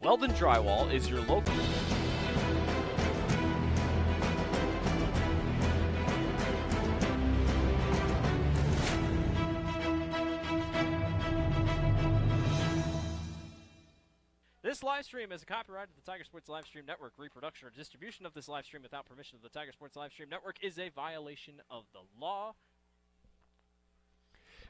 Weldon Drywall is your local. This live stream is a copyright of the Tiger Sports Livestream Network. Reproduction or distribution of this live stream without permission of the Tiger Sports Livestream Network is a violation of the law.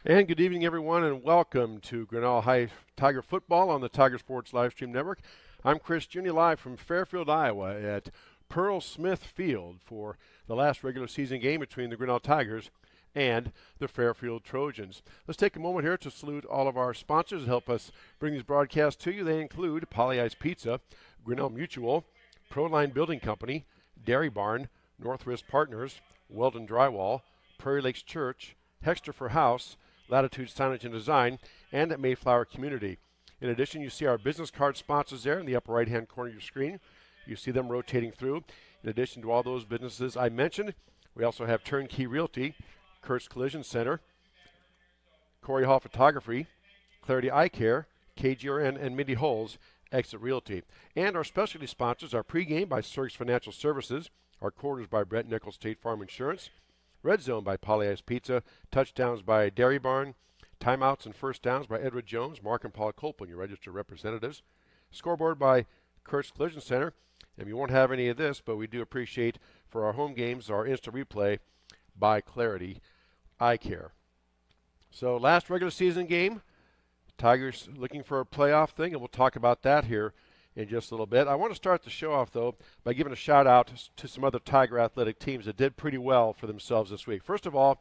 And good evening, everyone, and welcome to Grinnell High Tiger Football on the Tiger Sports Livestream Network. I'm Chris Junior, live from Fairfield, Iowa at Pearl Smith Field for the last regular season game between the Grinnell Tigers and the Fairfield Trojans. Let's take a moment here to salute all of our sponsors to help us bring these broadcasts to you. They include Polly Ice Pizza, Grinnell Mutual, Proline Building Company, Dairy Barn, Northwest Partners, Weldon Drywall, Prairie Lakes Church, Hexter for House, Latitude Signage and Design, and Mayflower Community. In addition, you see our business card sponsors there in the upper right-hand corner of your screen. You see them rotating through. In addition to all those businesses I mentioned, we also have Turnkey Realty, Kurt's Collision Center, Corey Hall Photography, Clarity Eye Care, KGRN, and Mindy Holes, Exit Realty. And our specialty sponsors are Pregame by Sergs Financial Services, our Quarters by Brett Nichols State Farm Insurance, Red Zone by Polly Ice Pizza, Touchdowns by Dairy Barn, Timeouts and First Downs by Edward Jones, Mark and Paula Copeland, your registered representatives, Scoreboard by Kurt's Collision Center, and we won't have any of this, but we do appreciate for our home games our instant replay by Clarity Eye Care. So last regular season game, Tigers looking for a playoff thing, and we'll talk about that here in just a little bit. I want to start the show off, though, by giving a shout-out to some other Tiger athletic teams that did pretty well for themselves this week. First of all,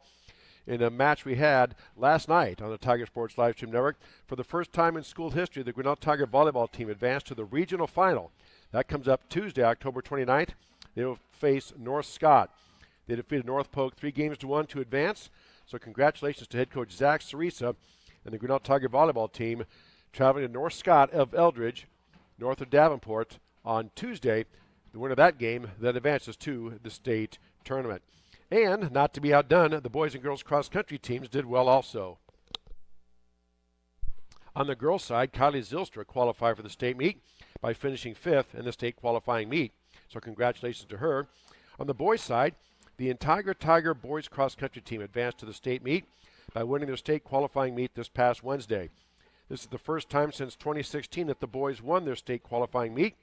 in a match we had last night on the Tiger Sports Livestream Network, for the first time in school history, the Grinnell Tiger volleyball team advanced to the regional final. That comes up Tuesday, October 29th. They will face North Scott. They defeated North Polk 3-1 to advance. So congratulations to head coach Zach Cerisa and the Grinnell Tiger volleyball team traveling to North Scott of Eldridge, north of Davenport, on Tuesday. The winner of that game then advances to the state tournament. And, not to be outdone, the boys and girls cross-country teams did well also. On the girls' side, Kylie Zylstra qualified for the state meet by finishing 5th in the state qualifying meet. So congratulations to her. On the boys' side, the entire Tiger boys cross-country team advanced to the state meet by winning their state qualifying meet this past Wednesday. This is the first time since 2016 that the boys won their state qualifying meet.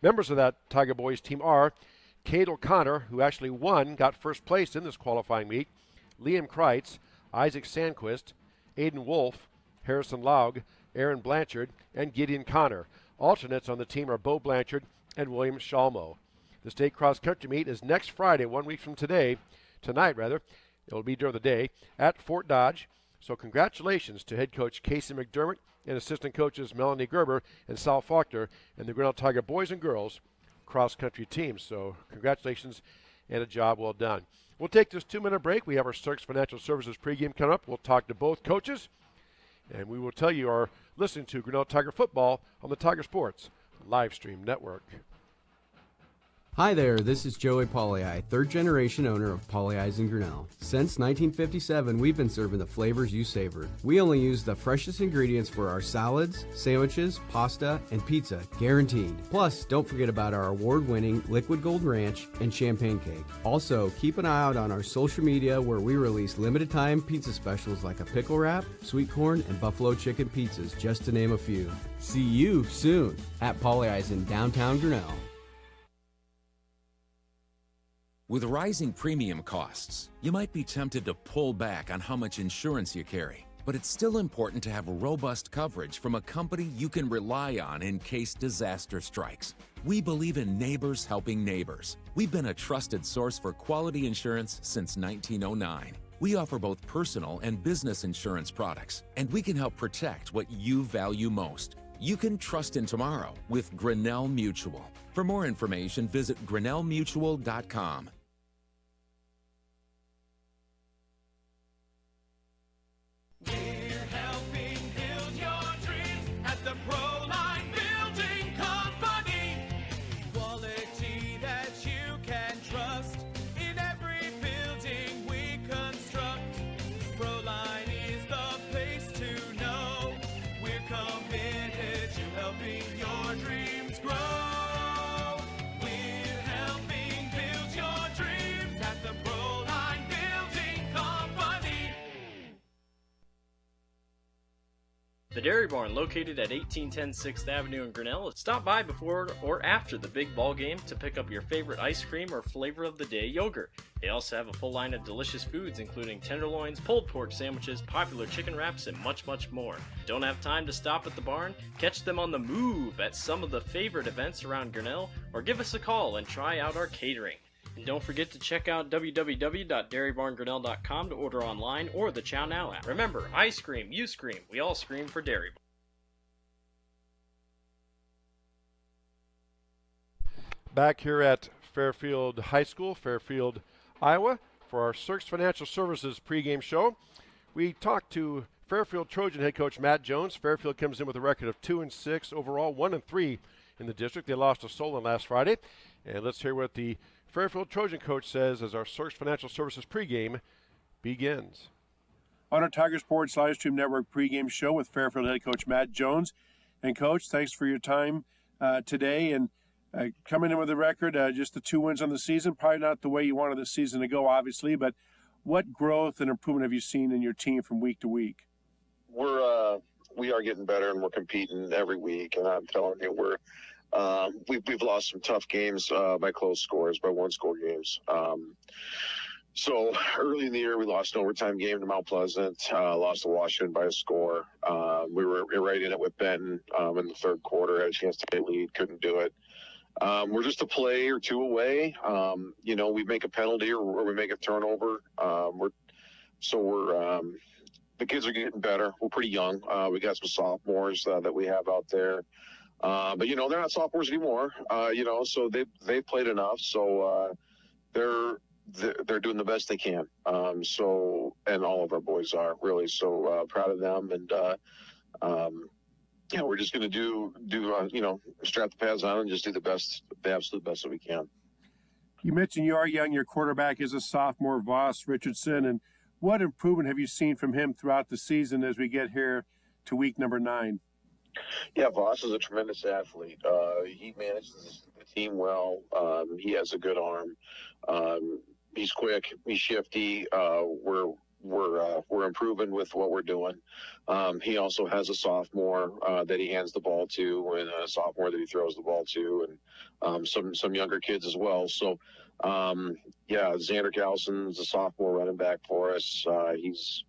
Members of that Tiger boys team are Kate O'Connor, who actually got first place in this qualifying meet, Liam Kreitz, Isaac Sandquist, Aiden Wolf, Harrison Laug, Aaron Blanchard, and Gideon Connor. Alternates on the team are Bo Blanchard and William Shalmo. The state cross-country meet is next Friday, 1 week from tonight. It will be during the day at Fort Dodge. So congratulations to head coach Casey McDermott and assistant coaches Melanie Gerber and Sal Faulkner and the Grinnell Tiger boys and girls cross-country teams. So congratulations and a job well done. We'll take this 2-minute break. We have our Sergs Financial Services pregame coming up. We'll talk to both coaches, and we will tell you are listening to Grinnell Tiger Football on the Tiger Sports Livestream Network. Hi there, this is Joey Pollyi, third-generation owner of Pollyi's in Grinnell. Since 1957, we've been serving the flavors you savored. We only use the freshest ingredients for our salads, sandwiches, pasta, and pizza, guaranteed. Plus, don't forget about our award-winning Liquid Gold Ranch and Champagne Cake. Also, keep an eye out on our social media where we release limited-time pizza specials like a pickle wrap, sweet corn, and buffalo chicken pizzas, just to name a few. See you soon at Pollyi's in downtown Grinnell. With rising premium costs, you might be tempted to pull back on how much insurance you carry. But it's still important to have robust coverage from a company you can rely on in case disaster strikes. We believe in neighbors helping neighbors. We've been a trusted source for quality insurance since 1909. We offer both personal and business insurance products, and we can help protect what you value most. You can trust in tomorrow with Grinnell Mutual. For more information, visit grinnellmutual.com. We're helping build your dreams at the Proline Building Company. Quality that you can trust in every building we construct. Proline is the place to know. We're committed to helping your dreams. The Dairy Barn, located at 1810 6th Avenue in Grinnell. Stop by before or after the big ball game to pick up your favorite ice cream or flavor of the day yogurt. They also have a full line of delicious foods, including tenderloins, pulled pork sandwiches, popular chicken wraps, and much, much more. Don't have time to stop at the barn? Catch them on the move at some of the favorite events around Grinnell, or give us a call and try out our catering. And don't forget to check out www.dairybarngrinnell.com to order online or the Chow Now app. Remember, I scream, you scream, we all scream for Dairy Barn. Back here at Fairfield High School, Fairfield, Iowa, for our Cirques Financial Services pregame show. We talked to Fairfield Trojan head coach Matt Jones. Fairfield comes in with a record of 2-6 overall, 1-3 in the district. They lost to Solon last Friday. And let's hear what the Fairfield Trojan coach says as our Cirques Financial Services pregame begins. On our Tiger Sports Livestream Network pregame show with Fairfield head coach Matt Jones. And coach, thanks for your time today. And coming in with a record, just the 2 wins on the season, probably not the way you wanted the season to go, obviously, but what growth and improvement have you seen in your team from week to week? We are getting better, and we're competing every week, and I'm telling you, we've lost some tough games by close scores, by one-score games. So early in the year, we lost an overtime game to Mount Pleasant, lost to Washington by a score. We were right in it with Benton in the third quarter, had a chance to get a lead, couldn't do it. We're just a play or two away. We make a penalty or we make a turnover. The kids are getting better. We're pretty young. We got some sophomores that we have out there. But they're not sophomores anymore. So they've played enough. So they're doing the best they can. And all of our boys are really so proud of them. And we're just going to do strap the pads on and just do the absolute best that we can. You mentioned you are young. Your quarterback is a sophomore, Voss Richardson. And what improvement have you seen from him throughout the season as we get here to week number 9? Yeah, Voss is a tremendous athlete. He manages the team well. He has a good arm. He's quick. He's shifty. We're improving with what we're doing. He also has a sophomore that he hands the ball to, and a sophomore that he throws the ball to, and some younger kids as well. So, Xander Galson's a sophomore running back for us. He's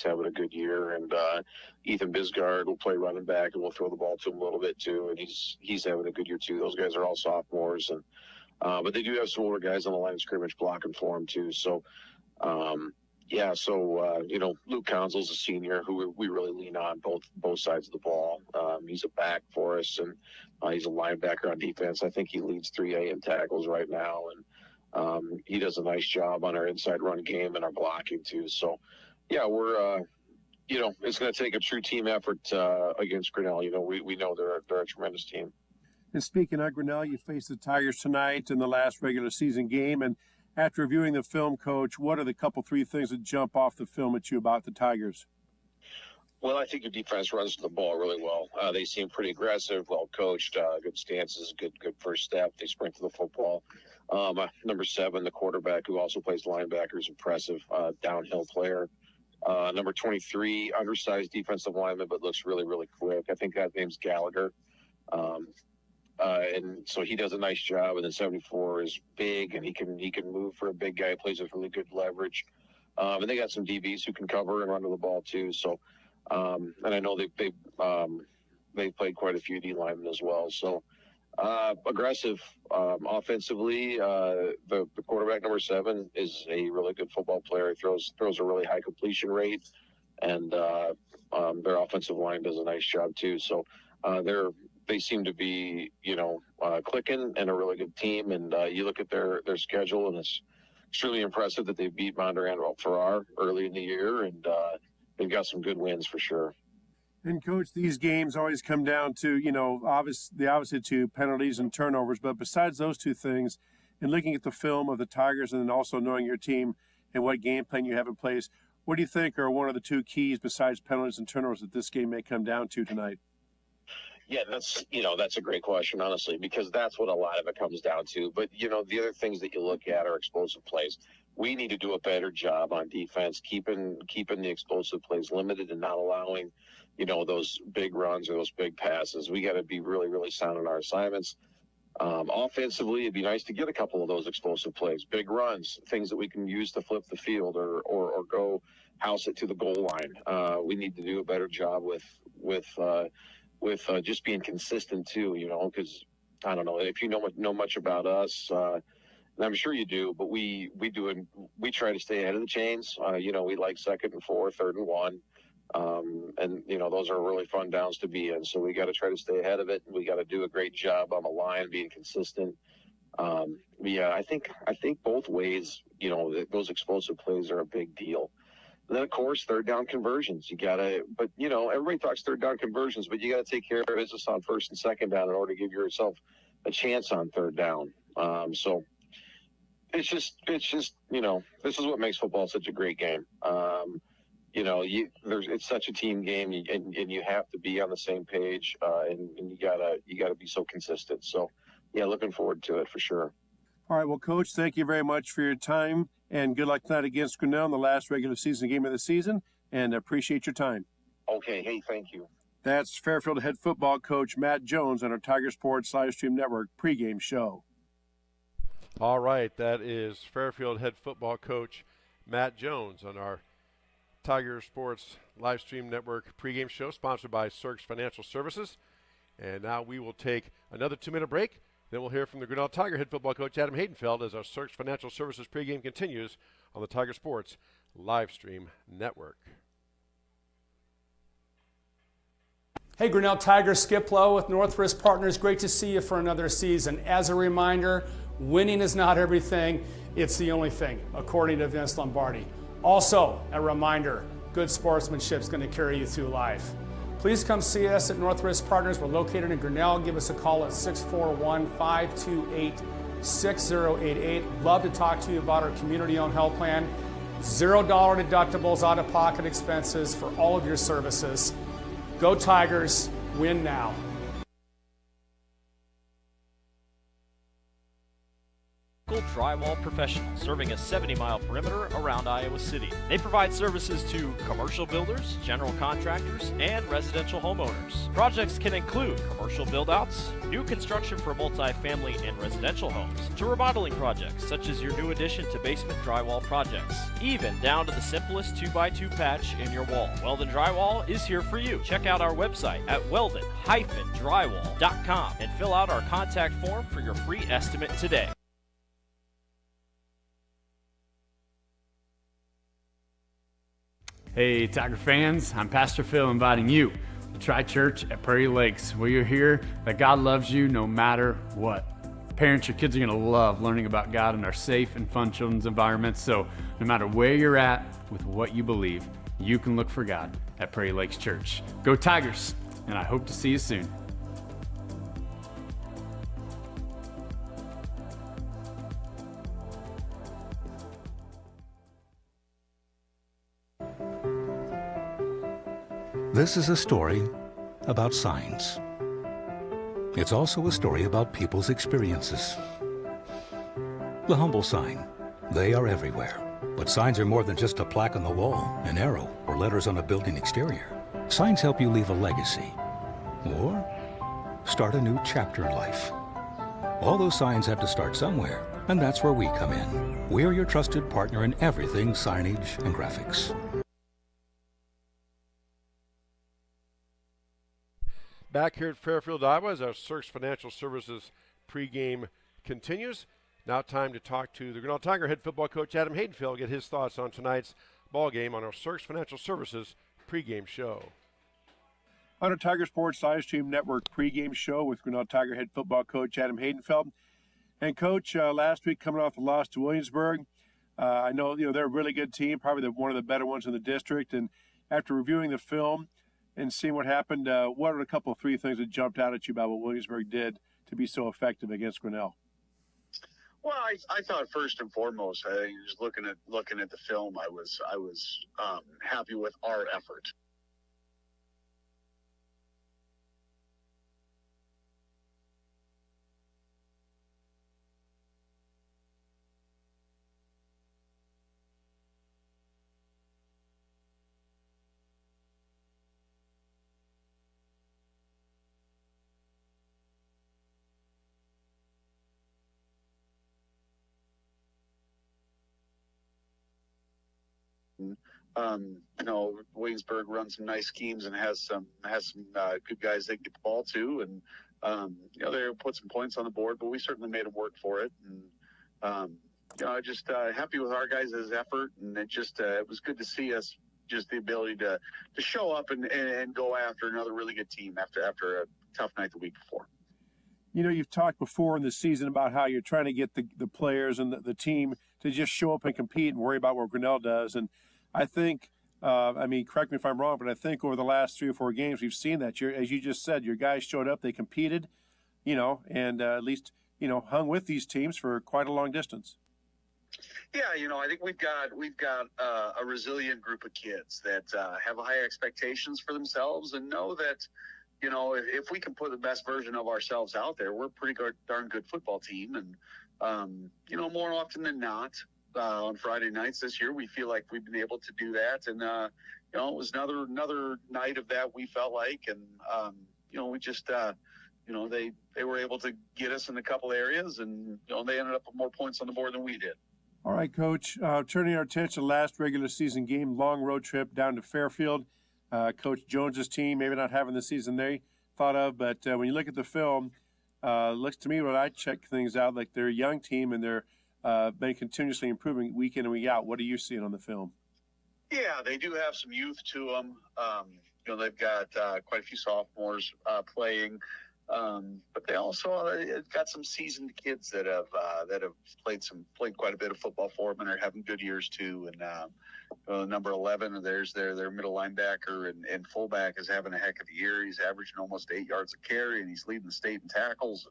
having a good year, and Ethan Bisgard will play running back, and we'll throw the ball to him a little bit too, and he's having a good year too. Those guys are all sophomores, and but they do have some older guys on the line of scrimmage blocking for them too. So. Luke Council's a senior who we really lean on both sides of the ball. He's a back for us, and he's a linebacker on defense. I think he leads 3A in tackles right now, and he does a nice job on our inside run game and our blocking too. So, we're it's going to take a true team effort against Grinnell. We know they're a tremendous team. And speaking of Grinnell, you face the Tigers tonight in the last regular season game, and after reviewing the film, Coach, what are the three things that jump off the film at you about the Tigers? Well, I think your defense runs the ball really well. They seem pretty aggressive, well coached, good stances, good first step. They sprint to the football. Number 7, the quarterback, who also plays linebacker, is impressive, downhill player. Number 23, undersized defensive lineman, but looks really, really quick. I think that name's Gallagher. And so he does a nice job. And then 74 is big, and he can move for a big guy. He plays with really good leverage. And they got some DBs who can cover and run to the ball too. So, and I know they played quite a few D linemen as well. So, aggressive, offensively. The quarterback, number 7, is a really good football player. He throws a really high completion rate, and their offensive line does a nice job too. So, they seem to be, clicking, and a really good team. And you look at their schedule, and it's extremely impressive that they beat Mondrian Farrar early in the year, and they've got some good wins for sure. And Coach, these games always come down to, obviously to penalties and turnovers. But besides those two things, and looking at the film of the Tigers, and then also knowing your team and what game plan you have in place, what do you think are one of the two keys besides penalties and turnovers that this game may come down to tonight? Yeah, that's a great question, honestly, because that's what a lot of it comes down to. But, the other things that you look at are explosive plays. We need to do a better job on defense, keeping the explosive plays limited and not allowing those big runs or those big passes. We got to be really, really sound in our assignments. Offensively, it'd be nice to get a couple of those explosive plays, big runs, things that we can use to flip the field or go house it to the goal line. We need to do a better job with just being consistent too, because I don't know if you know much about us. And I'm sure you do, but we try to stay ahead of the chains. We like 2nd and 4, 3rd and 1. And those are really fun downs to be in. So we got to try to stay ahead of it. We got to do a great job on the line, being consistent. I think both ways, those explosive plays are a big deal. And then of course, 3rd down conversions. Everybody talks 3rd down conversions, but you got to take care of business on 1st and 2nd down in order to give yourself a chance on 3rd down. So it's just, this is what makes football such a great game. It's such a team game, and you have to be on the same page, and you gotta be so consistent. So, yeah, looking forward to it for sure. All right, well, Coach, thank you very much for your time, and good luck tonight against Grinnell in the last regular season game of the season, and appreciate your time. Okay, hey, thank you. That's Fairfield head football coach Matt Jones on our Tiger Sports Livestream Network pregame show. All right, that is Fairfield head football coach Matt Jones on our Tiger Sports Livestream Network pregame show, sponsored by Cirques Financial Services. And now we will take another 2-minute break. Then we'll hear from the Grinnell Tiger head football coach Adam Haydenfeld as our Cirques Financial Services pregame continues on the Tiger Sports Livestream Network. Hey, Grinnell Tigers, Skip Lowe with Northwest Partners. Great to see you for another season. As a reminder, winning is not everything. It's the only thing, according to Vince Lombardi. Also, a reminder, good sportsmanship is going to carry you through life. Please come see us at Northwest Partners. We're located in Grinnell. Give us a call at 641-528-6088. Love to talk to you about our community-owned health plan. $0 deductibles, out-of-pocket expenses for all of your services. Go Tigers, win now. Drywall Professional, serving a 70-mile perimeter around Iowa City. They provide services to commercial builders, general contractors, and residential homeowners. Projects can include commercial build-outs, new construction for multi-family and residential homes, to remodeling projects such as your new addition to basement drywall projects, even down to the simplest 2x2 patch in your wall. Weldon Drywall is here for you. Check out our website at weldon-drywall.com and fill out our contact form for your free estimate today. Hey Tiger fans, I'm Pastor Phil inviting you to Tri Church at Prairie Lakes, where you'll hear that God loves you no matter what. Parents, your kids are going to love learning about God in our safe and fun children's environments, so no matter where you're at with what you believe, you can look for God at Prairie Lakes Church. Go Tigers, and I hope to see you soon. This is a story about signs. It's also a story about people's experiences. The humble sign. They are everywhere. But signs are more than just a plaque on the wall, an arrow, or letters on a building exterior. Signs help you leave a legacy or start a new chapter in life. All those signs have to start somewhere, and that's where we come in. We're your trusted partner in everything signage and graphics. Back here at Fairfield, Iowa, as our Cirques Financial Services pregame continues. Now time to talk to the Grinnell Tiger head football coach Adam Haydenfeld, get his thoughts on tonight's ball game on our Cirques Financial Services pregame show. On our Tiger Sports Livestream Network pregame show with Grinnell Tiger head football coach Adam Haydenfeld. And Coach, last week coming off the loss to Williamsburg, I know they're a really good team, probably one of the better ones in the district. And after reviewing the film and seeing what happened, what are a couple of three things that jumped out at you about what Williamsburg did to be so effective against Grinnell? Well, I thought first and foremost, just looking at the film, I was happy with our effort. And, Williamsburg runs some nice schemes and has some good guys they can get the ball to. And, they put some points on the board, but we certainly made them work for it. And, just happy with our guys' effort. And it was good to see us, just the ability to show up and go after another really good team after a tough night the week before. You've talked before in the season about how you're trying to get the players and the team to just show up and compete and worry about what Grinnell does. And I think, correct me if I'm wrong, but I think over the last 3 or 4 games we've seen that. As you just said, your guys showed up, they competed, and at least, hung with these teams for quite a long distance. Yeah, I think we've got a resilient group of kids that have high expectations for themselves and know that, if we can put the best version of ourselves out there, we're a pretty darn good football team. And, more often than not, on Friday nights this year, we feel like we've been able to do that. And, it was another night of that, we felt like. And, we just, they were able to get us in a couple areas, and, they ended up with more points on the board than we did. All right, Coach, turning our attention to the last regular season game, long road trip down to Fairfield. Coach Jones's team, maybe not having the season they thought of, but when you look at the film, looks to me when I check things out like they're a young team and they're been continuously improving week in and week out. What are you seeing on the film? Yeah, they do have some youth to them. They've got quite a few sophomores playing, but they also got some seasoned kids that have played quite a bit of football for them and are having good years too. And number 11, there's their middle linebacker and fullback is having a heck of a year. He's averaging almost 8 yards a carry, and he's leading the state in tackles.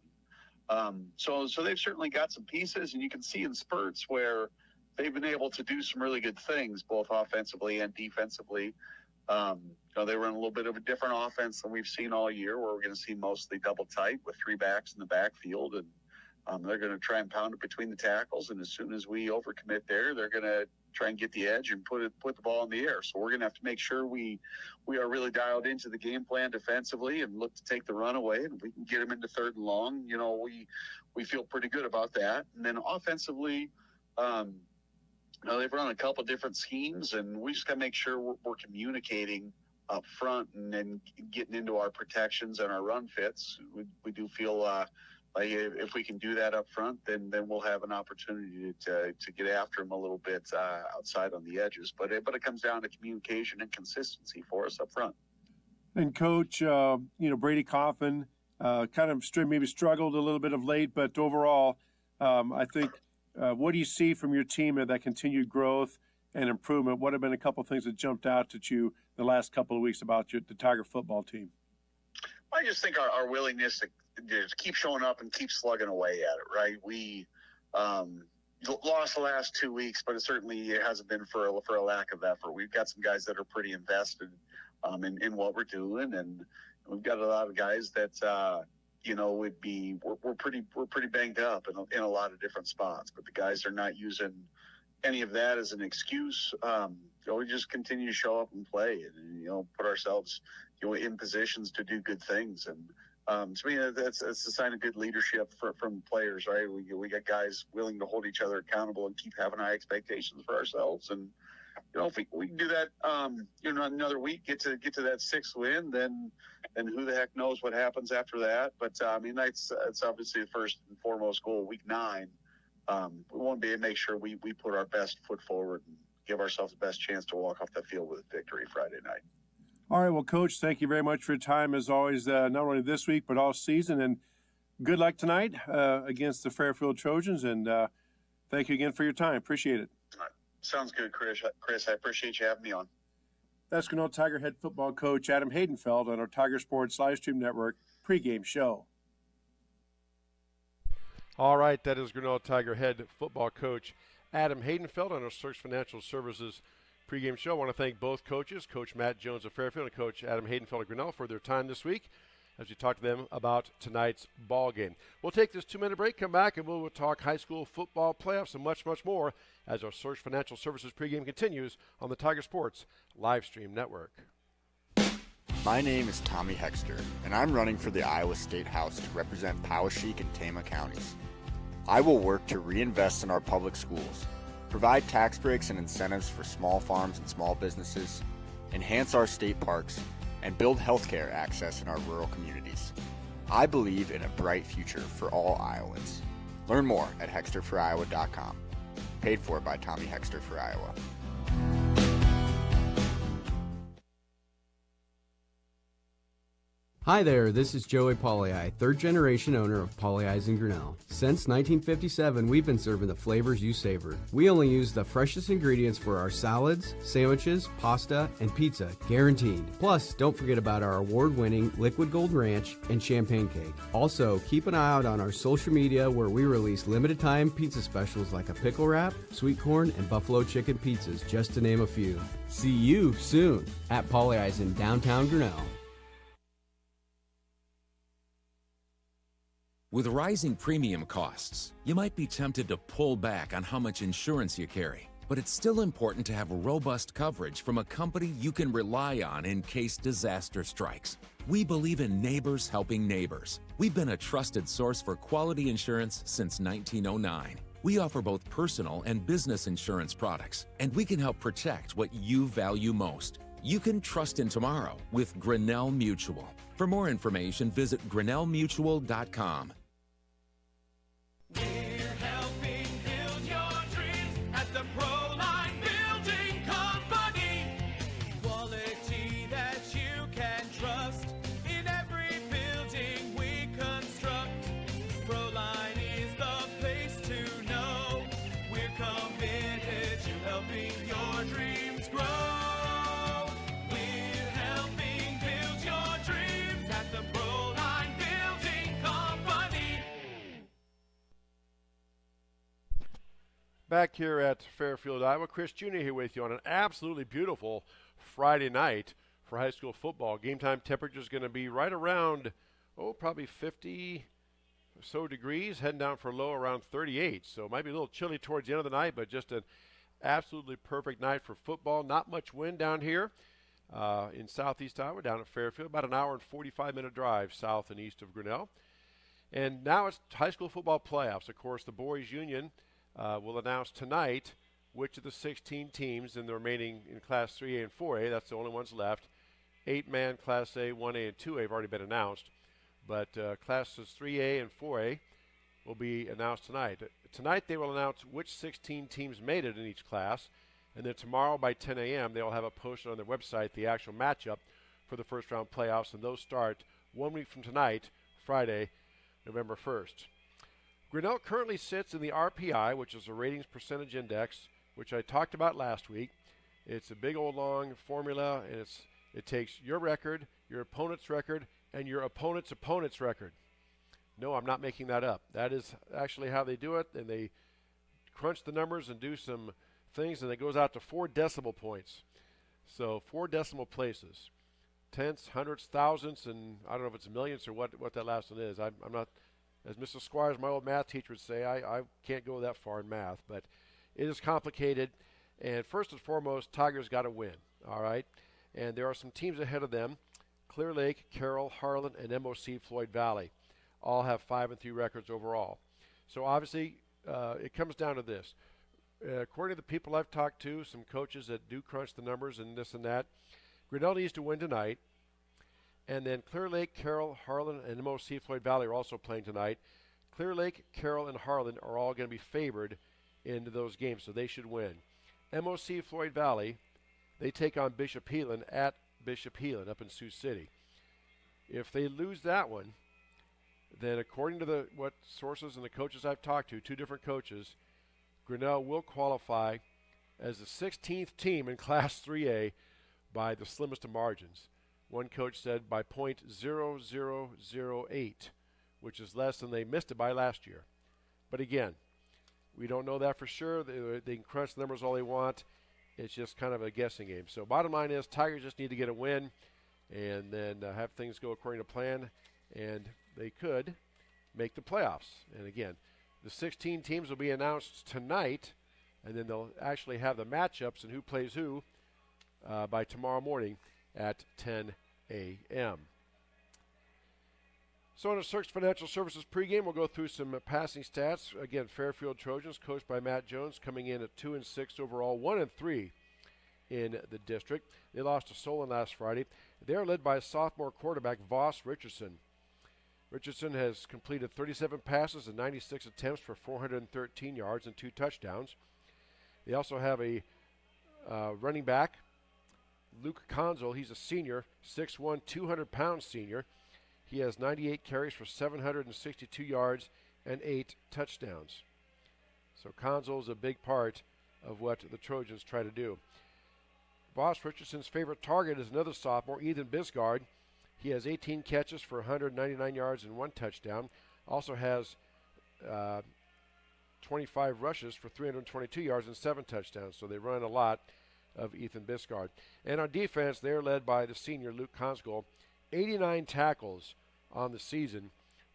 So they've certainly got some pieces, and you can see in spurts where they've been able to do some really good things, both offensively and defensively. They run a little bit of a different offense than we've seen all year, where we're going to see mostly double tight with 3 backs in the backfield, and they're going to try and pound it between the tackles. And as soon as we overcommit there, they're going to try and get the edge and put the ball in the air. So we're going to have to make sure we are really dialed into the game plan defensively and look to take the run away. And if we can get them into 3rd and long, we feel pretty good about that. And then offensively, they've run a couple different schemes, and we just got to make sure we're communicating up front and then getting into our protections and our run fits. We do feel like if we can do that up front, then we'll have an opportunity to get after them a little bit outside on the edges. But it comes down to communication and consistency for us up front. And Coach, Brady Coffin kind of maybe struggled a little bit of late, but overall, I think. What do you see from your team of that continued growth and improvement? What have been a couple of things that jumped out at you the last couple of weeks about the Tiger football team? I just think our willingness to keep showing up and keep slugging away at it, right? We lost the last 2 weeks, but it hasn't been for a lack of effort. We've got some guys that are pretty invested in what we're doing, and we've got a lot of guys that we're pretty banged up in a lot of different spots, but the guys are not using any of that as an excuse. We just continue to show up and play and put ourselves in positions to do good things. And to me, that's a sign of good leadership from players, right? We got guys willing to hold each other accountable and keep having high expectations for ourselves. And if we can do that, another week, get to that 6th win, then who the heck knows what happens after that. But that's obviously the first and foremost goal. Week 9, we want to be able to make sure we put our best foot forward and give ourselves the best chance to walk off the field with a victory Friday night. All right, well, Coach, thank you very much for your time as always, not only this week but all season, and good luck tonight against the Fairfield Trojans. And thank you again for your time. Appreciate it. Sounds good, Chris. I appreciate you having me on. That's Grinnell Tiger head football coach Adam Haydenfeld on our Tiger Sports Livestream Network pregame show. All right, that is Grinnell Tiger head football coach Adam Haydenfeld on our Search Financial Services pregame show. I want to thank both coaches, Coach Matt Jones of Fairfield and Coach Adam Haydenfeld of Grinnell, for their time this week as we talk to them about tonight's ball game. We'll take this 2-minute break, come back, and we'll talk high school football playoffs and much, much more as our Search Financial Services pregame continues on the Tiger Sports Livestream Network. My name is Tommy Hexter, and I'm running for the Iowa State House to represent Poweshiek and Tama counties. I will work to reinvest in our public schools, provide tax breaks and incentives for small farms and small businesses, enhance our state parks, and build healthcare access in our rural communities. I believe in a bright future for all Iowans. Learn more at hexterforiowa.com. Paid for by Tommy Hexter for Iowa. Hi there, this is Joey Pauley, third generation owner of Pauley Eyes in Grinnell. Since 1957, we've been serving the flavors you savor. We only use the freshest ingredients for our salads, sandwiches, pasta, and pizza, guaranteed. Plus, don't forget about our award-winning Liquid Gold Ranch and Champagne Cake. Also, keep an eye out on our social media where we release limited-time pizza specials like a pickle wrap, sweet corn, and buffalo chicken pizzas, just to name a few. See you soon at Pauley Eyes in downtown Grinnell. With rising premium costs, you might be tempted to pull back on how much insurance you carry. But it's still important to have robust coverage from a company you can rely on in case disaster strikes. We believe in neighbors helping neighbors. We've been a trusted source for quality insurance since 1909. We offer both personal and business insurance products, and we can help protect what you value most. You can trust in tomorrow with Grinnell Mutual. For more information, visit grinnellmutual.com. We're helping build your dreams at the Proline Building Company. Quality that you can trust in every building we construct. Proline is the place to know. We're committed to helping your dreams grow. We're helping build your dreams at the Proline Building Company. Back here at Fairfield, Iowa, Chris Jr. here with you on an absolutely beautiful Friday night for high school football. Game time temperature is going to be right around, probably 50 or so degrees, heading down for a low around 38. So it might be a little chilly towards the end of the night, but just an absolutely perfect night for football. Not much wind down here in southeast Iowa, down at Fairfield. About an hour and 45-minute drive south and east of Grinnell. And now it's high school football playoffs. Of course, the boys' union will announce tonight which of the 16 teams in the remaining in Class 3A and 4A, that's the only ones left. 8-man Class A, 1A, and 2A have already been announced. But Classes 3A and 4A will be announced tonight. Tonight they will announce which 16 teams made it in each class. And then tomorrow by 10 a.m. they will have it posted on their website, the actual matchup for the first round playoffs. And those start 1 week from tonight, Friday, November 1st. Grinnell currently sits in the RPI, which is a ratings percentage index, which I talked about last week. It's a big old long formula, and it takes your record, your opponent's record, and your opponent's opponent's record. No, I'm not making that up. That is actually how they do it, and they crunch the numbers and do some things, and it goes out to 4 decimal points. So 4 decimal places. Tenths, hundredths, thousandths, and I don't know if it's millions or what that last one is. I'm not, as Mr. Squires, my old math teacher would say, I can't go that far in math, but it is complicated. And first and foremost, Tigers got to win, all right? And there are some teams ahead of them. Clear Lake, Carroll, Harlan, and MOC Floyd Valley all have 5-3 records overall. So obviously, it comes down to this. According to the people I've talked to, some coaches that do crunch the numbers and this and that, Grinnell needs to win tonight. And then Clear Lake, Carroll, Harlan, and MOC Floyd Valley are also playing tonight. Clear Lake, Carroll, and Harlan are all going to be favored into those games, so they should win. MOC Floyd Valley, they take on Bishop Heelan at Bishop Heelan up in Sioux City. If they lose that one, then according to what sources and the coaches I've talked to, 2 different coaches, Grinnell will qualify as the 16th team in Class 3A by the slimmest of margins. One coach said by .0008, which is less than they missed it by last year. But again, we don't know that for sure. They can crunch the numbers all they want. It's just kind of a guessing game. So bottom line is Tigers just need to get a win and then have things go according to plan, and they could make the playoffs. And again, the 16 teams will be announced tonight, and then they'll actually have the matchups and who plays who by tomorrow morning at 10 a.m. So in the Cirques Financial Services pregame, we'll go through some passing stats. Again, Fairfield Trojans, coached by Matt Jones, coming in at 2-6 overall, 1-3 in the district. They lost to Solon last Friday. They're led by sophomore quarterback Voss Richardson. Richardson has completed 37 passes and 96 attempts for 413 yards and 2 touchdowns. They also have a running back, Luke Conzel. He's a senior, 6'1", 200-pound senior. He has 98 carries for 762 yards and 8 touchdowns. So Conzel is a big part of what the Trojans try to do. Voss Richardson's favorite target is another sophomore, Ethan Bisgard. He has 18 catches for 199 yards and 1 touchdown. Also has 25 rushes for 322 yards and 7 touchdowns. So they run a lot of Ethan Bisgard. And on defense, they're led by the senior Luke Conzel. 89 tackles on the season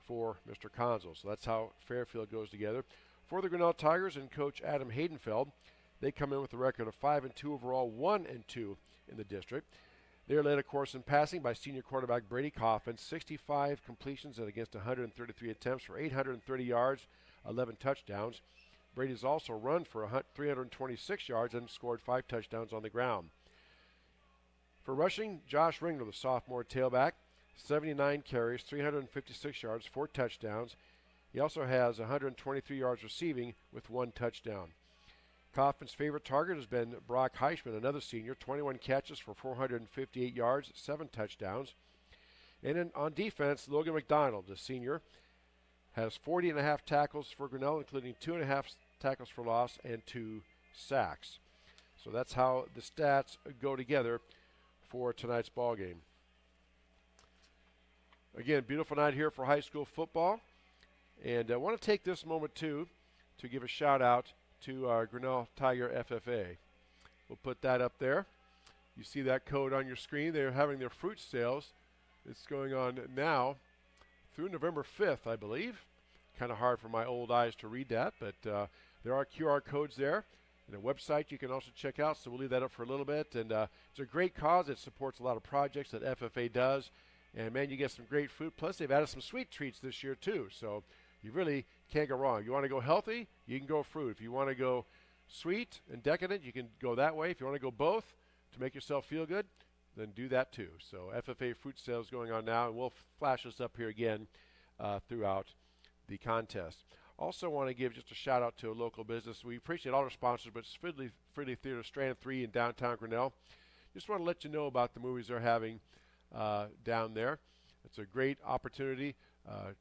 for Mr. Conzel. So that's how Fairfield goes together. For the Grinnell Tigers and Coach Adam Haydenfeld, they come in with a record of 5-2 overall, 1-2 in the district. They're led, of course, in passing by senior quarterback Brady Coffin, 65 completions and against 133 attempts for 830 yards, 11 touchdowns. Brady's also run for 326 yards and scored 5 touchdowns on the ground. For rushing, Josh Ringler, the sophomore tailback, 79 carries, 356 yards, 4 touchdowns. He also has 123 yards receiving with 1 touchdown. Coffin's favorite target has been Brock Heischman, another senior, 21 catches for 458 yards, 7 touchdowns. And then on defense, Logan McDonald, the senior, has 40.5 tackles for Grinnell, including 2.5 tackles for loss and 2 sacks. So that's how the stats go together for tonight's ball game. Again, beautiful night here for high school football. And I want to take this moment, too, to give a shout-out to our Grinnell Tiger FFA. We'll put that up there. You see that code on your screen. They're having their fruit sales. It's going on now through November 5th, I believe. Kind of hard for my old eyes to read that, but there are QR codes there. And a website you can also check out, so we'll leave that up for a little bit. And it's a great cause. It supports a lot of projects that FFA does. And, man, you get some great food. Plus, they've added some sweet treats this year, too. So you really can't go wrong. You want to go healthy, you can go fruit. If you want to go sweet and decadent, you can go that way. If you want to go both to make yourself feel good, then do that, too. So FFA fruit sales going on now, and we'll flash this up here again throughout the contest. Also want to give just a shout-out to a local business. We appreciate all our sponsors, but it's Fridley Theater, Strand 3 in downtown Grinnell. Just want to let you know about the movies they're having down there. It's a great opportunity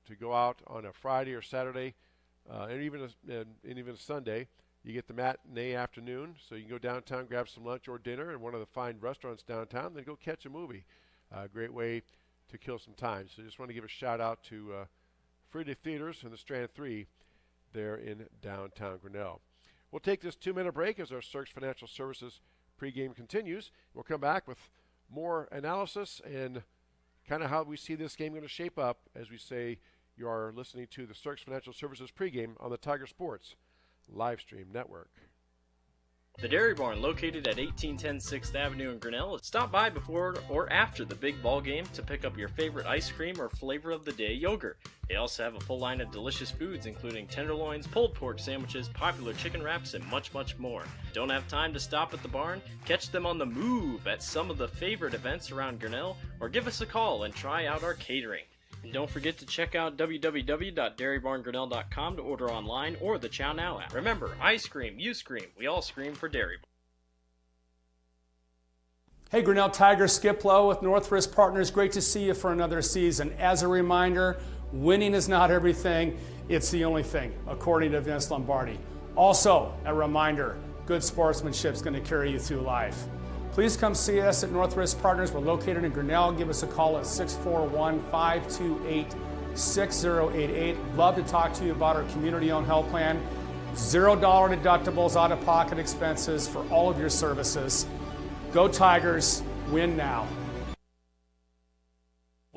to go out on a Friday or Saturday and even a Sunday. You get the matinee afternoon, so you can go downtown, grab some lunch or dinner in one of the fine restaurants downtown, then go catch a movie. Great way to kill some time. So just want to give a shout-out to Fridley Theaters and the Strand 3 there in downtown Grinnell. We'll take this 2-minute break as our Cirques Financial Services pregame continues. We'll come back with more analysis and kind of how we see this game going to shape up. As we say, you are listening to the Cirques Financial Services pregame on the Tiger Sports live stream network. The Dairy Barn, located at 1810 6th Avenue in Grinnell. Stop by before or after the big ball game to pick up your favorite ice cream or flavor of the day yogurt. They also have a full line of delicious foods, including tenderloins, pulled pork sandwiches, popular chicken wraps, and much, much more. Don't have time to stop at the barn? Catch them on the move at some of the favorite events around Grinnell, or give us a call and try out our catering. And don't forget to check out www.dairybarngrinnell.com to order online or the Chow Now app. Remember, I scream, you scream, we all scream for Dairy Barn. Hey, Grinnell Tigers, Skip Lowe with Northwest Partners. Great to see you for another season. As a reminder, winning is not everything, it's the only thing, according to Vince Lombardi. Also, a reminder, good sportsmanship is going to carry you through life. Please come see us at Northwest Partners. We're located in Grinnell. Give us a call at 641-528-6088. Love to talk to you about our community-owned health plan. $0 deductibles, out-of-pocket expenses for all of your services. Go Tigers, win now.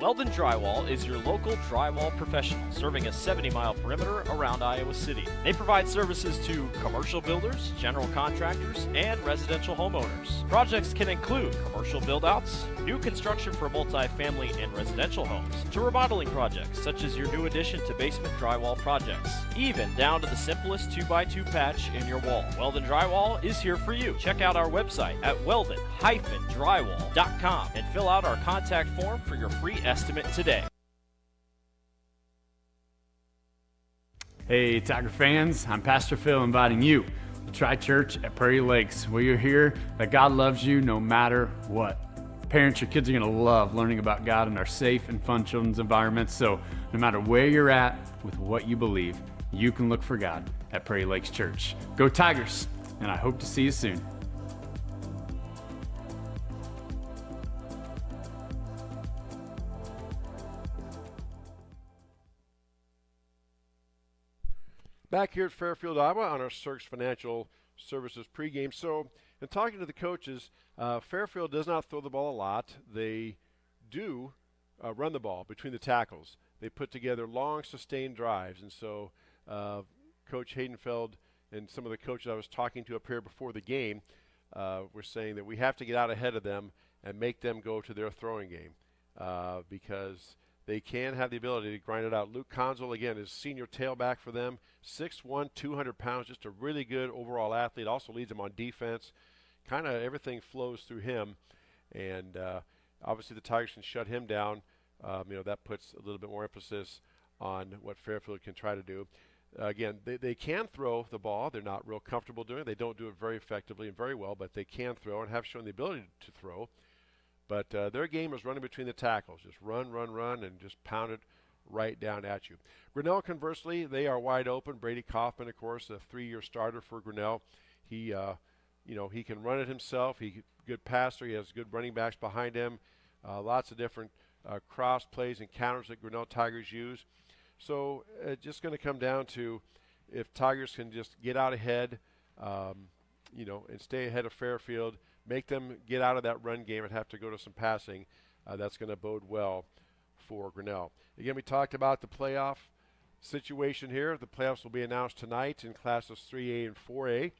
Weldon Drywall is your local drywall professional, serving a 70-mile perimeter around Iowa City. They provide services to commercial builders, general contractors, and residential homeowners. Projects can include commercial build-outs, new construction for multi-family and residential homes, to remodeling projects such as your new addition to basement drywall projects, even down to the simplest 2x2 patch in your wall. Weldon Drywall is here for you. Check out our website at weldon-drywall.com and fill out our contact form for your free estimate today. Hey, Tiger fans, I'm Pastor Phil inviting you to try church at Prairie Lakes, where you'll hear that God loves you no matter what. Parents, your kids are going to love learning about God in our safe and fun children's environments, so no matter where you're at with what you believe, you can look for God at Prairie Lakes Church. Go Tigers, and I hope to see you soon. Back here at Fairfield, Iowa on our Cirques Financial Services pregame. So, in talking to the coaches, Fairfield does not throw the ball a lot. They do run the ball between the tackles. They put together long, sustained drives. And so, Coach Haydenfeld and some of the coaches I was talking to up here before the game were saying that we have to get out ahead of them and make them go to their throwing game because they can have the ability to grind it out. Luke Conzel, again, is senior tailback for them. 6'1", 200 pounds, just a really good overall athlete. Also leads them on defense. Kind of everything flows through him. And obviously the Tigers can shut him down. That puts a little bit more emphasis on what Fairfield can try to do. Again, they can throw the ball. They're not real comfortable doing it. They don't do it very effectively and very well, but they can throw and have shown the ability to throw. But their game is running between the tackles. Just run, and just pound it right down at you. Grinnell, conversely, they are wide open. Brady Kaufman, of course, a 3-year starter for Grinnell. He can run it himself. He's a good passer. He has good running backs behind him. Lots of different cross plays and counters that Grinnell Tigers use. So just going to come down to if Tigers can just get out ahead, and stay ahead of Fairfield, make them get out of that run game and have to go to some passing, that's going to bode well for Grinnell. Again, we talked about the playoff situation here. The playoffs will be announced tonight in classes 3A and 4A.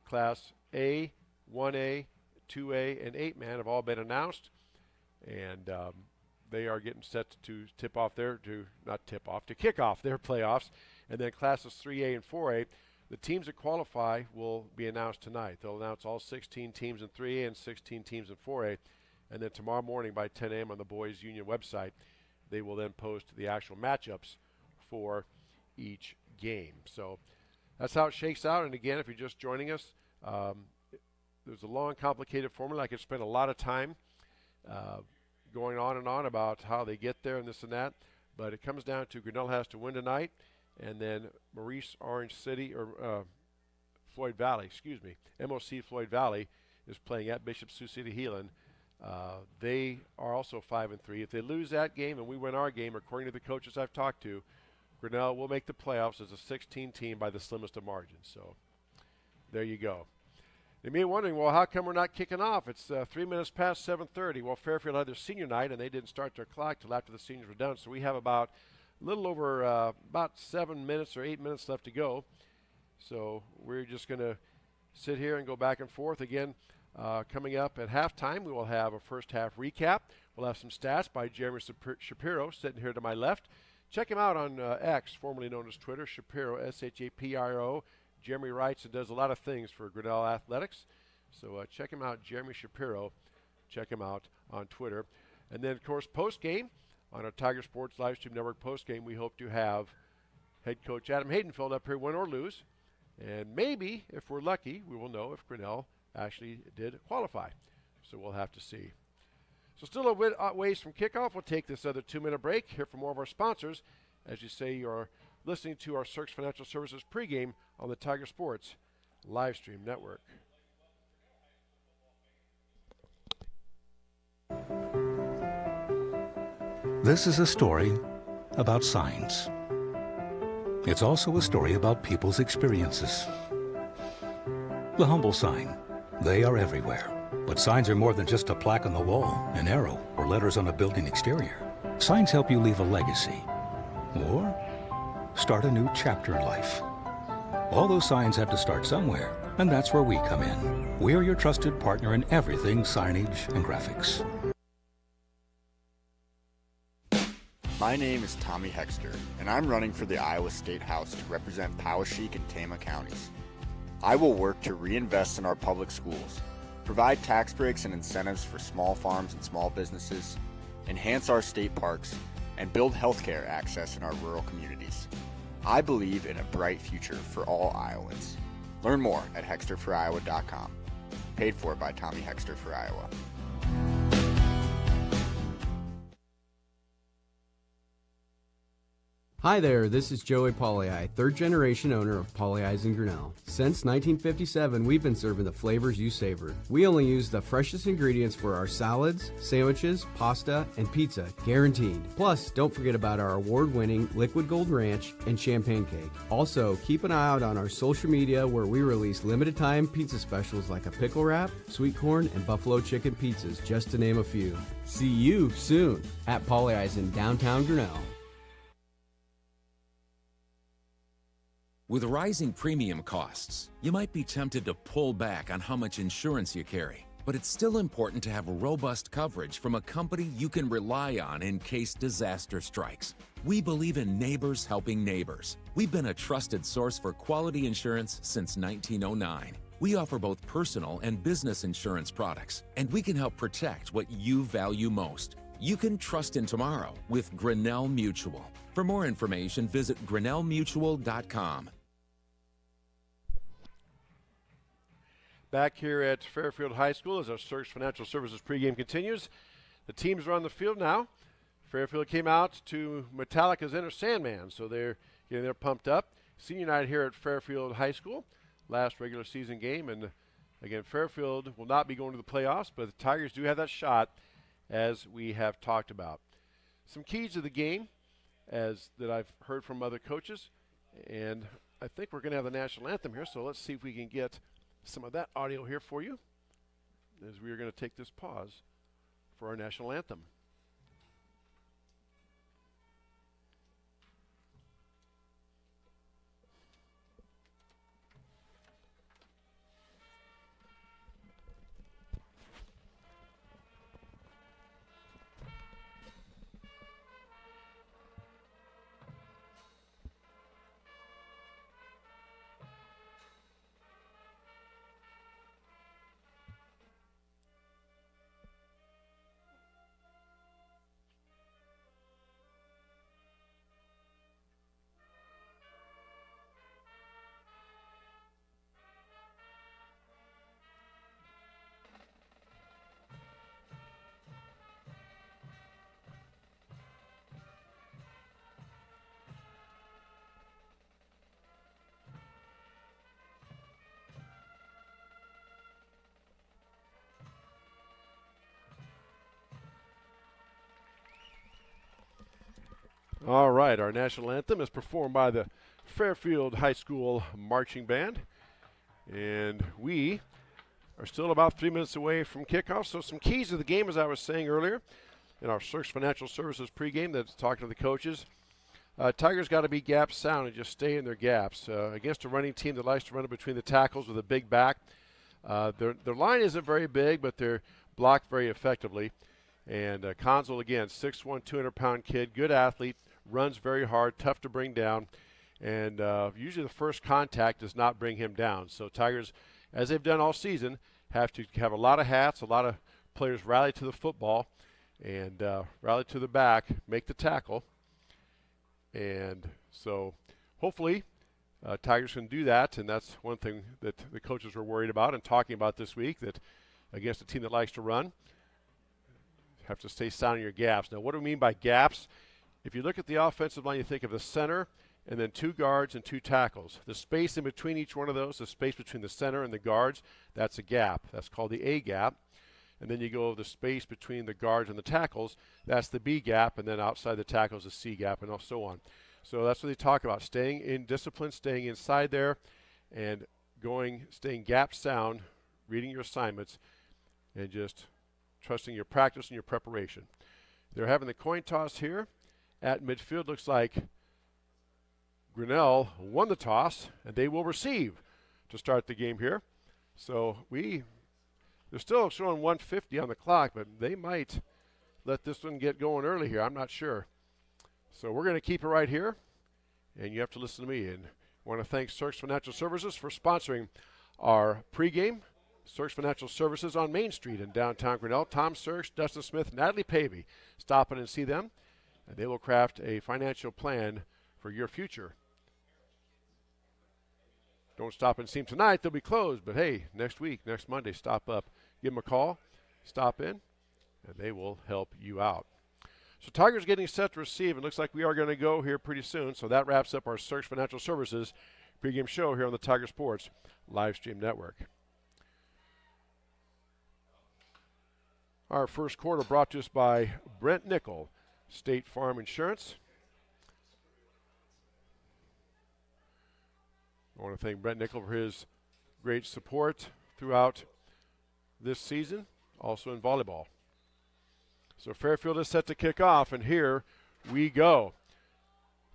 Class A, 1A, 2A, and 8-man have all been announced, and they are getting set to kick off their playoffs. And then classes 3A and 4A, the teams that qualify will be announced tonight. They'll announce all 16 teams in 3A and 16 teams in 4A. And then tomorrow morning by 10 a.m. on the Boys Union website, they will then post the actual matchups for each game. So that's how it shakes out. And again, if you're just joining us, there's a long, complicated formula. I could spend a lot of time going on and on about how they get there and this and that. But it comes down to Grinnell has to win tonight. And then Maurice Orange City, or Floyd Valley, MOC Floyd Valley is playing at Bishop Sioux City Heelan. They are also 5-3. If they lose that game and we win our game, according to the coaches I've talked to, Grinnell will make the playoffs as a 16 team by the slimmest of margins. So there you go. You may be wondering, well, how come we're not kicking off? It's 3 minutes past 7:30. Well, Fairfield had their senior night, and they didn't start their clock till after the seniors were done. So we have about a little over about 7 minutes or 8 minutes left to go. So we're just going to sit here and go back and forth. Again, coming up at halftime, we will have a first half recap. We'll have some stats by Jeremy Shapiro sitting here to my left. Check him out on X, formerly known as Twitter, Shapiro, Shapiro. Jeremy writes and does a lot of things for Grinnell Athletics. So check him out, Jeremy Shapiro. Check him out on Twitter. And then, of course, post-game on our Tiger Sports Livestream Network post-game, we hope to have head coach Adam Haydenfeld up here, win or lose. And maybe, if we're lucky, we will know if Grinnell actually did qualify. So we'll have to see. So still a ways from kickoff. We'll take this other 2-minute break, hear from more of our sponsors. As you say, you're listening to our Cirques Financial Services pregame on the Tiger Sports Livestream Network. This is a story about signs. It's also a story about people's experiences. The humble sign. They are everywhere. But signs are more than just a plaque on the wall, an arrow, or letters on a building exterior. Signs help you leave a legacy or start a new chapter in life. All those signs have to start somewhere, and that's where we come in. We're your trusted partner in everything signage and graphics. My name is Tommy Hexter, and I'm running for the Iowa State House to represent Poweshiek and Tama counties. I will work to reinvest in our public schools, provide tax breaks and incentives for small farms and small businesses, enhance our state parks, and build healthcare access in our rural communities. I believe in a bright future for all Iowans. Learn more at hexterforiowa.com. Paid for by Tommy Hexter for Iowa. Hi there, this is Joey Pauley, third generation owner of Pauley Eyes in Grinnell. Since 1957, we've been serving the flavors you savored. We only use the freshest ingredients for our salads, sandwiches, pasta, and pizza, guaranteed. Plus, don't forget about our award-winning Liquid Gold Ranch and Champagne Cake. Also, keep an eye out on our social media where we release limited time pizza specials like a pickle wrap, sweet corn, and buffalo chicken pizzas, just to name a few. See you soon at Pauley Eyes in downtown Grinnell. With rising premium costs, you might be tempted to pull back on how much insurance you carry. But it's still important to have robust coverage from a company you can rely on in case disaster strikes. We believe in neighbors helping neighbors. We've been a trusted source for quality insurance since 1909. We offer both personal and business insurance products, and we can help protect what you value most. You can trust in tomorrow with Grinnell Mutual. For more information, visit grinnellmutual.com. Back here at Fairfield High School as our Search Financial Services pregame continues. The teams are on the field now. Fairfield came out to Metallica's Enter Sandman, so they're getting their pumped up. Senior night here at Fairfield High School, last regular season game, and again, Fairfield will not be going to the playoffs, but the Tigers do have that shot, as we have talked about. Some keys to the game, as that I've heard from other coaches, and I think we're going to have the national anthem here, so let's see if we can get some of that audio here for you, as we are going to take this pause for our national anthem. All right, our national anthem is performed by the Fairfield High School Marching Band. And we are still about 3 minutes away from kickoff. So some keys to the game, as I was saying earlier, in our Search Financial Services pregame that's talking to the coaches. Tigers got to be gap sound and just stay in their gaps. Against a running team that likes to run it between the tackles with a big back, their line isn't very big, but they're blocked very effectively. And Consul, again, 6'1", 200-pound kid, good athlete, runs very hard, tough to bring down, and usually the first contact does not bring him down. So Tigers, as they've done all season, have to have a lot of hats, a lot of players rally to the football and rally to the back, make the tackle. And so hopefully Tigers can do that, and that's one thing that the coaches were worried about and talking about this week, that against a team that likes to run, have to stay sound in your gaps. Now, what do we mean by gaps? If you look at the offensive line, you think of the center and then two guards and two tackles. The space in between each one of those, the space between the center and the guards, that's a gap. That's called the A gap. And then you go the space between the guards and the tackles, that's the B gap, and then outside the tackles, the C gap, and so on. So that's what they talk about, staying in discipline, staying inside there, and staying gap sound, reading your assignments, and just trusting your practice and your preparation. They're having the coin toss here at midfield. Looks like Grinnell won the toss, and they will receive to start the game here. So they're still showing 1:50 on the clock, but they might let this one get going early here. I'm not sure. So we're going to keep it right here, and you have to listen to me. And I want to thank Cirques Financial Services for sponsoring our pregame. Cirques Financial Services on Main Street in downtown Grinnell. Tom Cirques, Dustin Smith, Natalie Pavey. Stop in and see them, and they will craft a financial plan for your future. Don't stop and see them tonight. They'll be closed. But, hey, next week, next Monday, stop up. Give them a call. Stop in, and they will help you out. So Tigers getting set to receive. It looks like we are going to go here pretty soon. So that wraps up our Cirques Financial Services pregame show here on the Tiger Sports live stream network. Our first quarter brought to us by Brent Nickel, State Farm Insurance. I want to thank Brent Nickel for his great support throughout this season, also in volleyball. So Fairfield is set to kick off, and here we go.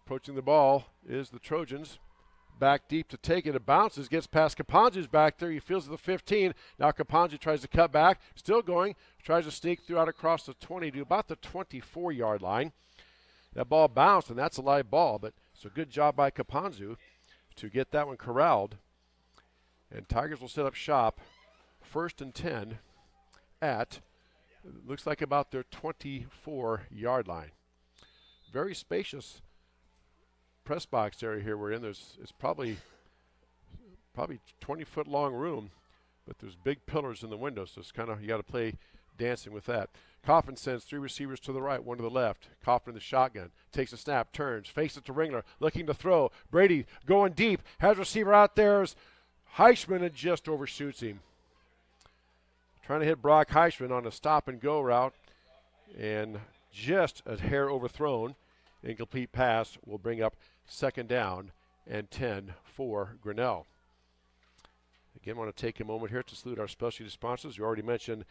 Approaching the ball is the Trojans. Back deep to take it. It bounces, gets past Kapanzu's back there. He feels at the 15. Now Kapanzu tries to cut back. Still going. Tries to sneak throughout across the 20 to about the 24-yard line. That ball bounced, and that's a live ball. But so good job by Kapanzu to get that one corralled. And Tigers will set up shop 1st and 10 at, looks like about their 24-yard line. Very spacious press box area here we're in. It's probably 20-foot long room, but there's big pillars in the window, so it's kind of, you got to play dancing with that. Coffin sends 3 receivers to the right, 1 to the left. Coffin in the shotgun, takes a snap, turns, fakes it to Ringler, looking to throw. Brady going deep, has receiver out there. Heischman, and just overshoots him. Trying to hit Brock Heischman on a stop and go route, and just a hair overthrown. Incomplete pass will bring up 2nd down and 10 for Grinnell. Again, I want to take a moment here to salute our specialty sponsors. You already mentioned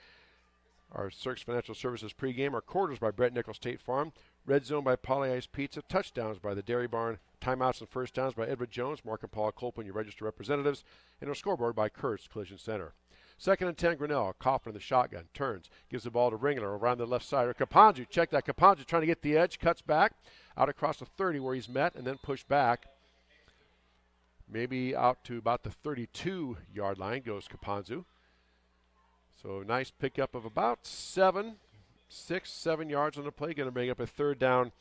our Cirques Financial Services pregame. Our quarters by Brett Nickel State Farm. Red Zone by Polly Ice Pizza. Touchdowns by the Dairy Barn. Timeouts and first downs by Edward Jones, Mark and Paul Copeland, your registered representatives. And our scoreboard by Kurtz Collision Center. 2nd and 10, Grinnell. Coffin in the shotgun. Turns. Gives the ball to Ringler around the left side. Kapanzu, check that. Kapanzu trying to get the edge. Cuts back. Out across the 30 where he's met and then pushed back. Maybe out to about the 32-yard line goes Kapanzu. So nice pickup of about 6, 7 yards on the play. Going to bring up a 3rd down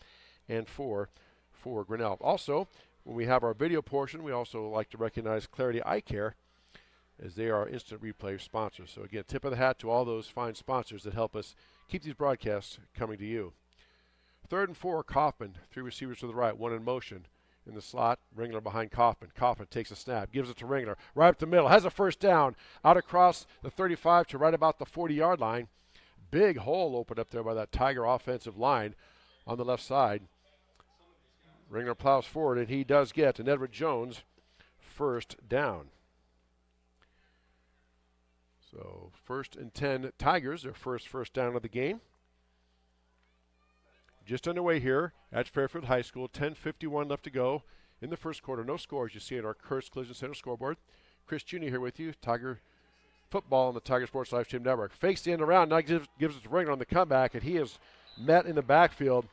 and 4 for Grinnell. Also, when we have our video portion, we also like to recognize Clarity Eye Care, as they are our instant replay sponsors. So again, tip of the hat to all those fine sponsors that help us keep these broadcasts coming to you. 3rd and 4, Kaufman. 3 receivers to the right, 1 in motion. In the slot, Ringler behind Kaufman. Kaufman takes a snap, gives it to Ringler. Right up the middle, has a 1st down. Out across the 35 to right about the 40-yard line. Big hole opened up there by that Tiger offensive line on the left side. Ringler plows forward, and he does get an Edward Jones 1st down. So 1st and 10 Tigers, their first down of the game. Just underway here at Fairfield High School. 10:51 left to go in the first quarter. No scores you see at our Kurtz Collision Center scoreboard. Chris Jr. here with you. Tiger football on the Tiger Sports Live Stream Network. Fakes the end around, now gives it to Ringler on the comeback, and he is met in the backfield.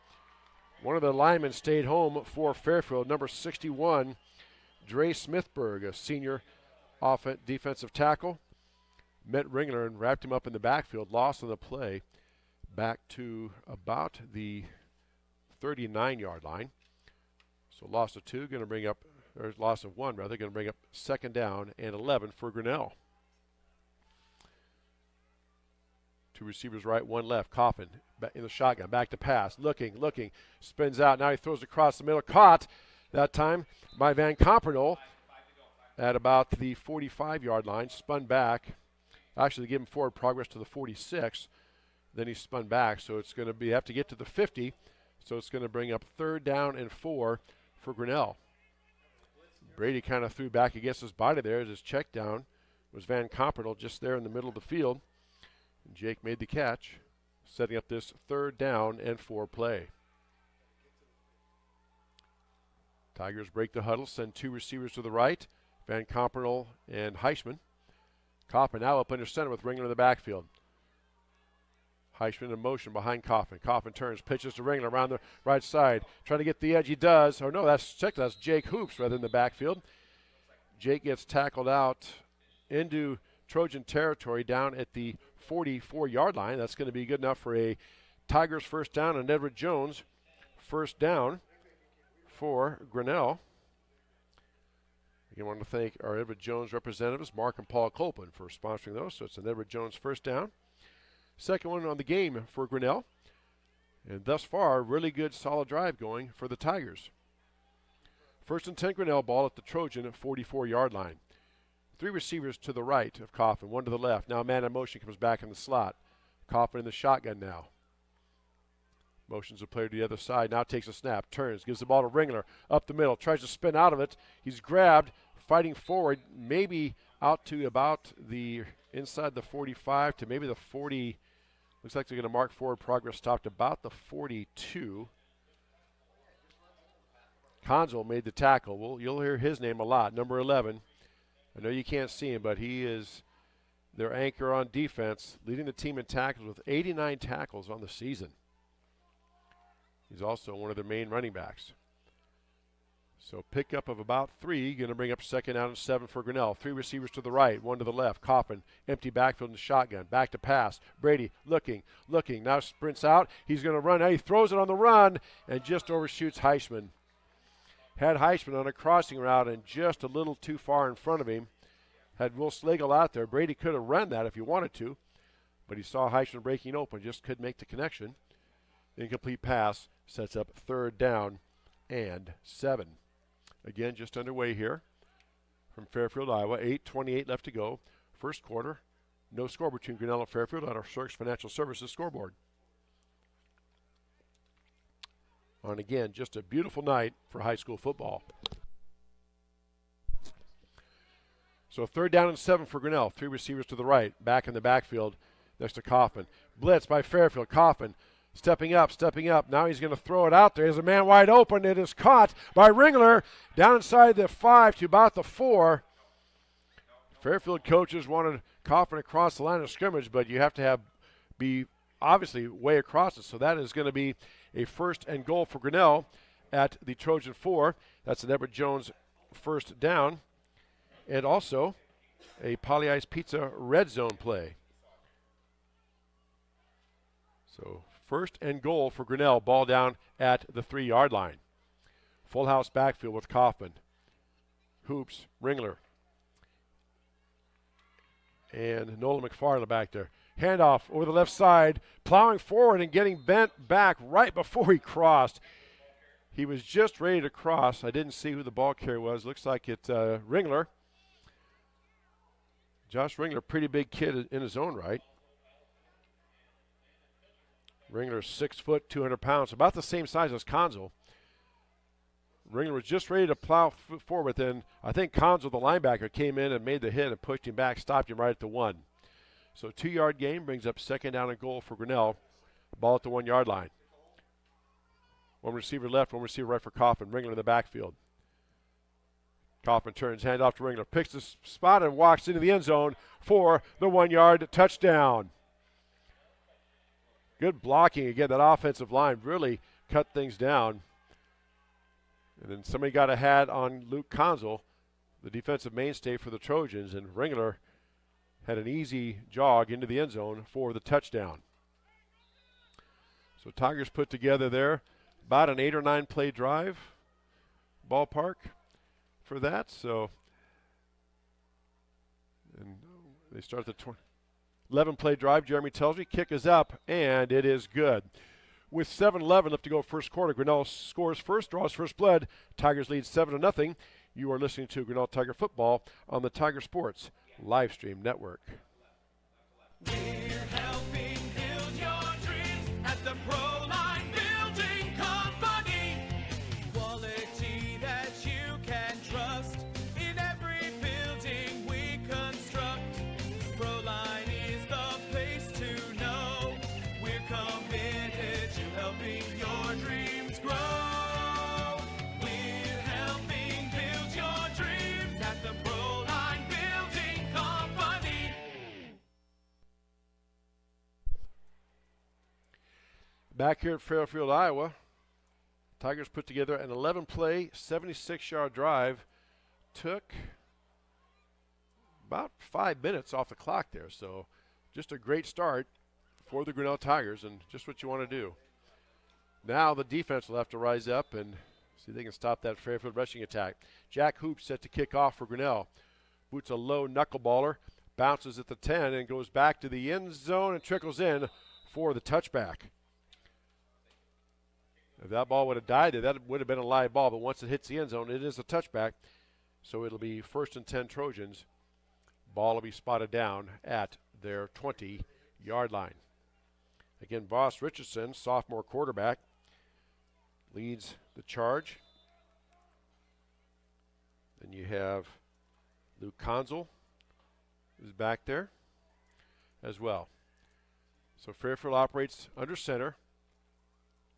One of the linemen stayed home for Fairfield. Number 61, Dre Smithberg, a senior defensive tackle, met Ringler and wrapped him up in the backfield. Loss on the play back to about the 39-yard line. So loss of 2, going to bring up, or loss of 1 rather, going to bring up 2nd down and 11 for Grinnell. 2 receivers right, 1 left. Coffin in the shotgun, back to pass, looking, spins out. Now he throws across the middle, caught that time by Van Compernol at about the 45-yard line, spun back. Actually, they give him forward progress to the 46. Then he spun back, so it's going to be, have to get to the 50. So it's going to bring up 3rd down and 4 for Grinnell. Brady kind of threw back against his body there as his check down was Van Compernol just there in the middle of the field. And Jake made the catch. setting up this 3rd down and 4 play. Tigers break the huddle, send 2 receivers to the right, Van Komperl and Heisman. Coffin now up under center with Ringler in the backfield. Heisman in motion behind Coffin. Coffin turns, pitches to Ringler around the right side. Trying to get the edge, he does. Oh no, that's Jake Hoops rather than the backfield. Jake gets tackled out into Trojan territory down at the 44-yard line. That's going to be good enough for a Tigers first down and Edward Jones first down for Grinnell. Again, I want to thank our Edward Jones representatives, Mark and Paul Copeland, for sponsoring those. So it's an Edward Jones first down. Second one on the game for Grinnell. And thus far, really good, solid drive going for the Tigers. 1st and 10 Grinnell, ball at the Trojan 44-yard line. 3 receivers to the right of Coffin, 1 to the left. Now man in motion comes back in the slot. Coffin in the shotgun now. Motions a player to the other side, now takes a snap, turns, gives the ball to Ringler, up the middle, tries to spin out of it. He's grabbed, fighting forward, maybe out to about the inside the 45 to maybe the 40. Looks like they're going to mark forward progress, stopped about the 42. Conzel made the tackle. Well, you'll hear his name a lot, number 11. I know you can't see him, but he is their anchor on defense, leading the team in tackles with 89 tackles on the season. He's also one of their main running backs. So pickup of about 3, going to bring up 2nd down and 7 for Grinnell. 3 receivers to the right, 1 to the left. Coffin, empty backfield and shotgun. Back to pass. Brady looking, now sprints out. He's going to run. Now he throws it on the run and just overshoots Heisman. Had Heisman on a crossing route and just a little too far in front of him. Had Will Slagle out there. Brady could have run that if he wanted to, but he saw Heisman breaking open, just couldn't make the connection. Incomplete pass sets up 3rd down and 7. Again, just underway here from Fairfield, Iowa. 8:28 left to go. First quarter. No score between Grinnell and Fairfield on our Sharks Financial Services scoreboard. On again, just a beautiful night for high school football. So 3rd down and 7 for Grinnell. 3 receivers to the right, back in the backfield next to Coffin. Blitz by Fairfield. Coffin stepping up. Now he's going to throw it out there. There's a man wide open. It is caught by Ringler down inside the 5 to about the 4. Fairfield coaches wanted Coffin across the line of scrimmage, but you have to be obviously way across it. So that is going to be a 1st and goal for Grinnell at the Trojan 4. That's an Edward Jones first down. And also a Poly Ice Pizza red zone play. So 1st and goal for Grinnell, ball down at the 3-yard line. Full house backfield with Coffin. Hoops, Ringler. And Nolan McFarland back there. Handoff over the left side, plowing forward and getting bent back right before he crossed. He was just ready to cross. I didn't see who the ball carrier was. Looks like it's Ringler. Josh Ringler, pretty big kid in his own right. Ringler 6 foot, 200 pounds, about the same size as Conzel. Ringler was just ready to plow forward, then I think Conzel, the linebacker, came in and made the hit and pushed him back, stopped him right at the 1. So 2-yard gain brings up 2nd down and goal for Grinnell. Ball at the 1-yard line. 1 receiver left, 1 receiver right for Coffin. Ringler in the backfield. Coffin turns, hand off to Ringler, picks the spot and walks into the end zone for the 1-yard touchdown. Good blocking again. That offensive line really cut things down. And then somebody got a hat on Luke Conzel, the defensive mainstay for the Trojans, and Ringler had an easy jog into the end zone for the touchdown. So Tigers put together there about an 8 or 9 play drive ballpark for that. So, and they start the 11 play drive. Jeremy tells me kick is up and it is good. With 7:11 left to go first quarter, Grinnell scores first, draws first blood. Tigers lead 7-0. You are listening to Grinnell Tiger Football on the Tiger Sports Livestream Network. We're helping build your dreams at the Proline Building Company. Quality that you can trust in every building we construct. Proline is the place to know. We're Back here at Fairfield, Iowa, Tigers put together an 11-play, 76-yard drive. Took about 5 minutes off the clock there, so just a great start for the Grinnell Tigers and just what you want to do. Now the defense will have to rise up and see if they can stop that Fairfield rushing attack. Jack Hoops set to kick off for Grinnell. Boots a low knuckleballer, bounces at the 10 and goes back to the end zone and trickles in for the touchback. If that ball would have died there, that would have been a live ball, but once it hits the end zone, it is a touchback. So it'll be 1st and 10 Trojans. Ball will be spotted down at their 20-yard line. Again, Voss Richardson, sophomore quarterback, leads the charge. Then you have Luke Conzel, who's back there as well. So Fairfield operates under center,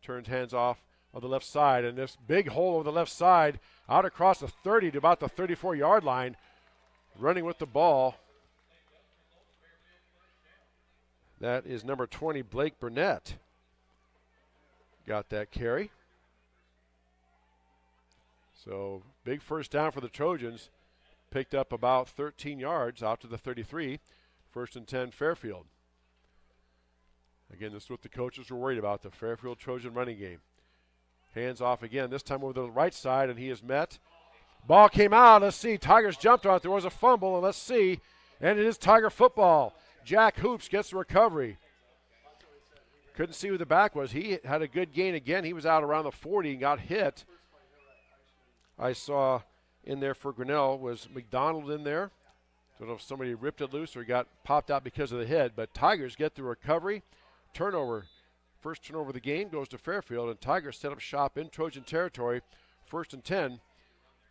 turns hands off on the left side, and this big hole over the left side out across the 30 to about the 34-yard line, running with the ball. That is number 20, Blake Burnett. Got that carry. So big first down for the Trojans. Picked up about 13 yards out to the 33. 1st and 10 Fairfield. Again, this is what the coaches were worried about, the Fairfield Trojan running game. Hands off again, this time over the right side, and he is met. Ball came out. Let's see. Tigers jumped on it. There was a fumble, and let's see. And it is Tiger football. Jack Hoops gets the recovery. Couldn't see who the back was. He had a good gain again. He was out around the 40 and got hit. I saw in there for Grinnell was McDonald in there. Don't know if somebody ripped it loose or got popped out because of the head, but Tigers get the recovery. Turnover. First turnover of the game goes to Fairfield, and Tigers set up shop in Trojan territory. 1st and 10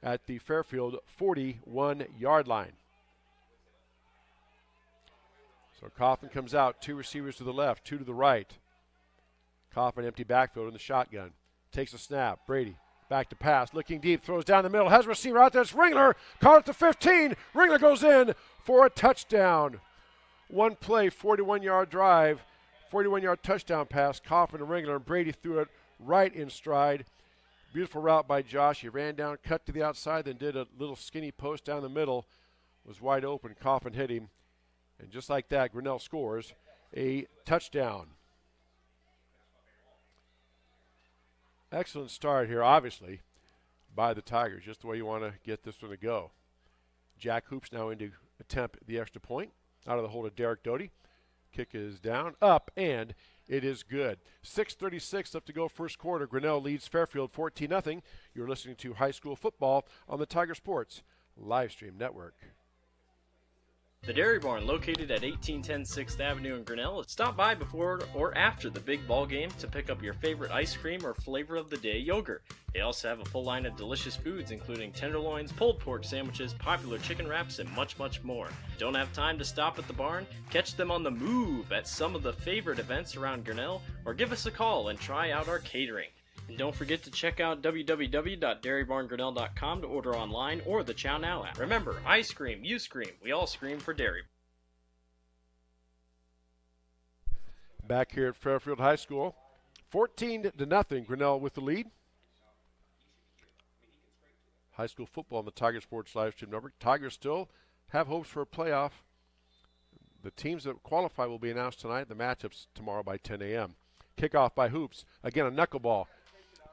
at the Fairfield 41-yard line. So Coffin comes out, 2 receivers to the left, 2 to the right. Coffin empty backfield in the shotgun. Takes a snap. Brady back to pass, looking deep, throws down the middle, has a receiver out there. It's Ringler, caught at the 15. Ringler goes in for a touchdown. One play, 41-yard drive, 41-yard touchdown pass. Coffin and Ringler, and Brady threw it right in stride. Beautiful route by Josh. He ran down, cut to the outside, then did a little skinny post down the middle. Was wide open. Coffin hit him. And just like that, Grinnell scores a touchdown. Excellent start here, obviously, by the Tigers. Just the way you want to get this one to go. Jack Hoops now in to attempt the extra point. Out of the hold of Derek Doty. Kick is down, up, and it is good. 6:36 left to go first quarter. Grinnell leads Fairfield 14-0. You're listening to high school football on the Tiger Sports Livestream Network. The Dairy Barn, located at 1810 6th Avenue in Grinnell. Stop by before or after the big ball game to pick up your favorite ice cream or flavor of the day yogurt. They also have a full line of delicious foods, including tenderloins, pulled pork sandwiches, popular chicken wraps, and much, much more. Don't have time to stop at the barn? Catch them on the move at some of the favorite events around Grinnell, or give us a call and try out our catering. And don't forget to check out www.dairybarngrinnell.com to order online or the Chow Now app. Remember, I scream, you scream, we all scream for Dairy. Back here at Fairfield High School, 14-0, Grinnell with the lead. High school football on the Tiger Sports Livestream Network. Tigers still have hopes for a playoff. The teams that qualify will be announced tonight. The matchups tomorrow by 10 a.m. Kickoff by Hoops. Again, a knuckleball.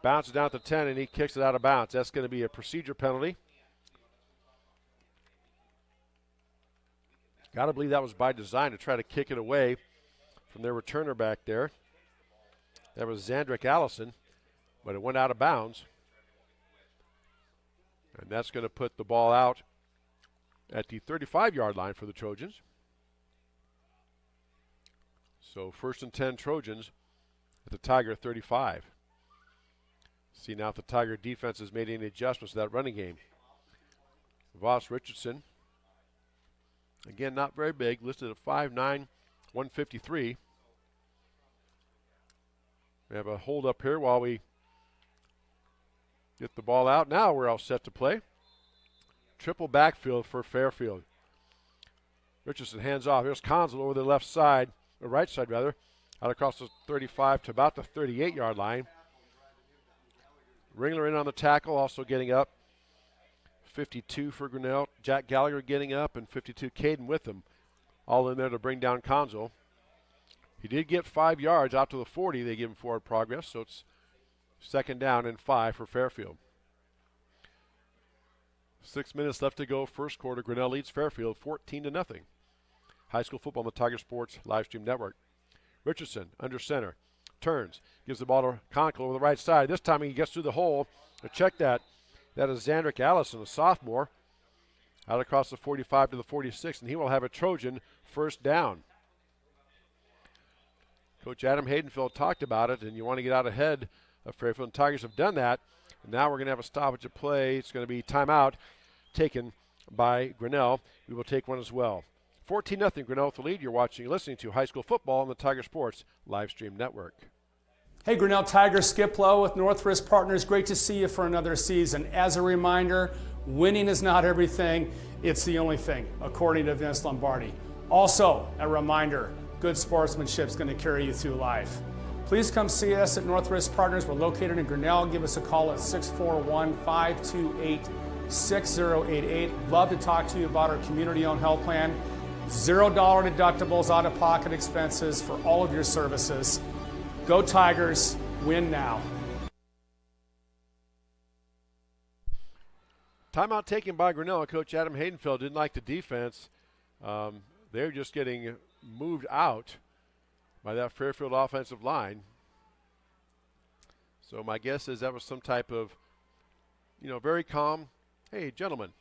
Bounces down to 10, and he kicks it out of bounds. That's going to be a procedure penalty. Got to believe that was by design to try to kick it away from their returner back there. That was Zandrick Allison, but it went out of bounds. And that's going to put the ball out at the 35-yard line for the Trojans. So 1st and 10 Trojans at the Tiger 35. See now if the Tiger defense has made any adjustments to that running game. Voss Richardson, again, not very big, listed at 5'9", 153. We have a hold up here while we get the ball out. Now we're all set to play. Triple backfield for Fairfield. Richardson hands off. Here's Conzel over the left side, or right side rather. out across the 35 to about the 38-yard line. Ringler in on the tackle, also getting up. 52 for Grinnell. Jack Gallagher getting up, and 52 Caden with him. All in there to bring down Conzo. He did get 5 yards out to the 40. They give him forward progress, so it's 2nd down and 5 for Fairfield. 6 minutes left to go, first quarter. Grinnell leads Fairfield 14-0. High school football on the Tiger Sports live stream network. Richardson under center, turns, gives the ball to Conkle over the right side. This time he gets through the hole. Check that. That is Xandrick Allison, a sophomore, out across the 45 to the 46, and he will have a Trojan first down. Coach Adam Haydenfield talked about it, and you want to get out ahead of Fairfield. And Tigers have done that. And now we're going to have a stoppage of play. It's going to be timeout taken by Grinnell. We will take one as well. 14-0 Grinnell with the lead. You're watching, listening to high school football on the Tiger Sports live stream network. Hey, Grinnell Tigers, Skip Lowe with Northwest Partners. Great to see you for another season. As a reminder, winning is not everything. It's the only thing, according to Vince Lombardi. Also, a reminder, good sportsmanship is going to carry you through life. Please come see us at Northwest Partners. We're located in Grinnell. Give us a call at 641-528-6088. Love to talk to you about our community-owned health plan. $0 deductibles, out-of-pocket expenses for all of your services. Go Tigers, win now. Timeout taken by Grinnell. Coach Adam Haydenfield didn't like the defense. They're just getting moved out by that Fairfield offensive line. So my guess is that was some type of, very calm. Hey, gentlemen,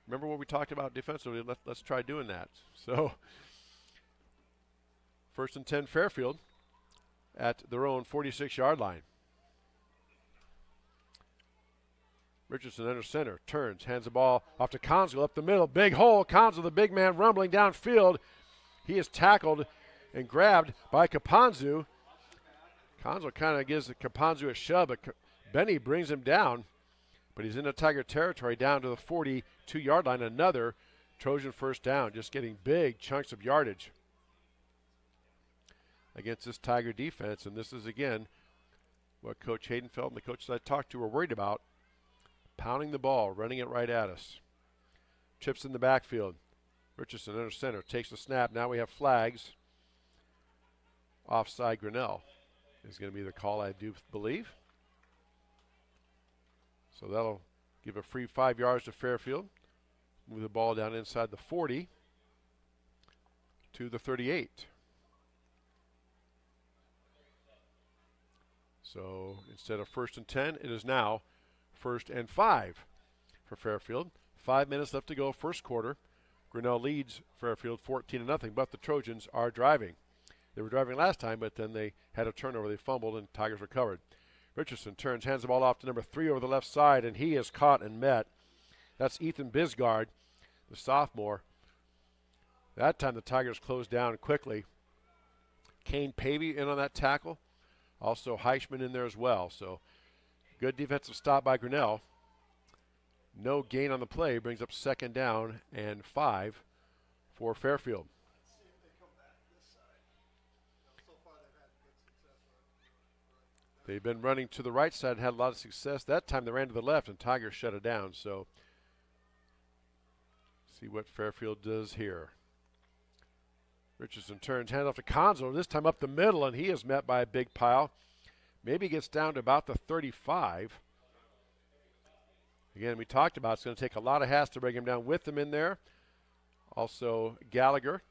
remember what we talked about defensively? Let's try doing that. So 1st and 10 Fairfield at their own 46-yard line. Richardson under center, turns, hands the ball off to Conzo up the middle. Big hole. Conzo, the big man, rumbling downfield. He is tackled and grabbed by Kapanzu. Conzo kind of gives Kapanzu a shove, but Benny brings him down. But he's in the Tiger territory down to the 42-yard line. Another Trojan first down, just getting big chunks of yardage against this Tiger defense. And this is, again, what Coach Haydenfeld and the coaches I talked to were worried about. Pounding the ball, running it right at us. Trips in the backfield. Richardson under center, takes the snap. Now we have flags. Offside Grinnell is going to be the call, I do believe. So that'll give a free 5 yards to Fairfield. Move the ball down inside the 40 to the 38. So instead of 1st and 10, it is now 1st and 5 for Fairfield. 5 minutes left to go, first quarter. Grinnell leads Fairfield 14-0, but the Trojans are driving. They were driving last time, but then they had a turnover. They fumbled, and Tigers recovered. Richardson turns, hands the ball off to number 3 over the left side, and he is caught and met. That's Ethan Bisgard, the sophomore. That time the Tigers closed down quickly. Kane Pavey in on that tackle. Also Heichman in there as well. So good defensive stop by Grinnell. No gain on the play. Brings up 2nd down and 5 for Fairfield. They've been running to the right side and had a lot of success. That time they ran to the left, and Tigers shut it down. So see what Fairfield does here. Richardson turns, hand off to Conzo, this time up the middle, and he is met by a big pile. Maybe gets down to about the 35. Again, we talked about it's going to take a lot of hats to bring him down with them in there. Also Gallagher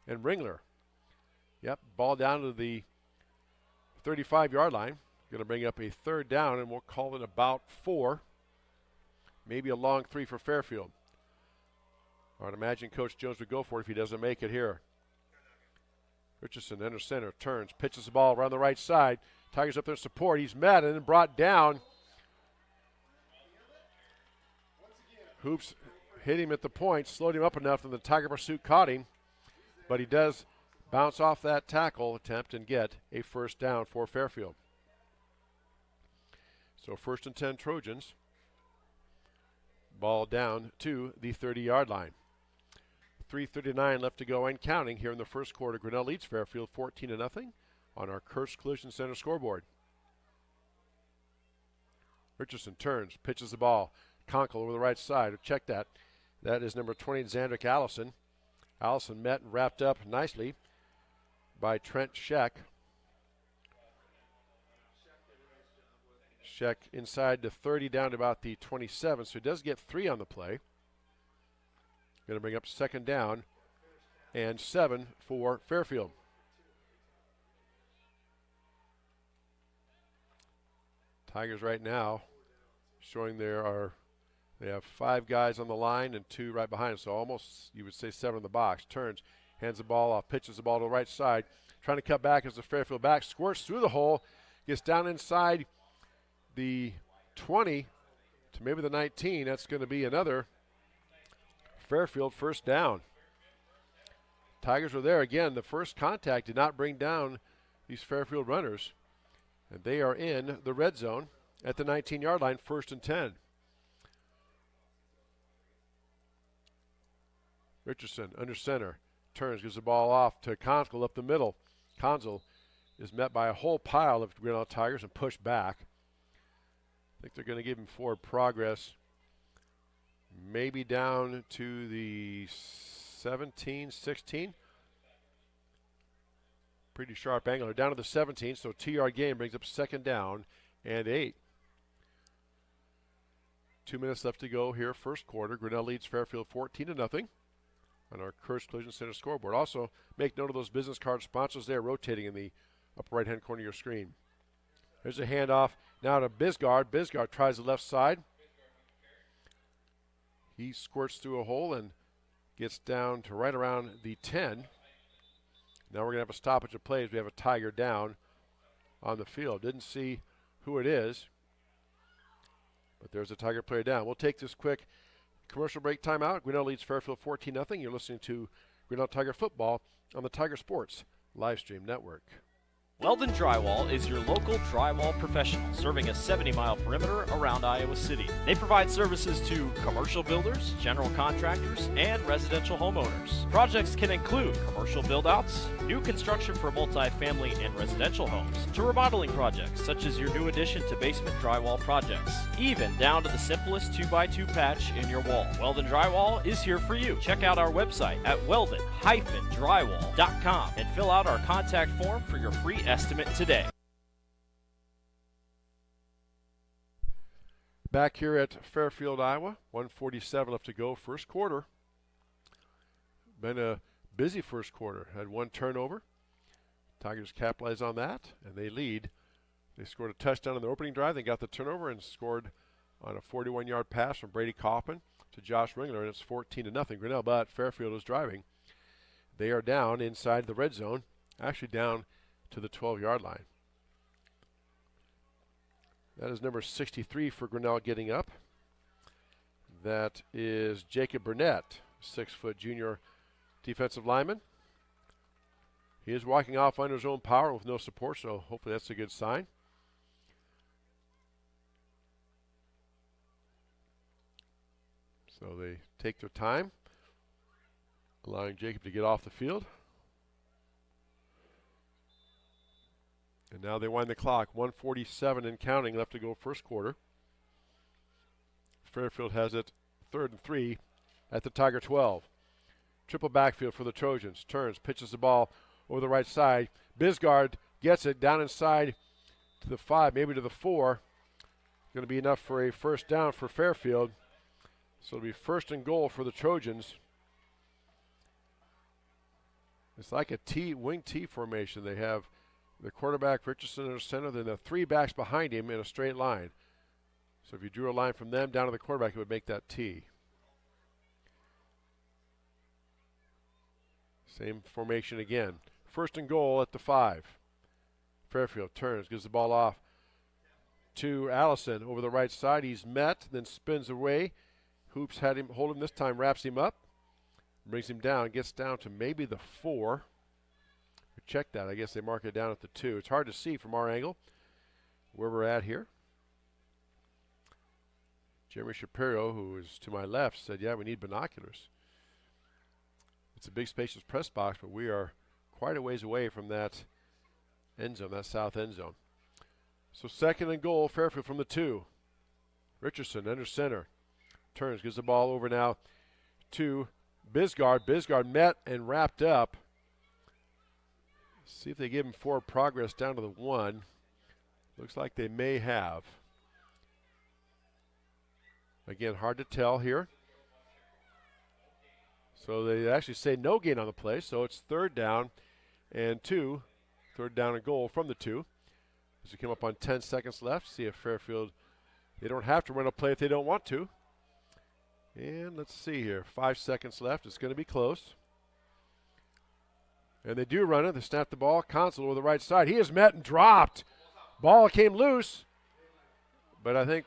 and Ringler. Yep, ball down to the 35-yard line. Going to bring up a 3rd down, and we'll call it about 4. Maybe a long 3 for Fairfield. I'd imagine Coach Jones would go for it if he doesn't make it here. Richardson under center, turns, pitches the ball around the right side. Tigers up there in support. He's met and then brought down. Hoops hit him at the point, slowed him up enough that the Tiger pursuit caught him. But he does bounce off that tackle attempt and get a first down for Fairfield. So 1st and 10 Trojans. Ball down to the 30-yard line. 3:39 left to go and counting here in the first quarter. Grinnell leads Fairfield 14-0 on our Kurtz Collision Center scoreboard. Richardson turns, pitches the ball. Conkle over the right side. Check that. That is number 20, Xandrick Allison. Allison met and wrapped up nicely by Trent Scheck. Scheck inside the 30 down to about the 27, so he does get 3 on the play. Going to bring up second down and 7 for Fairfield. Tigers right now showing they have 5 guys on the line and 2 right behind him, so almost you would say 7 in the box. Turns, hands the ball off, pitches the ball to the right side, trying to cut back as the Fairfield back, squirts through the hole, gets down inside the 20 to maybe the 19. That's going to be another Fairfield first down. Tigers were there again. The first contact did not bring down these Fairfield runners, and they are in the red zone at the 19-yard line, 1st and 10. Richardson under center, turns, gives the ball off to Conzel up the middle. Conzel is met by a whole pile of Grinnell Tigers and pushed back. I think they're going to give him forward progress, maybe down to the 17, 16. Pretty sharp angle. They're down to the 17, so 2-yard gain brings up second down and 8. 2 minutes left to go here, first quarter. Grinnell leads Fairfield 14-0 on our Kurtz Collision Center scoreboard. Also, make note of those business card sponsors there rotating in the upper right-hand corner of your screen. There's a handoff now to Bisgard. Bisgard tries the left side. He squirts through a hole and gets down to right around the 10. Now we're going to have a stoppage of plays. We have a Tiger down on the field. Didn't see who it is, but there's a Tiger player down. We'll take this quick commercial break timeout. Grinnell leads Fairfield 14-0. You're listening to Grinnell Tiger Football on the Tiger Sports Livestream Network. Weldon Drywall is your local drywall professional, serving a 70-mile perimeter around Iowa City. They provide services to commercial builders, general contractors, and residential homeowners. Projects can include commercial build-outs, new construction for multi-family and residential homes, to remodeling projects such as your new addition to basement drywall projects, even down to the simplest 2x2 patch in your wall. Weldon Drywall is here for you. Check out our website at weldon-drywall.com and fill out our contact form for your free estimate today. Back here at Fairfield, Iowa, 1:47 left to go, first quarter. Been a busy first quarter. Had 1 turnover. Tigers capitalized on that, and they lead. They scored a touchdown on the opening drive. They got the turnover and scored on a 41-yard pass from Brady Kaufman to Josh Ringler, and it's 14-0 Grinnell, but Fairfield is driving. They are down inside the red zone, actually down to the 12-yard line. That is number 63 for Grinnell getting up. That is Jacob Burnett, 6-foot junior defensive lineman. He is walking off under his own power with no support, so hopefully that's a good sign. So they take their time, allowing Jacob to get off the field. And now they wind the clock. 1:47 and counting left to go first quarter. Fairfield has it 3rd and 3 at the Tiger 12. Triple backfield for the Trojans. Turns, pitches the ball over the right side. Bisgard gets it down inside to the 5, maybe to the 4. Going to be enough for a first down for Fairfield. So it'll be 1st and goal for the Trojans. It's like a wing T formation. They have the quarterback, Richardson, in the center, then the 3 backs behind him in a straight line. So if you drew a line from them down to the quarterback, it would make that T. Same formation again. 1st and goal at the 5. Fairfield turns, gives the ball off to Allison over the right side. He's met, then spins away. Hoops had him, hold him this time, wraps him up, brings him down, gets down to maybe the 4. Check that. I guess they mark it down at the 2. It's hard to see from our angle where we're at here. Jeremy Shapiro, who is to my left, said, yeah, we need binoculars. It's a big spacious press box, but we are quite a ways away from that end zone, that south end zone. So second and goal, Fairfield from the 2. Richardson under center. Turns, gives the ball over now to Bisgard. Bisgard met and wrapped up. See if they give him forward progress down to the 1. Looks like they may have. Again, hard to tell here. So they actually say no gain on the play, so it's 3rd down and 2. 3rd down and goal from the 2. As we come up on 10 seconds left, see if Fairfield, they don't have to run a play if they don't want to. And let's see here, 5 seconds left. It's going to be close. And they do run it. They snap the ball. Consul over the right side. He is met and dropped. Ball came loose. But I think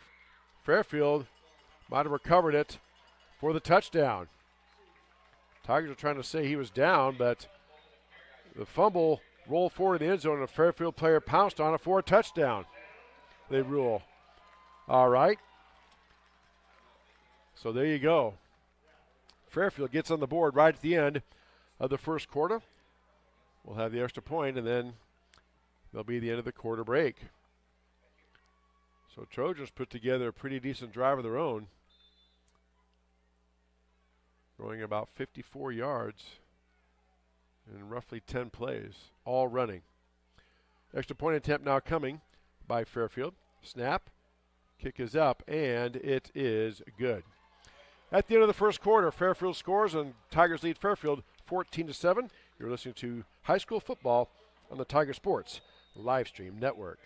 Fairfield might have recovered it for the touchdown. Tigers are trying to say he was down, but the fumble rolled forward in the end zone and a Fairfield player pounced on it for a touchdown. They rule. All right. So there you go. Fairfield gets on the board right at the end of the first quarter. We'll have the extra point, and then there'll be the end of the quarter break. So Trojans put together a pretty decent drive of their own, going about 54 yards in roughly 10 plays, all running. Extra point attempt now coming by Fairfield. Snap, kick is up, and it is good. At the end of the first quarter, Fairfield scores and Tigers lead Fairfield 14-7. You're listening to high school football on the Tiger Sports Livestream Network.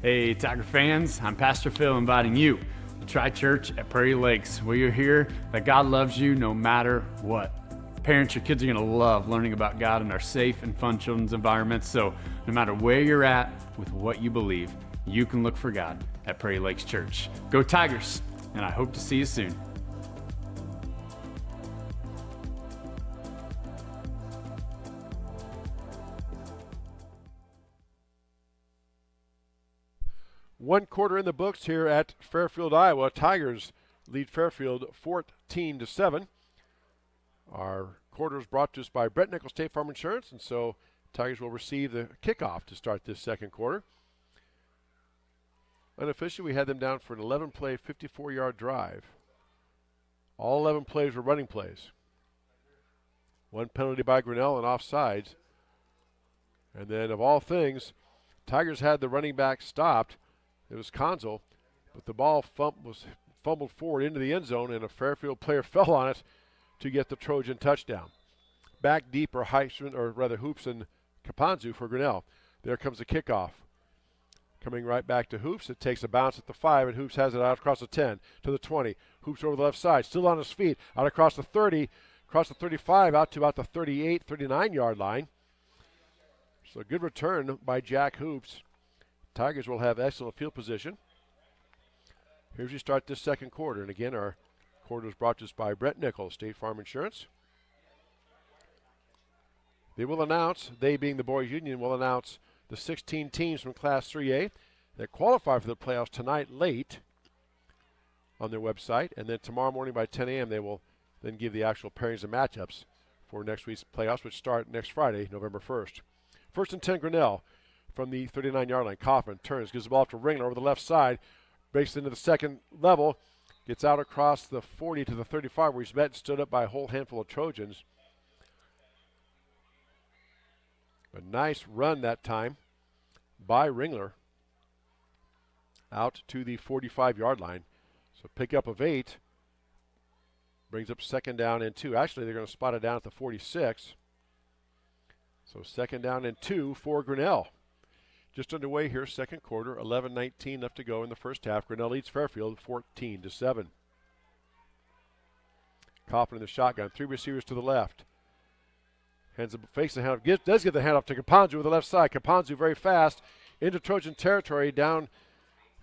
Hey, Tiger fans, I'm Pastor Phil inviting you to try church at Prairie Lakes, where you'll hear that God loves you no matter what. Parents, your kids are going to love learning about God in our safe and fun children's environments, so no matter where you're at with what you believe, you can look for God at Prairie Lakes Church. Go Tigers, and I hope to see you soon. One quarter in the books here at Fairfield, Iowa. Tigers lead Fairfield 14-7. Our quarter is brought to us by Brett Nickel State Farm Insurance, and so Tigers will receive the kickoff to start this second quarter. Unofficially, we had them down for an 11-play, 54-yard drive. All 11 plays were running plays. One penalty by Grinnell and offsides. And then, of all things, Tigers had the running back stopped. It was Consul, but the ball was fumbled forward into the end zone, and a Fairfield player fell on it to get the Trojan touchdown. Back deep are Hoops and Capanzu for Grinnell. There comes the kickoff. Coming right back to Hoops. It takes a bounce at the 5, and Hoops has it out across the 10 to the 20. Hoops over the left side, still on his feet, out across the 30, across the 35, out to about the 38, 39-yard line. So a good return by Jack Hoops. Tigers will have excellent field position. Here's we start this second quarter. And again, our quarter is brought to us by Brett Nickel, State Farm Insurance. They will announce, they being the boys union, will announce the 16 teams from Class 3A that qualify for the playoffs tonight late on their website. And then tomorrow morning by 10 a.m. they will then give the actual pairings and matchups for next week's playoffs, which start next Friday, November 1st. First and 10, Grinnell. From the 39-yard line, Kaufman turns, gives the ball to Ringler over the left side, breaks into the second level, gets out across the 40 to the 35, where he's met and stood up by a whole handful of Trojans. A nice run that time by Ringler out to the 45-yard line. So pick up of 8 brings up second down and 2. Actually, they're going to spot it down at the 46. So second down and 2 for Grinnell. Just underway here, second quarter, 11:19 left to go in the first half. Grinnell leads Fairfield 14-7. Kaufman in the shotgun, 3 receivers to the left. Fakes the handoff, does get the handoff to Capanzu with the left side. Capanzu very fast into Trojan territory, down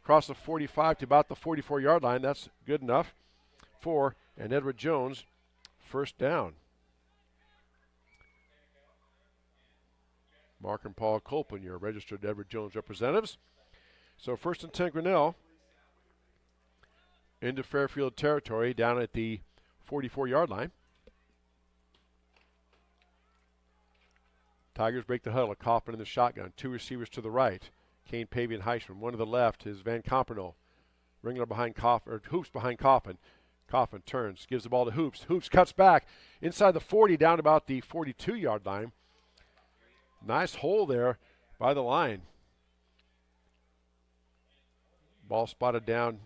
across the 45 to about the 44-yard line. That's good enough for an Edward Jones first down. Mark and Paul Colpin, your registered Edward Jones representatives. So first and 10 Grinnell into Fairfield territory down at the 44-yard line. Tigers break the huddle. Kaufman in the shotgun. Two receivers to the right. Kane, Pavey, and Heisman. One to the left is Van Comperno. Ringler behind Kaufman, or Hoops behind Kaufman. Kaufman turns, gives the ball to Hoops. Hoops cuts back inside the 40, down about the 42-yard line. Nice hole there by the line. Ball spotted down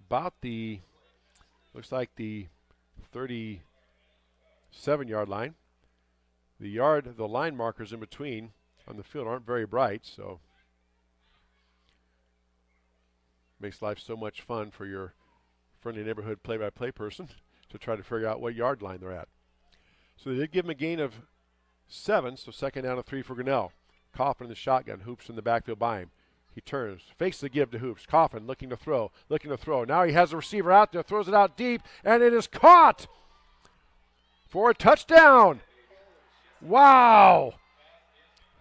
about the, looks like the 37-yard line. The line markers in between on the field aren't very bright, so makes life so much fun for your friendly neighborhood play-by-play person to try to figure out what yard line they're at. So they did give him a gain of 7, so second down and 3 for Grinnell. Kaufman in the shotgun, Hoops in the backfield by him. He turns, fakes the give to Hoops. Kaufman looking to throw. Now he has the receiver out there, throws it out deep, and it is caught for a touchdown. Wow.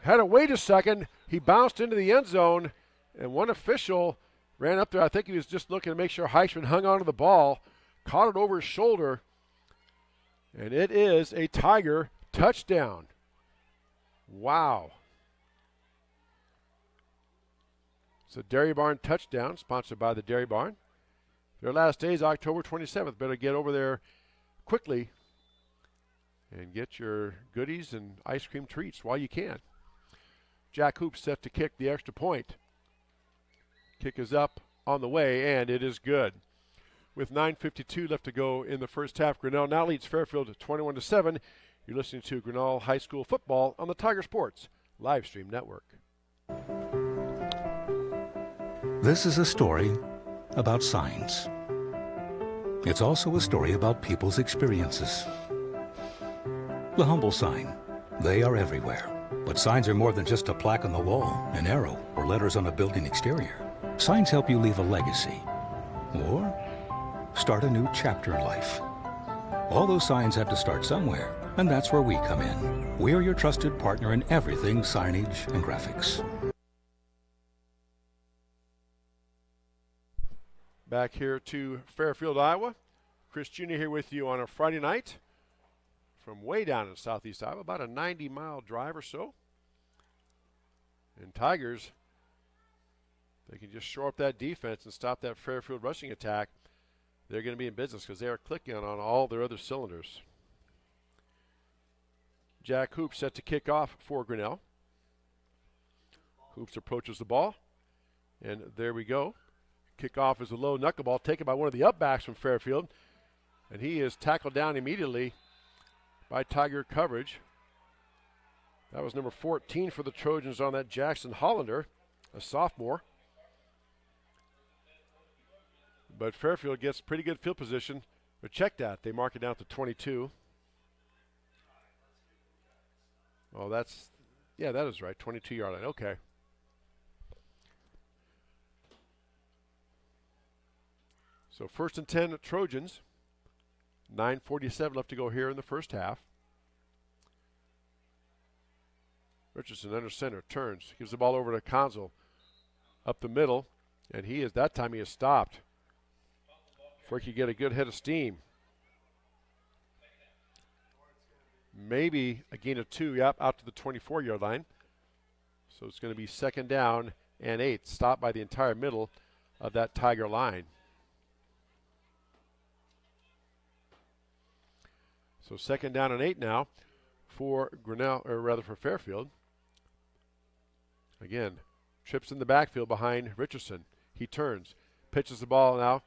Had to wait a second. He bounced into the end zone, and one official ran up there. I think he was just looking to make sure Heisman hung onto the ball, caught it over his shoulder, and it is a Tiger touchdown. Wow. It's a Dairy Barn touchdown, sponsored by the Dairy Barn. Their last day is October 27th. Better get over there quickly and get your goodies and ice cream treats while you can. Jack Hoops set to kick the extra point. Kick is up on the way, and it is good. With 9:52 left to go in the first half, Grinnell now leads Fairfield 21-7. You're listening to Grinnell High School football on the Tiger Sports live stream network. This is a story about signs. It's also a story about people's experiences. The humble sign. They are everywhere. But signs are more than just a plaque on the wall, an arrow, or letters on a building exterior. Signs help you leave a legacy or start a new chapter in life. All those signs have to start somewhere, and that's where we come in. We are your trusted partner in everything signage and graphics. Back here to Fairfield, Iowa. Chris Jr. here with you on a Friday night from way down in southeast Iowa, about a 90-mile drive or so. And Tigers, they can just shore up that defense and stop that Fairfield rushing attack. They're going to be in business because they are clicking on all their other cylinders. Jack Hoops set to kick off for Grinnell. Hoops approaches the ball, and there we go. Kickoff is a low knuckleball taken by one of the upbacks from Fairfield, and he is tackled down immediately by Tiger coverage. That was number 14 for the Trojans on that, Jackson Hollander, a sophomore. But Fairfield gets pretty good field position. But check that. They mark it down to 22. Oh, that is right. 22-yard line. Okay. So 1st and 10 Trojans. 9:47 left to go here in the first half. Richardson under center, turns, gives the ball over to Conzel. Up the middle, and that time he is stopped. Before he could get a good head of steam. Maybe a gain of 2, out to the 24-yard line. So it's going to be second down and 8, stopped by the entire middle of that Tiger line. So second down and 8 now for Grinnell, or rather for Fairfield. Again, trips in the backfield behind Richardson. He turns, pitches the ball now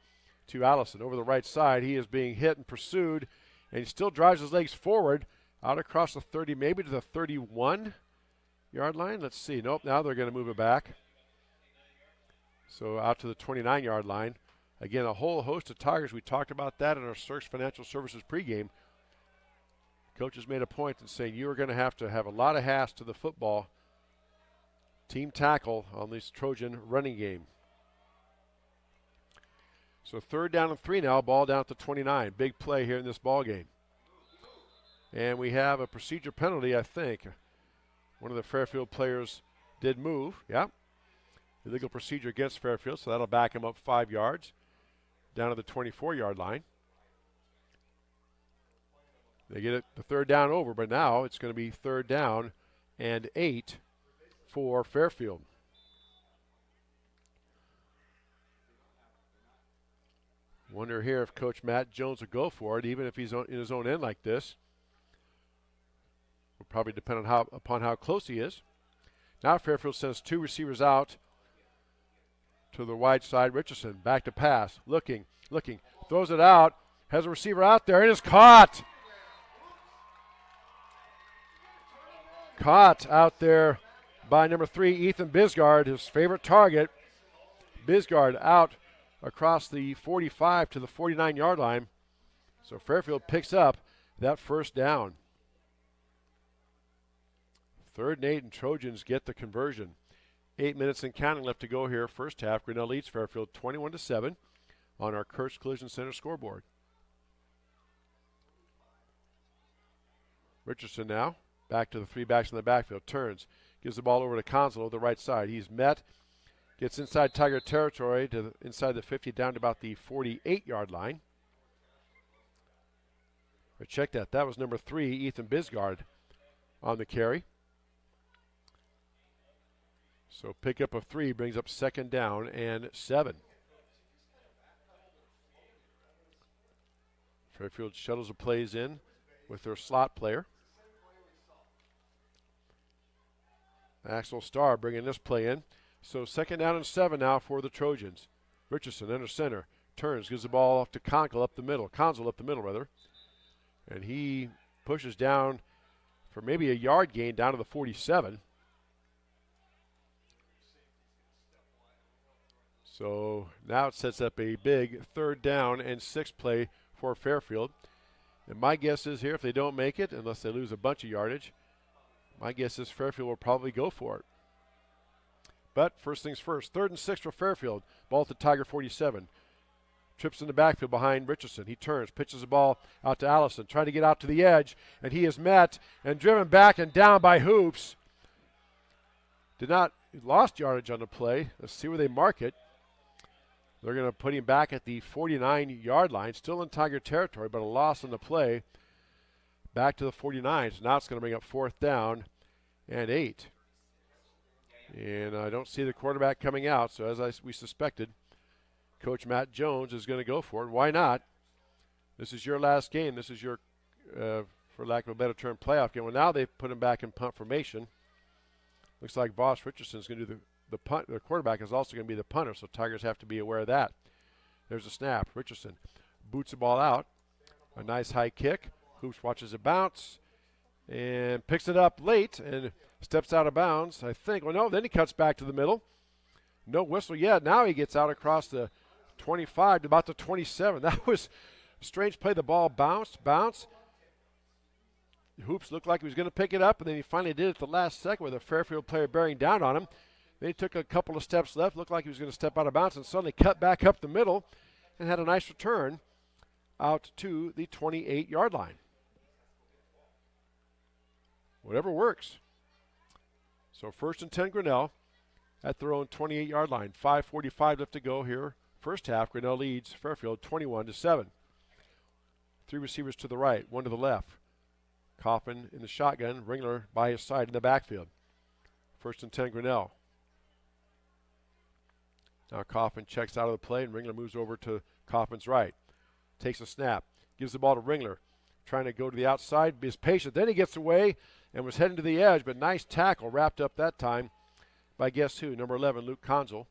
to Allison over the right side. He is being hit and pursued, and he still drives his legs forward out across the 30, maybe to the 31-yard line. Let's see. Nope, now they're going to move it back. So out to the 29-yard line. Again, a whole host of Tigers. We talked about that in our Search Financial Services pregame. Coaches made a point in saying you are going to have a lot of has to the football team tackle on this Trojan running game. So third down and 3 now, ball down to 29. Big play here in this ball game. And we have a procedure penalty, I think. One of the Fairfield players did move. Yep. Illegal procedure against Fairfield, so that'll back him up 5 yards down to the 24-yard line. They get it the third down over, but now it's going to be third down and 8 for Fairfield. Wonder here if Coach Matt Jones will go for it, even if he's in his own end like this. Will probably depend on upon how close he is. Now Fairfield sends 2 receivers out to the wide side. Richardson back to pass, looking, throws it out, has a receiver out there, and it's caught. Caught out there by number 3, Ethan Bisgard, his favorite target. Bisgard out across the 45 to the 49-yard line. So Fairfield picks up that first down. 3rd and 8, and Trojans get the conversion. 8 minutes and counting left to go here. First half, Grinnell leads Fairfield 21-7 on our Kurtz Collision Center scoreboard. Richardson now back to the 3 backs in the backfield. Turns, gives the ball over to Console over the right side. He's met, gets inside Tiger territory to inside the 50 down to about the 48-yard line. But check that. That was number 3, Ethan Bisgard, on the carry. So pickup of 3 brings up 2nd down and 7. Fairfield shuttles the plays in with their slot player. Axel Starr bringing this play in. So 2nd down and 7 now for the Trojans. Richardson under center. Turns, gives the ball off to Console up the middle. And he pushes down for maybe a yard gain down to the 47. So now it sets up a big 3rd down and 6 play for Fairfield. And my guess is here, if they don't make it, unless they lose a bunch of yardage, my guess is Fairfield will probably go for it. But first things first, 3rd and 6 for Fairfield. Ball at the Tiger 47. Trips in the backfield behind Richardson. He turns, pitches the ball out to Allison, trying to get out to the edge, and he is met and driven back and down by Hoops. Lost yardage on the play. Let's see where they mark it. They're going to put him back at the 49-yard line, still in Tiger territory, but a loss on the play. Back to the 49. So now it's going to bring up 4th down and 8. And I don't see the quarterback coming out, so as we suspected, Coach Matt Jones is going to go for it. Why not? This is your last game. This is your, for lack of a better term, playoff game. Well, now they've put him back in punt formation. Looks like Voss Richardson is going to do the punt. The quarterback is also going to be the punter, so Tigers have to be aware of that. There's a snap. Richardson boots the ball out. A nice high kick. Hoops watches it bounce and picks it up late and steps out of bounds, I think. Well, no, then he cuts back to the middle. No whistle yet. Now he gets out across the 25 to about the 27. That was a strange play. The ball bounced. Hoops looked like he was going to pick it up, and then he finally did it at the last second with a Fairfield player bearing down on him. Then he took a couple of steps left, looked like he was going to step out of bounds, and suddenly cut back up the middle and had a nice return out to the 28-yard line. Whatever works. So 1st and 10 Grinnell at their own 28-yard line. 5:45 left to go here. First half, Grinnell leads Fairfield 21-7. 3 receivers to the right, 1 to the left. Coffin in the shotgun, Ringler by his side in the backfield. 1st and 10 Grinnell. Now Coffin checks out of the play, and Ringler moves over to Coffin's right. Takes a snap, gives the ball to Ringler, trying to go to the outside, is patient. Then he gets away and was heading to the edge, but nice tackle wrapped up that time by guess who? Number 11, Luke Console.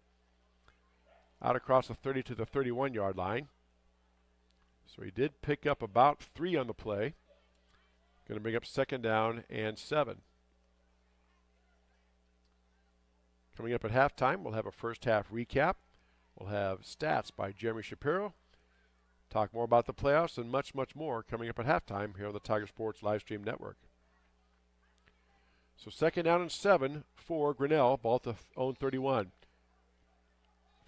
Out across the 30 to the 31-yard line. So he did pick up about 3 on the play. Going to bring up 2nd down and 7. Coming up at halftime, we'll have a first half recap. We'll have stats by Jeremy Shapiro. Talk more about the playoffs and much, much more coming up at halftime here on the Tiger Sports Livestream Network. So 2nd down and 7 for Grinnell, ball at the own 31.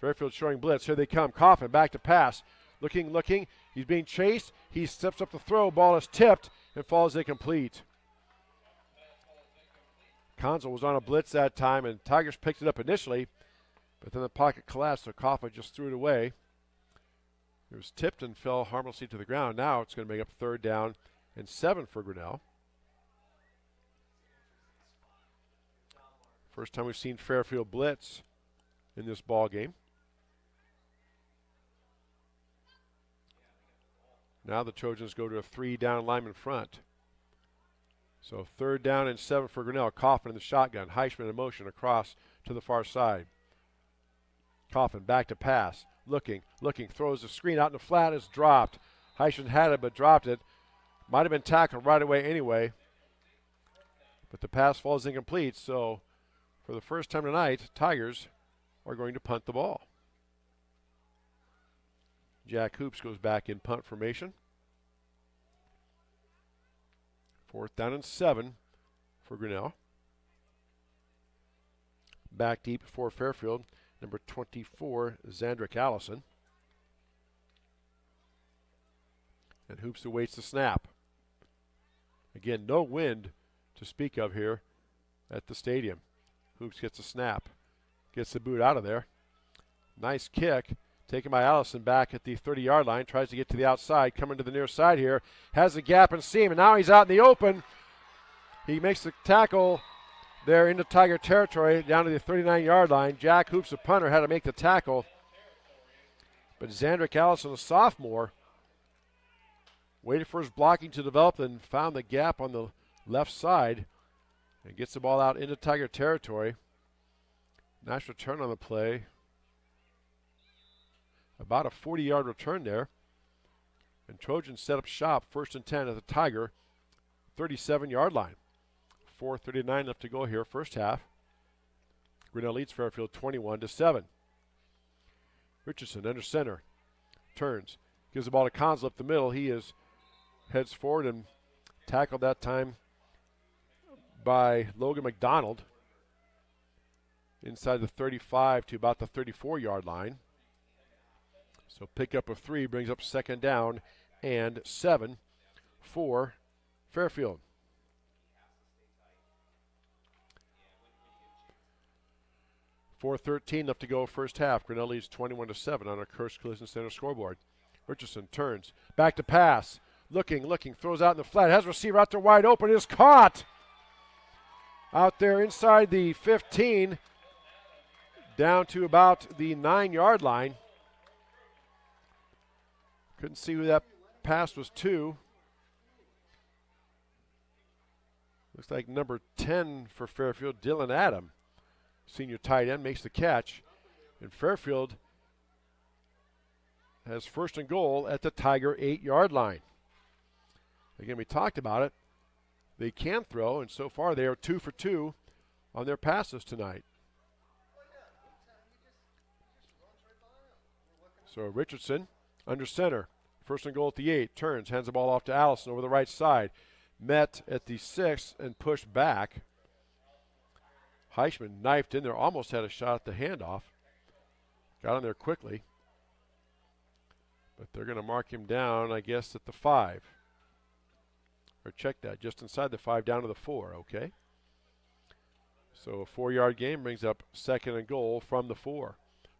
Fairfield showing blitz. Here they come. Coffin back to pass. Looking. He's being chased. He steps up to throw. Ball is tipped and falls incomplete. Console was on a blitz that time, and Tigers picked it up initially, but then the pocket collapsed, so Coffin just threw it away. It was tipped and fell harmlessly to the ground. Now it's going to make up 3rd down and 7 for Grinnell. First time we've seen Fairfield blitz in this ball game. Now the Trojans go to a 3-down lineman front. So 3rd down and 7 for Grinnell. Coffin in the shotgun. Heichman in motion across to the far side. Coffin back to pass. Looking, throws the screen out in the flat. It's dropped. Heichman had it but dropped it. Might have been tackled right away anyway. But the pass falls incomplete. So for the first time tonight, Tigers are going to punt the ball. Jack Hoops goes back in punt formation. 4th down and 7 for Grinnell. Back deep for Fairfield, number 24, Zandrick Allison. And Hoops awaits the snap. Again, no wind to speak of here at the stadium. Hoops gets a snap, gets the boot out of there. Nice kick. Taken by Allison back at the 30-yard line. Tries to get to the outside. Coming to the near side here. Has a gap and seam. And now he's out in the open. He makes the tackle there into Tiger territory down to the 39-yard line. Jack Hoops, the punter, had to make the tackle. But Zandrick Allison, a sophomore, waited for his blocking to develop and found the gap on the left side and gets the ball out into Tiger territory. Nice return on the play. About a 40-yard return there. And Trojans set up shop, 1st and 10 at the Tiger 37-yard line. 4:39 left to go here, first half. Grinnell leads Fairfield 21-7. Richardson under center. Turns. Gives the ball to Conzel up the middle. He heads forward and tackled that time by Logan McDonald. Inside the 35 to about the 34-yard line. So pickup of 3 brings up 2nd down and 7 for Fairfield. .413 left to go first half. Grinnell leads 21-7 on a Kursk Collision Center scoreboard. Richardson turns. Back to pass. Looking. Throws out in the flat. Has a receiver out there wide open. Is caught. Out there inside the 15. Down to about the 9-yard line. Couldn't see who that pass was to. Looks like number 10 for Fairfield, Dylan Adam. Senior tight end makes the catch. And Fairfield has 1st and goal at the Tiger 8-yard line. Again, we talked about it. They can throw, and so far they are 2 for 2 on their passes tonight. So Richardson under center. 1st and goal at the 8. Turns, hands the ball off to Allison over the right side. Met at the 6 and pushed back. Heichman knifed in there, almost had a shot at the handoff. Got in there quickly. But they're going to mark him down, I guess, at the 5. Or check that, just inside the 5 down to the 4, okay? So a 4-yard gain brings up 2nd and goal from the 4.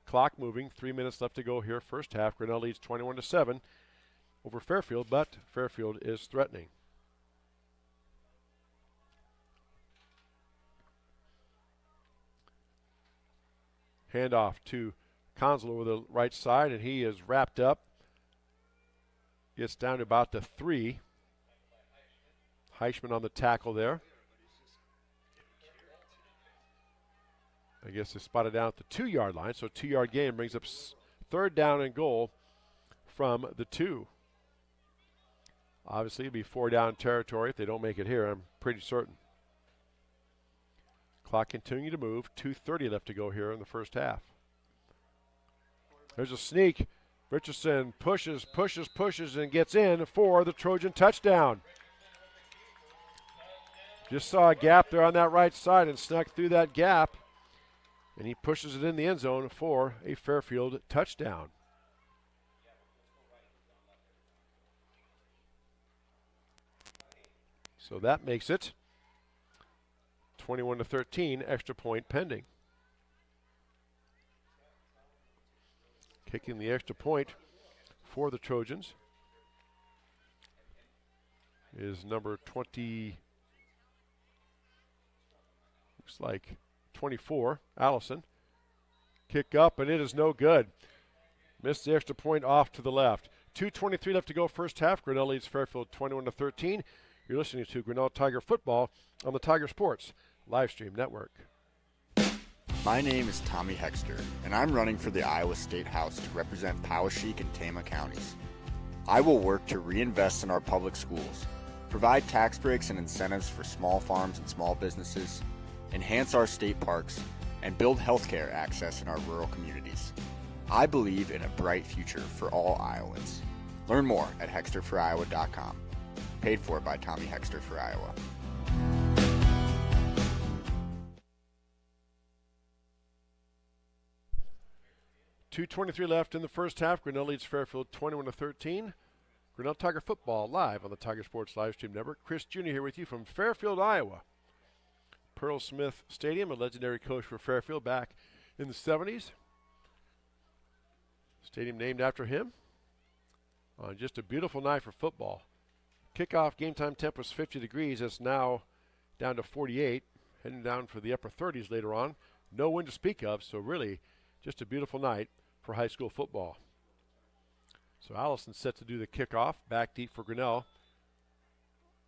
Clock moving, 3 minutes left to go here, first half. Grinnell leads 21-7 over Fairfield, but Fairfield is threatening. Handoff to Conzel over the right side, and he is wrapped up. Gets down to about the 3. Heichman on the tackle there. I guess they spotted down at the 2-yard line, so 2-yard gain brings up 3rd down and goal from the 2. Obviously, it'll be 4-down territory if they don't make it here, I'm pretty certain. Clock continuing to move, 2:30 left to go here in the first half. There's a sneak. Richardson pushes, and gets in for the Trojan touchdown. Just saw a gap there on that right side and snuck through that gap. And he pushes it in the end zone for a Fairfield touchdown. So that makes it 21-13, extra point pending. Kicking the extra point for the Trojans is number 20, looks like 24. Allison. Kick up, and it is no good. Missed the extra point off to the left. 2:23 left to go first half. Grinnell leads Fairfield 21-13. You're listening to Grinnell Tiger Football on the Tiger Sports Livestream Network. My name is Tommy Hexter, and I'm running for the Iowa State House to represent Poweshiek and Tama counties. I will work to reinvest in our public schools, provide tax breaks and incentives for small farms and small businesses, enhance our state parks, and build healthcare access in our rural communities. I believe in a bright future for all Iowans. Learn more at hexterforiowa.com. Paid for by Tommy Hexter for Iowa. .223 left in the first half. Grinnell leads Fairfield 21-13. Grinnell Tiger Football live on the Tiger Sports Livestream Network. Chris Jr. here with you from Fairfield, Iowa. Pearl Smith Stadium, a legendary coach for Fairfield back in the 70s. Stadium named after him. On just a beautiful night for football. Kickoff game time temp was 50 degrees. It's now down to 48. Heading down for the upper 30s later on. No wind to speak of, so really just a beautiful night for high school football. So Allison set to do the kickoff. Back deep for Grinnell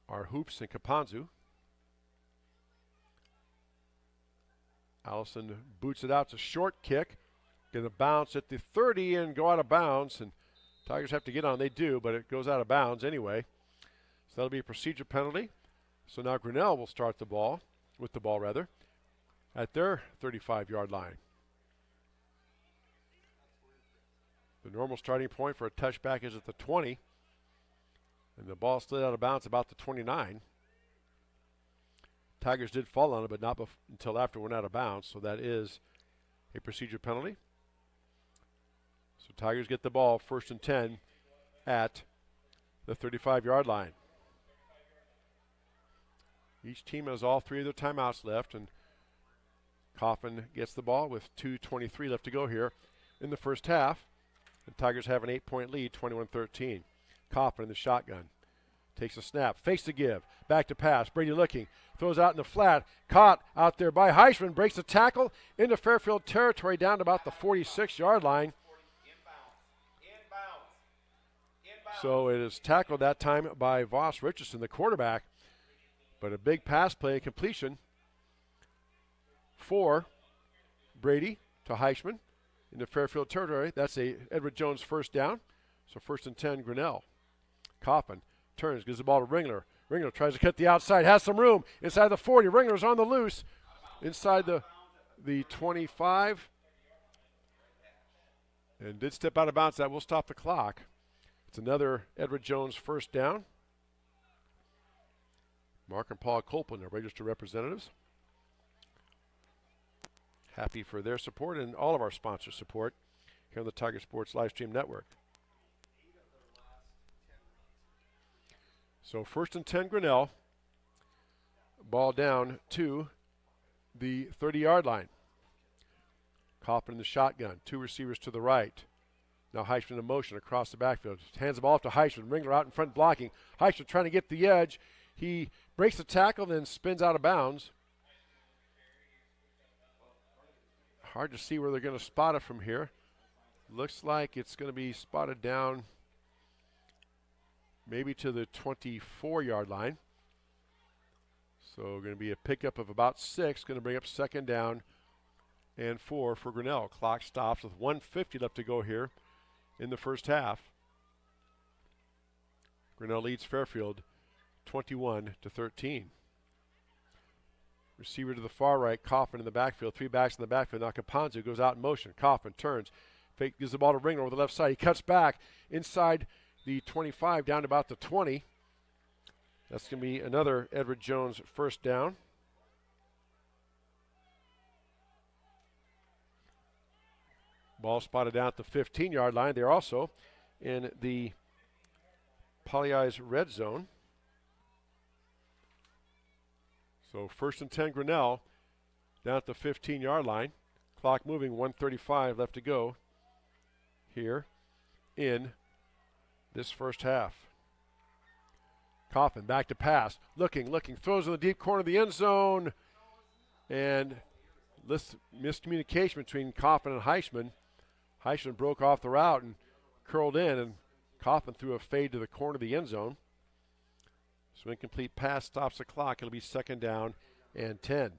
are Hoops and Kapanzu. Allison boots it out. It's a short kick. Going to bounce at the 30 and go out of bounds. And Tigers have to get on. They do, but it goes out of bounds anyway. So that'll be a procedure penalty. So now Grinnell will start the ball, at their 35-yard line. The normal starting point for a touchback is at the 20. And the ball slid out of bounds about the 29. Tigers did fall on it, but not until after it went out of bounds. So that is a procedure penalty. So Tigers get the ball 1st and 10 at the 35-yard line. Each team has all three of their timeouts left, and Coffin gets the ball with 2:23 left to go here in the first half. The Tigers have an 8-point lead, 21-13. Coffin in the shotgun. Takes a snap, fakes the give, back to pass. Brady looking, throws out in the flat, caught out there by Heisman, breaks the tackle into Fairfield territory down to about the 46-yard line. So it is tackled that time by Voss Richardson, the quarterback. But a big pass play and completion for Brady to Heisman into Fairfield territory. That's a Edward Jones first down. So 1st and 10, Grinnell. Coffin turns, gives the ball to Ringler. Ringler tries to cut the outside, has some room inside the 40. Ringler's on the loose inside the 25. And did step out of bounds. That will stop the clock. It's another Edward Jones first down. Mark and Paul Copeland are registered representatives. Happy for their support and all of our sponsors' support here on the Tiger Sports Livestream Network. So 1st and 10, Grinnell. Ball down to the 30-yard line. Coffin in the shotgun. 2 receivers to the right. Now Heisman in motion across the backfield. Hands the ball off to Heisman. Ringler out in front blocking. Heisman trying to get the edge. He breaks the tackle, then spins out of bounds. Hard to see where they're going to spot it from here. Looks like it's going to be spotted down maybe to the 24-yard line. So going to be a pickup of about 6. Going to bring up 2nd down and 4 for Grinnell. Clock stops with 1:50 left to go here in the first half. Grinnell leads Fairfield 21-13. Receiver to the far right, Coffin in the backfield. 3 backs in the backfield. Now Kapanzu goes out in motion. Coffin turns, fake, gives the ball to Ringler over the left side. He cuts back inside the 25 down to about the 20. That's going to be another Edward Jones first down. Ball spotted down at the 15-yard line. They're also in the Poly-Eyes red zone. So 1st and 10, Grinnell, down at the 15-yard line. Clock moving, 1:35 left to go here in this first half. Coffin back to pass, looking, throws in the deep corner of the end zone, and miscommunication between Coffin and Heisman. Heisman broke off the route and curled in, and Coffin threw a fade to the corner of the end zone. So incomplete pass stops the clock. It'll be 2nd down and 10.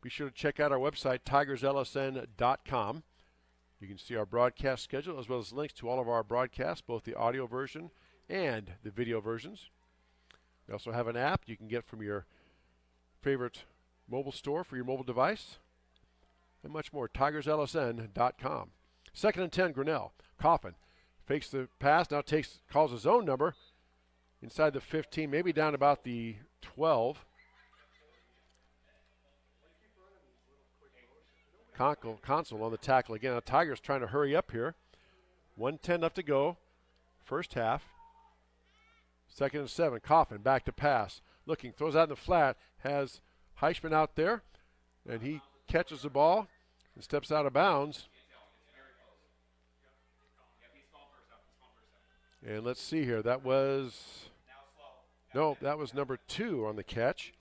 Be sure to check out our website, tigerslsn.com. You can see our broadcast schedule as well as links to all of our broadcasts, both the audio version and the video versions. We also have an app you can get from your favorite mobile store for your mobile device, and much more. tigerslsn.com. 2nd and 10, Grinnell. Coffin fakes the pass, now calls his own number inside the 15, maybe down about the 12. Console on the tackle again. Now Tigers trying to hurry up here. 1:10 left to go. First half. 2nd and 7. Coffin back to pass. Looking, throws out in the flat. Has Heisman out there. And he catches the ball and steps out of bounds. And let's see here. That was number 2 on the catch.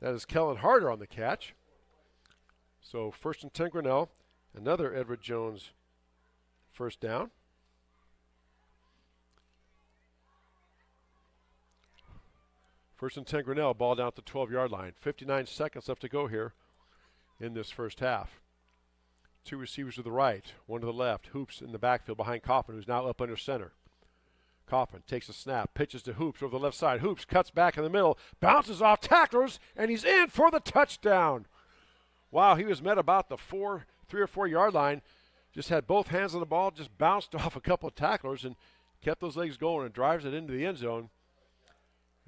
That is Kellen Harder on the catch. So 1st and 10 Grinnell. Another Edward Jones first down. First and 10 Grinnell, ball down at the 12-yard line. 59 seconds left to go here in this first half. 2 receivers to the right, 1 to the left. Hoops in the backfield behind Coffin, who's now up under center. Coffin takes a snap, pitches to Hoops over the left side. Hoops cuts back in the middle, bounces off tacklers, and he's in for the touchdown. Wow, he was met about the 3 or 4 yard line. Just had both hands on the ball, just bounced off a couple of tacklers and kept those legs going and drives it into the end zone.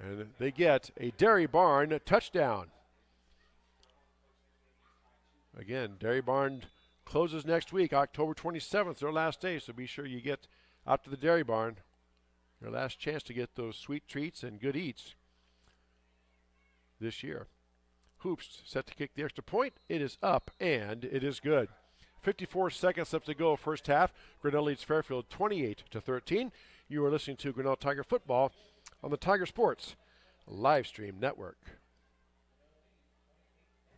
And they get a Derry Barn touchdown. Again, Derry Barn closes next week, October 27th, their last day, so be sure you get out to the Derry Barn. Your last chance to get those sweet treats and good eats this year. Hoops set to kick the extra point. It is up, and it is good. 54 seconds left to go first half. Grinnell leads Fairfield 28-13. You are listening to Grinnell Tiger Football on the Tiger Sports live stream network.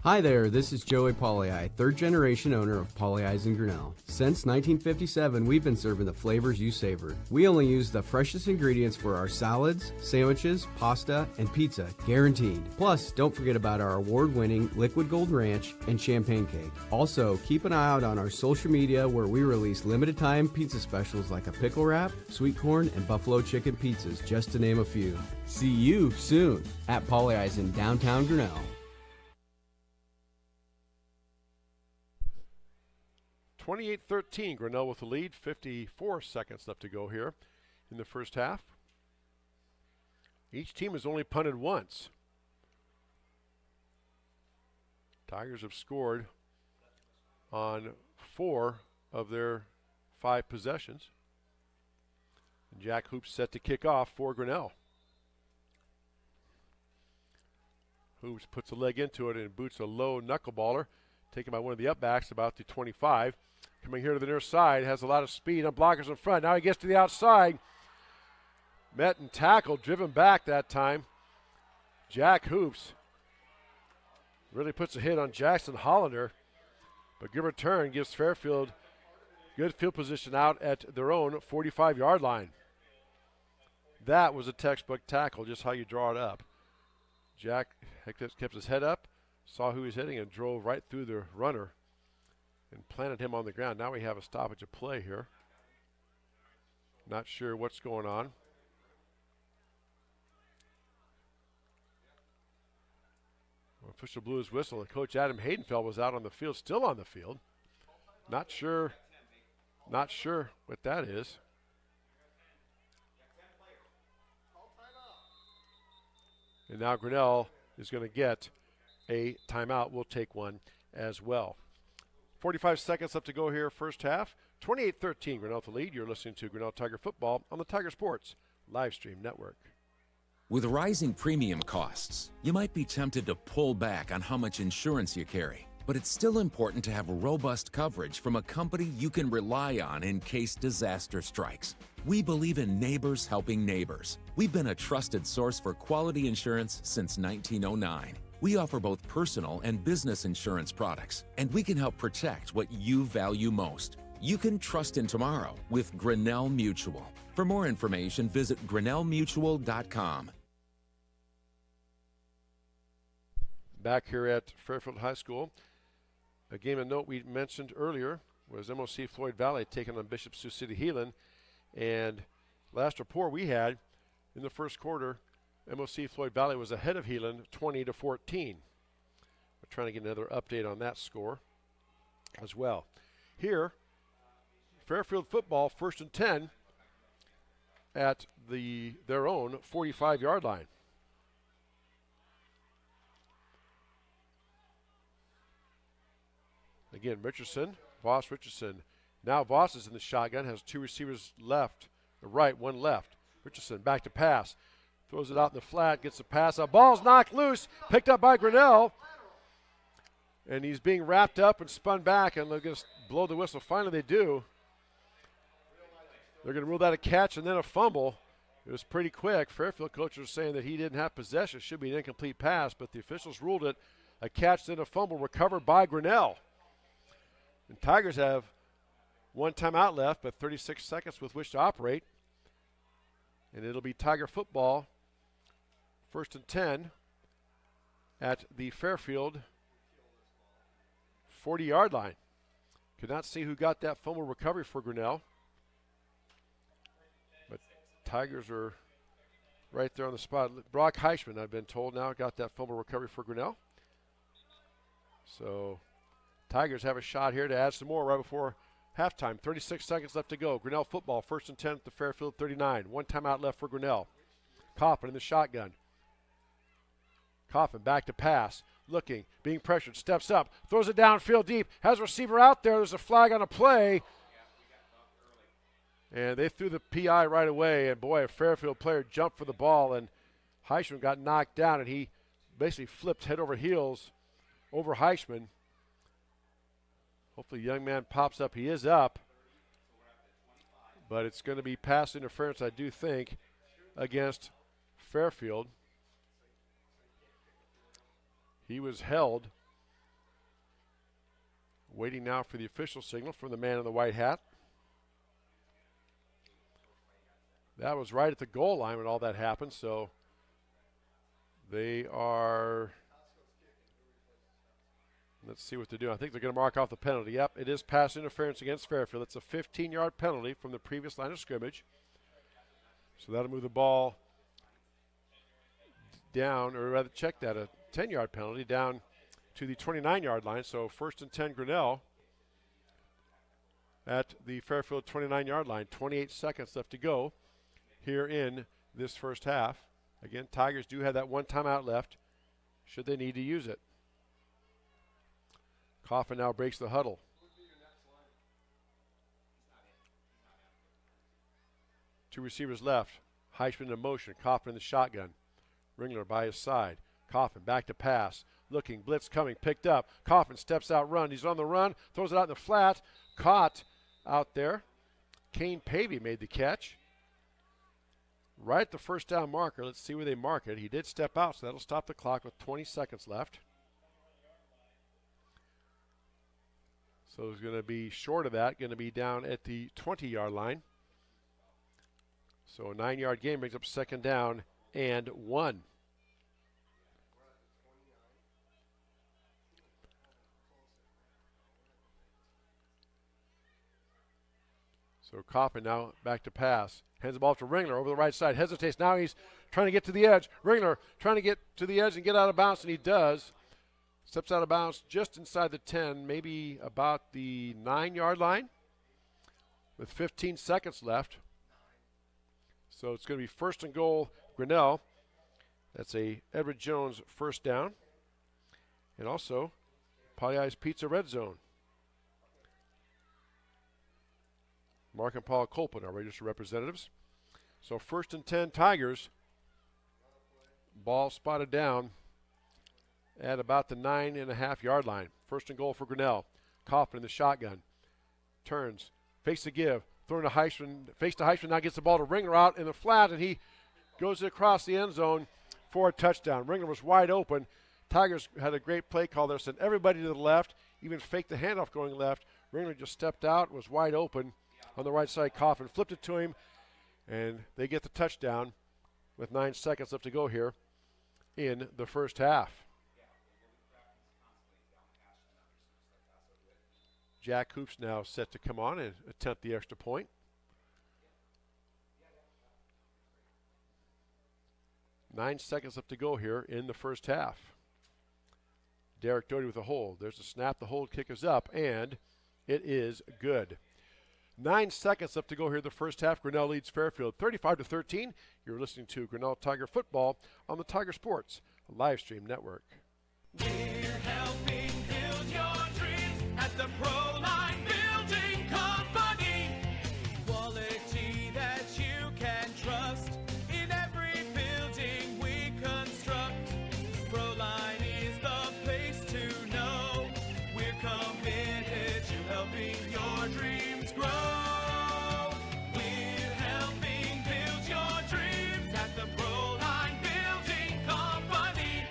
Hi there, this is Joey Pauley, third generation owner of Pauley Eyes in Grinnell. Since 1957, we've been serving the flavors you savored. We only use the freshest ingredients for our salads, sandwiches, pasta, and pizza, guaranteed. Plus, don't forget about our award-winning Liquid Gold Ranch and Champagne Cake. Also, keep an eye out on our social media where we release limited-time pizza specials like a pickle wrap, sweet corn, and buffalo chicken pizzas, just to name a few. See you soon at Pauley Eyes in downtown Grinnell. 28-13, Grinnell with the lead. 54 seconds left to go here in the first half. Each team has only punted once. Tigers have scored on 4 of their 5 possessions. And Jack Hoops set to kick off for Grinnell. Hoops puts a leg into it and boots a low knuckleballer, taken by one of the upbacks about the 25. Coming here to the near side, has a lot of speed on blockers in front. Now he gets to the outside. Met and tackled, driven back that time. Jack Hoops really puts a hit on Jackson Hollander. But good return gives Fairfield good field position out at their own 45-yard line. That was a textbook tackle, just how you draw it up. Jack kept his head up, saw who he was hitting, and drove right through the runner and planted him on the ground. Now we have a stoppage of play here. Not sure what's going on. Official blew his whistle, and Coach Adam Haydenfeld was out on the field, still on the field. Not sure what that is. And now Grinnell is going to get a timeout. We'll take one as well. 45 seconds left to go here, first half. 28-13, Grinnell with the lead. You're listening to Grinnell Tiger Football on the Tiger Sports live stream network. With rising premium costs, you might be tempted to pull back on how much insurance you carry. But it's still important to have robust coverage from a company you can rely on in case disaster strikes. We believe in neighbors helping neighbors. We've been a trusted source for quality insurance since 1909. We offer both personal and business insurance products, and we can help protect what you value most. You can trust in tomorrow with Grinnell Mutual. For more information, visit grinnellmutual.com. Back here at Fairfield High School, a game of note we mentioned earlier was MOC Floyd Valley taking on Bishop Sioux City Heelan. And last report we had in the first quarter, MOC Floyd Valley was ahead of Heelan 20-14. We're trying to get another update on that score as well. Here, Fairfield football, 1st and 10 at their own 45-yard line. Again, Richardson, Voss, Richardson. Now Voss is in the shotgun, has two receivers left, right, one left. Richardson back to pass. Throws it out in the flat, gets the pass out. Ball's knocked loose, picked up by Grinnell. And he's being wrapped up and spun back, and they're going to blow the whistle. Finally, they do. They're going to rule that a catch and then a fumble. It was pretty quick. Fairfield coaches are saying that he didn't have possession. It should be an incomplete pass, but the officials ruled it a catch, then a fumble, recovered by Grinnell. And Tigers have one timeout left, but 36 seconds with which to operate. And it'll be Tiger football, 1st and 10 at the Fairfield 40-yard line. Could not see who got that fumble recovery for Grinnell. But Tigers are right there on the spot. Brock Heichman, I've been told now, got that fumble recovery for Grinnell. So Tigers have a shot here to add some more right before halftime. 36 seconds left to go. Grinnell football, 1st and 10 at the Fairfield 39. One timeout left for Grinnell. Coffin in the shotgun. Coffin back to pass. Looking, being pressured, steps up, throws it downfield deep, has a receiver out there. There's a flag on a play. And they threw the PI right away. And boy, a Fairfield player jumped for the ball, and Heichman got knocked down, and he basically flipped head over heels over Heichman. Hopefully the young man pops up. He is up. But it's going to be pass interference, I do think, against Fairfield. He was held. Waiting now for the official signal from the man in the white hat. That was right at the goal line when all that happened, so they are, let's see what they're doing. I think they're going to mark off the penalty. Yep, it is pass interference against Fairfield. It's a 15-yard penalty from the previous line of scrimmage. So that'll move the ball down, or rather check that, a 10-yard penalty down to the 29-yard line. So 1st and 10 Grinnell at the Fairfield 29-yard line. 28 seconds left to go here in this first half. Again, Tigers do have that one timeout left should they need to use it. Coffin now breaks the huddle. Two receivers left. Heichman in motion. Coffin in the shotgun. Ringler by his side. Coffin back to pass. Looking, blitz coming, picked up. Coffin steps out, run. He's on the run, throws it out in the flat. Caught out there. Kane Pavey made the catch. Right at the first down marker. Let's see where they mark it. He did step out, so that'll stop the clock with 20 seconds left. So it's going to be short of that, going to be down at the 20-yard line. So a 9-yard gain brings up 2nd down and 1. So Coffin now back to pass. Hands the ball to Ringler over the right side. Hesitates. Now he's trying to get to the edge. Ringler trying to get to the edge and get out of bounds, and he does. Steps out of bounds just inside the 10, maybe about the 9-yard line with 15 seconds left. So it's going to be 1st and goal, Grinnell. That's a Edward Jones first down. And also, Poly I's Pizza Red Zone. Mark and Paul Colpin are registered representatives. So 1st and 10 Tigers. Ball spotted down at about the 9.5-yard line. 1st and goal for Grinnell. Coffin in the shotgun. Turns. Fakes the give. Throwing to Heichman. Fakes to Heichman. Now gets the ball to Ringler out in the flat, and he goes across the end zone for a touchdown. Ringler was wide open. Tigers had a great play call there, sent everybody to the left, even faked the handoff going left. Grinnell just stepped out, was wide open on the right side. Coffin flipped it to him, and they get the touchdown with 9 seconds left to go here in the first half. Jack Hoops now set to come on and attempt the extra point. Nine seconds left to go here in the first half. Derek Doty with a hold. There's a snap. The hold kick is up, and it is good. 9 seconds left to go here in the first half. Grinnell leads Fairfield 35-13. You're listening to Grinnell Tiger Football on the Tiger Sports live stream network. We're helping build your dreams at the Proline Building Company. Quality that you can trust in every building we construct. Proline is the place to know. We're committed to helping your dreams grow. We're helping build your dreams at the Proline Building Company.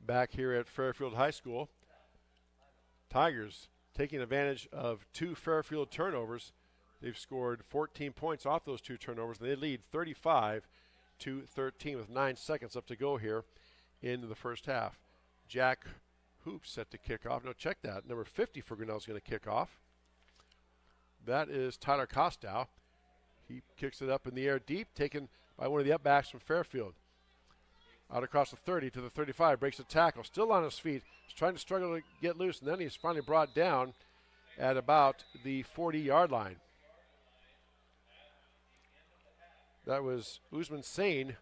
Back here at Fairfield High School, Tigers taking advantage of 2 Fairfield turnovers. They've scored 14 points off those 2 turnovers, and they lead 35-13 with 9 seconds left to go here in the first half. Jack Hoops set to kick off. No, check that. Number 50 for Grinnell is going to kick off. That is Tyler Kostow. He kicks it up in the air deep, taken by one of the upbacks from Fairfield. Out across the 30 to the 35, breaks the tackle, still on his feet. He's trying to struggle to get loose, and then he's finally brought down at about the 40-yard line. That was Usman Sane,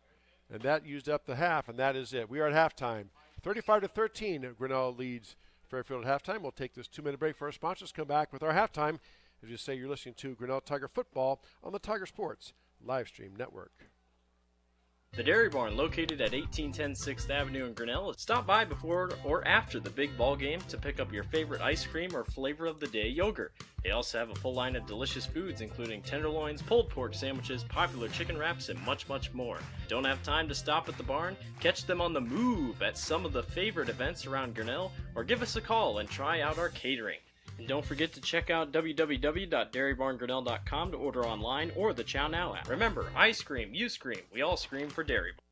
and that used up the half, and that is it. We are at halftime. 35-13, Grinnell leads Fairfield at halftime. We'll take this 2-minute break for our sponsors. Come back with our halftime. As you say, you're listening to Grinnell Tiger Football on the Tiger Sports live stream network. The Dairy Barn, located at 1810 6th Avenue in Grinnell. Stop by before or after the big ball game to pick up your favorite ice cream or flavor of the day yogurt. They also have a full line of delicious foods, including tenderloins, pulled pork sandwiches, popular chicken wraps, and much, much more. Don't have time to stop at the barn? Catch them on the move at some of the favorite events around Grinnell, or give us a call and try out our catering. And don't forget to check out www.dairybarngrinnell.com to order online or the Chow Now app. Remember, I scream, you scream, we all scream for Dairy Barn.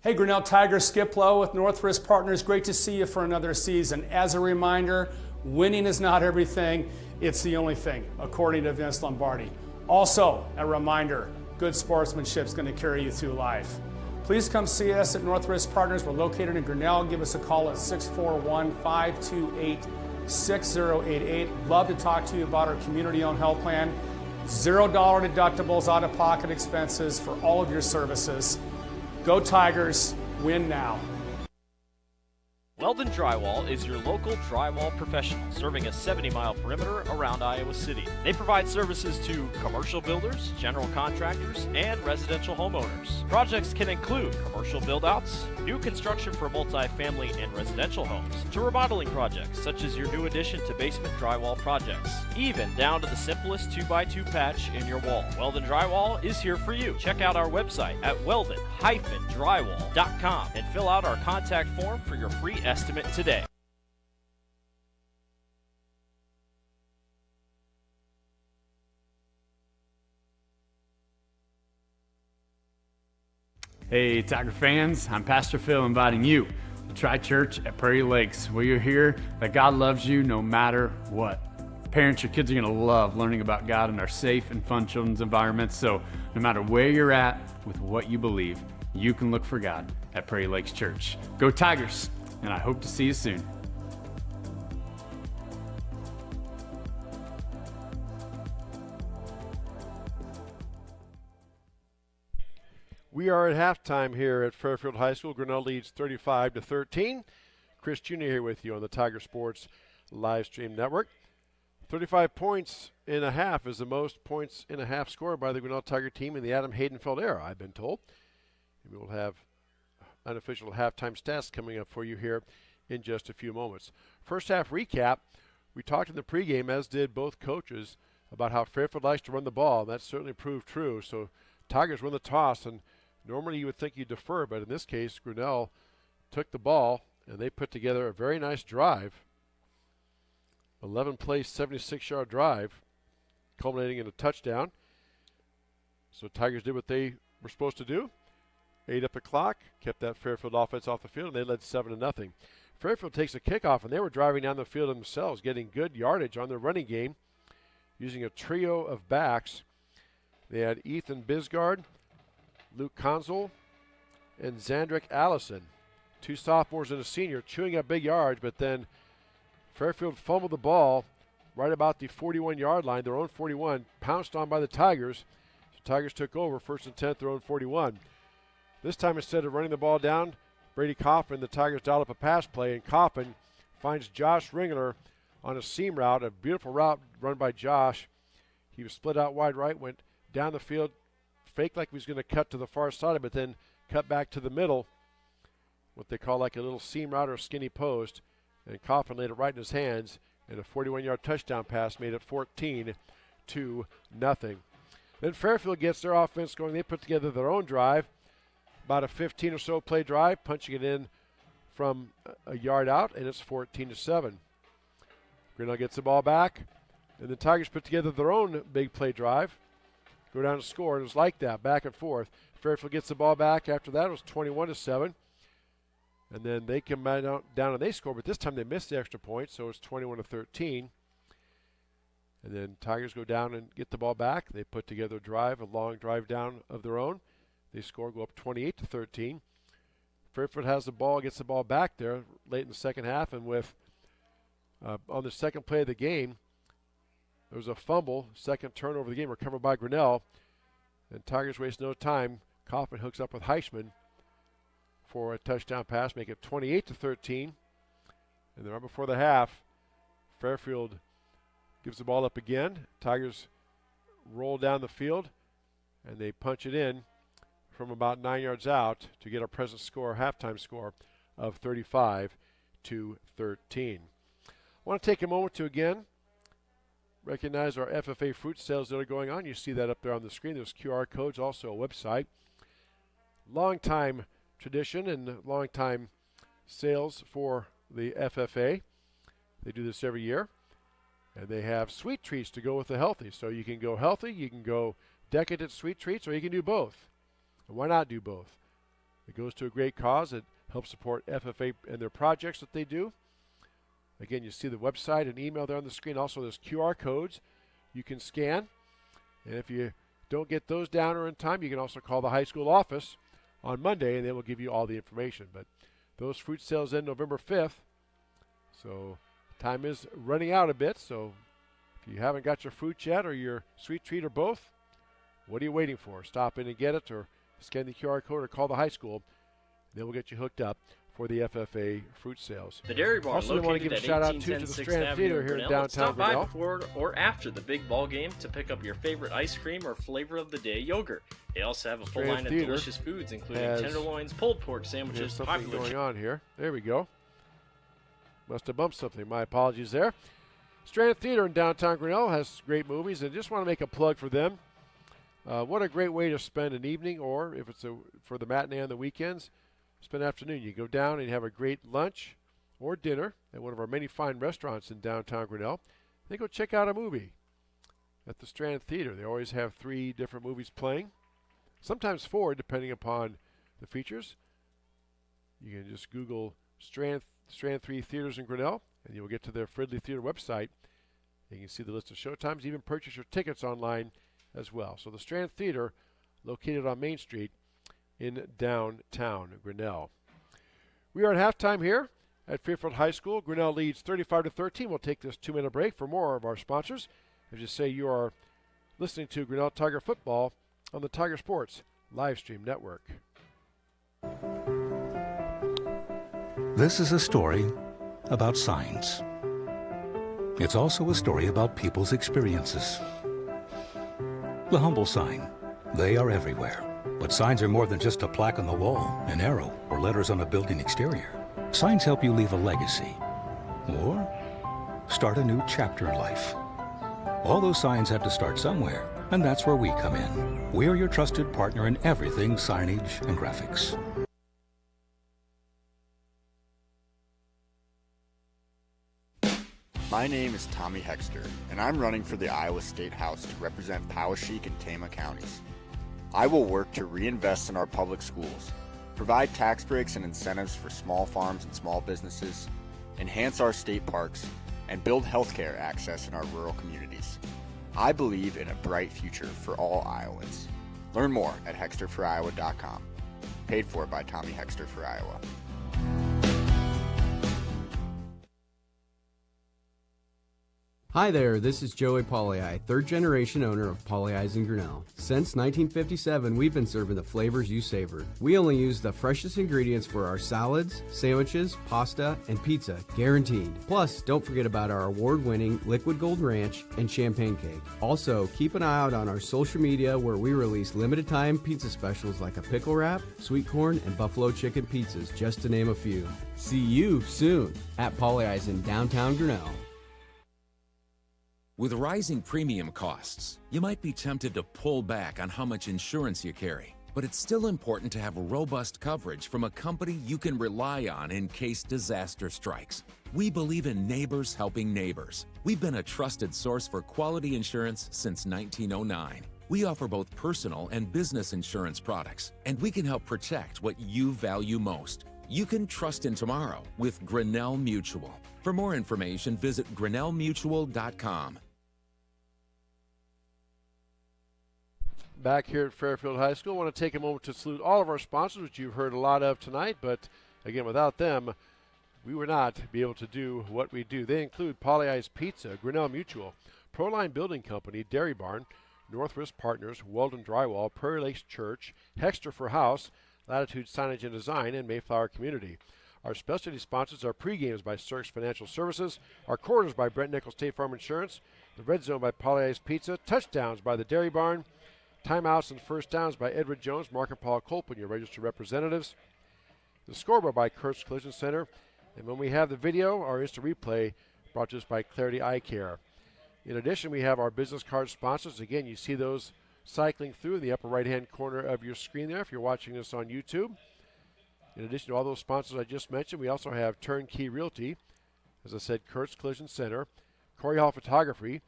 Hey Grinnell Tigers, Skip Lowe with Northwest Partners. Great to see you for another season. As a reminder, winning is not everything, it's the only thing, according to Vince Lombardi. Also, a reminder, good sportsmanship is going to carry you through life. Please come see us at Northwest Partners. We're located in Grinnell. Give us a call at 641-528-6088. Love to talk to you about our community-owned health plan. $0 deductibles, out-of-pocket expenses for all of your services. Go Tigers, win now. Weldon Drywall is your local drywall professional, serving a 70-mile perimeter around Iowa City. They provide services to commercial builders, general contractors, and residential homeowners. Projects can include commercial build-outs, new construction for multi-family and residential homes, to remodeling projects such as your new addition to basement drywall projects, even down to the simplest 2x2 patch in your wall. Weldon Drywall is here for you. Check out our website at weldon-drywall.com and fill out our contact form for your free estimate today. Hey, Tiger fans, I'm Pastor Phil inviting you to try church at Prairie Lakes, where you'll hear that God loves you no matter what. Parents, your kids are going to love learning about God in our safe and fun children's environments, so no matter where you're at with what you believe, you can look for God at Prairie Lakes Church. Go Tigers, and I hope to see you soon. We are at halftime here at Fairfield High School. Grinnell leads 35-13. Chris Jr. here with you on the Tiger Sports live stream network. 35 points in a half is the most points in a half scored by the Grinnell Tiger team in the Adam Haydenfeld era, I've been told. We will have unofficial halftime stats coming up for you here in just a few moments. First half recap, we talked in the pregame, as did both coaches, about how Fairfield likes to run the ball, and that certainly proved true. So Tigers won the toss, and Normally you would think you defer, but in this case, Grinnell took the ball, and they put together a very nice drive. 11-play, 76-yard drive, culminating in a touchdown. So Tigers did what they were supposed to do. Ate up the clock, kept that Fairfield offense off the field, and they led 7-0. Fairfield takes a kickoff, and they were driving down the field themselves, getting good yardage on their running game, using a trio of backs. They had Ethan Bisgard, Luke Consul, and Zandrick Allison, 2 sophomores and a senior, chewing up big yards, but then Fairfield fumbled the ball right about the 41-yard line, their own 41, pounced on by the Tigers. So Tigers took over, 1st and 10, their own 41. This time, instead of running the ball down, Brady Coffin, the Tigers dialed up a pass play, and Coffin finds Josh Ringler on a seam route, a beautiful route run by Josh. He was split out wide right, went down the field, faked like he was going to cut to the far side, but then cut back to the middle, what they call like a little seam route or a skinny post, and Coffin laid it right in his hands, and a 41-yard touchdown pass made it 14-0. Then Fairfield gets their offense going. They put together their own drive, about a 15 or so play drive, punching it in from a yard out, and it's 14-7. Grinnell gets the ball back, and the Tigers put together their own big play drive, go down to score, and it was like that, back and forth. Fairfield gets the ball back. After that, it was 21-7. And then they come down and they score, but this time they missed the extra point, so it's 21-13. And then Tigers go down and get the ball back. They put together a drive, a long drive down of their own. They score, go up 28-13. Fairfield has the ball, gets the ball back there late in the second half, and with on the second play of the game, there was a fumble, second turnover of the game, recovered by Grinnell. And Tigers waste no time. Coffin hooks up with Heisman for a touchdown pass, make it 28-13. And then right before the half, Fairfield gives the ball up again. Tigers roll down the field, and they punch it in from about 9 yards out to get our present score, halftime score of 35-13. I want to take a moment to again recognize our FFA fruit sales that are going on. You see that up there on the screen. There's QR codes, also a website. Long time tradition and long time sales for the FFA. They do this every year. And they have sweet treats to go with the healthy. So you can go healthy, you can go decadent sweet treats, or you can do both. And why not do both? It goes to a great cause. It helps support FFA and their projects that they do. Again, you see the website and email there on the screen. Also, there's QR codes you can scan. And if you don't get those down or in time, you can also call the high school office on Monday, and they will give you all the information. But those fruit sales end November 5th. So time is running out a bit. So if you haven't got your fruit yet or your sweet treat or both, what are you waiting for? Stop in and get it, or scan the QR code or call the high school. They will get you hooked up for the FFA fruit sales. The Dairy Barn, also, located want to give a at shout out to 1810 the 6th Strand Avenue Theater in here in Grinnell. downtown Stop by Grinnell. before or after the big ball game to pick up your favorite ice cream or flavor of the day yogurt. They also have a full Strand line of Theater delicious foods, including has- tenderloins, pulled pork There's sandwiches, something popular going on here. There we go. Must have bumped something. My apologies there. Strand Theater in downtown Grinnell has great movies, and just want to make a plug for them. What a great way to spend an evening, or if it's for the matinee on the weekends, spend an afternoon. You go down and have a great lunch or dinner at one of our many fine restaurants in downtown Grinnell. Then go check out a movie at the Strand Theater. They always have 3 different movies playing, sometimes 4, depending upon the features. You can just Google Strand 3 Theaters in Grinnell, and you'll get to their Fridley Theater website. You can see the list of showtimes, even purchase your tickets online as well. So the Strand Theater, located on Main Street in downtown Grinnell. We are at halftime here at Fairfield High School. Grinnell leads 35-13. We'll take this 2-minute break for more of our sponsors. As you say, you are listening to Grinnell Tiger Football on the Tiger Sports Livestream Network. This is a story about signs. It's also a story about people's experiences. The humble sign. They are everywhere. But signs are more than just a plaque on the wall, an arrow, or letters on a building exterior. Signs help you leave a legacy or start a new chapter in life. All those signs have to start somewhere, And that's where we come in. We're your trusted partner in everything signage and graphics. My name is Tommy Hexter, and I'm running for the Iowa State House to represent Poweshiek and Tama counties. I will work to reinvest in our public schools, provide tax breaks and incentives for small farms and small businesses, enhance our state parks, and build healthcare access in our rural communities. I believe in a bright future for all Iowans. Learn more at hexterforiowa.com. Paid for by Tommy Hexter for Iowa. Hi there, this is Joey Pauley, third generation owner of Pauley Eyes in Grinnell. Since 1957, we've been serving the flavors you savored. We only use the freshest ingredients for our salads, sandwiches, pasta, and pizza, guaranteed. Plus, don't forget about our award-winning Liquid Gold Ranch and Champagne Cake. Also, keep an eye out on our social media where we release limited-time pizza specials like a pickle wrap, sweet corn, and buffalo chicken pizzas, just to name a few. See you soon at Pauley Eyes in downtown Grinnell. With rising premium costs, you might be tempted to pull back on how much insurance you carry. But it's still important to have robust coverage from a company you can rely on in case disaster strikes. We believe in neighbors helping neighbors. We've been a trusted source for quality insurance since 1909. We offer both personal and business insurance products, and we can help protect what you value most. You can trust in tomorrow with Grinnell Mutual. For more information, visit grinnellmutual.com. Back here at Fairfield High School, I want to take a moment to salute all of our sponsors, which you've heard a lot of tonight, but again, without them, we would not be able to do what we do. They include Pauley Eyes Pizza, Grinnell Mutual, Proline Building Company, Dairy Barn, Northwest Partners, Weldon Drywall, Prairie Lakes Church, Hexter for House, Latitude Signage and Design, and Mayflower Community. Our specialty sponsors are Pregames by Cirques Financial Services, our Quarters by Brent Nichols State Farm Insurance, the Red Zone by Pauley Eyes Pizza, Touchdowns by the Dairy Barn, Timeouts and First Downs by Edward Jones, Mark and Paul Colpin, your registered representatives, the Scoreboard by Kurtz Collision Center, and when we have the video, our instant replay brought to us by Clarity Eye Care. In addition, we have our business card sponsors. Again, you see those cycling through in the upper right-hand corner of your screen there if you're watching this on YouTube. In addition to all those sponsors I just mentioned, we also have Turnkey Realty, as I said, Kurtz Collision Center, Corey Hall Photography,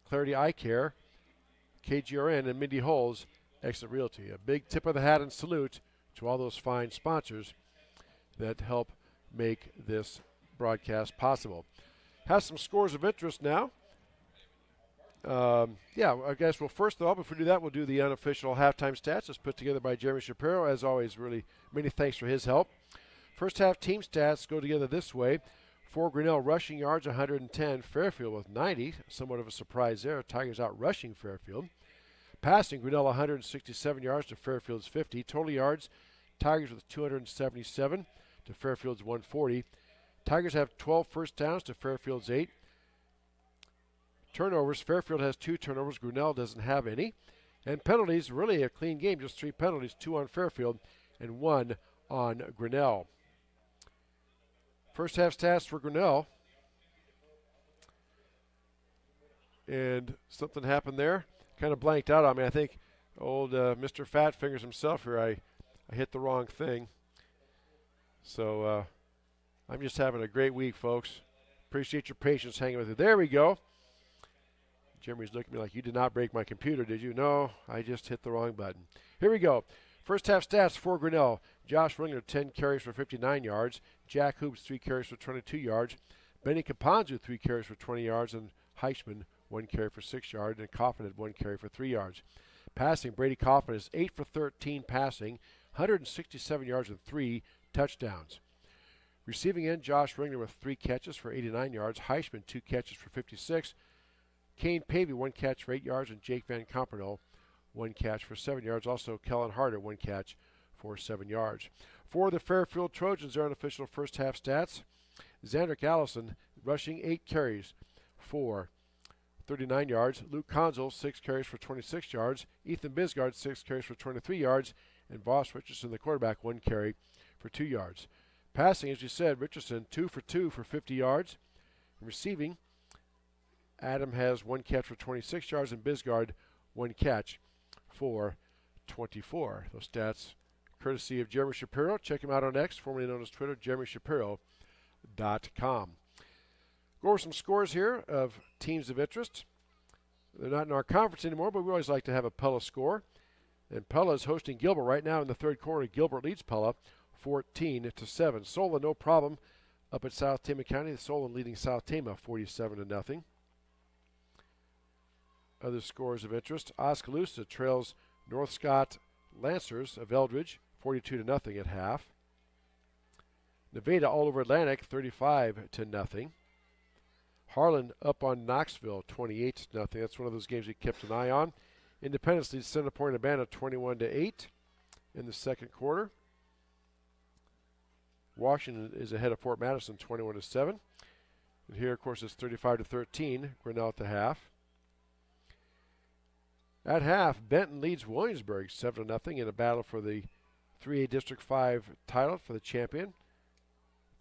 Clarity Eye Care, KGRN, and Mindy Holes, Exit Realty. A big tip of the hat and salute to all those fine sponsors that help make this broadcast possible. Have some scores of interest now. I guess, well, first of all, before we do that, we'll do the unofficial halftime stats as put together by Jeremy Shapiro. As always, really many thanks for his help. First half team stats go together this way. For Grinnell, rushing yards 110, Fairfield with 90. Somewhat of a surprise there. Tigers out rushing Fairfield. Passing, Grinnell 167 yards to Fairfield's 50. Total yards, Tigers with 277 to Fairfield's 140. Tigers have 12 first downs to Fairfield's 8. Turnovers, Fairfield has 2 turnovers. Grinnell doesn't have any. And penalties, really a clean game. Just 3 penalties, 2 on Fairfield and 1 on Grinnell. First half stats for Grinnell. And something happened there. Kind of blanked out on me. I think old Mr. Fat Fingers himself here, I hit the wrong thing. So I'm just having a great week, folks. Appreciate your patience hanging with it. There we go. Jeremy's looking at me like, you did not break my computer, did you? No, I just hit the wrong button. Here we go. First half stats for Grinnell. Josh Ringler, 10 carries for 59 yards. Jack Hoops, 3 carries for 22 yards. Benny Caponzu, 3 carries for 20 yards. And Heichman, 1 carry for 6 yards. And Coffin had 1 carry for 3 yards. Passing, Brady Coffin is 8 for 13 passing, 167 yards and 3 touchdowns. Receiving end, Josh Ringler with 3 catches for 89 yards. Heichman, 2 catches for 56. Kane Pavey, 1 catch for 8 yards. And Jake Van Camperno, 1 catch for 7 yards. Also, Kellen Harder, 1 catch for 7 yards. For the Fairfield Trojans, their unofficial first half stats. Xandrick Allison rushing 8 carries for 39 yards. Luke Conzel, 6 carries for 26 yards. Ethan Bisgard, 6 carries for 23 yards. And Voss Richardson, the quarterback, 1 carry for 2 yards. Passing, as you said, Richardson, 2 for 2 for 50 yards. And receiving, Adam has 1 catch for 26 yards. And Bisgard, one catch for 24. Those stats courtesy of Jeremy Shapiro. Check him out on X, formerly known as Twitter, JeremyShapiro.com. Go over some scores here of teams of interest. They're not in our conference anymore, but we always like to have a Pella score. And Pella is hosting Gilbert right now in the third quarter. Gilbert leads Pella 14-7. Solon, no problem, up at South Tama County. Solon leading South Tama 47-0. Other scores of interest. Oskaloosa trails North Scott Lancers of Eldridge 42-0 at half. Nevada all over Atlantic 35-0. Harlan up on Knoxville 28-0. That's one of those games we kept an eye on. Independence leads Center Point Urbana 21-8 in the second quarter. Washington is ahead of Fort Madison 21-7. And here, of course, it's 35-13. Grinnell at the half. At half, Benton leads Williamsburg 7-0 in a battle for the 3A District 5 title for the champion.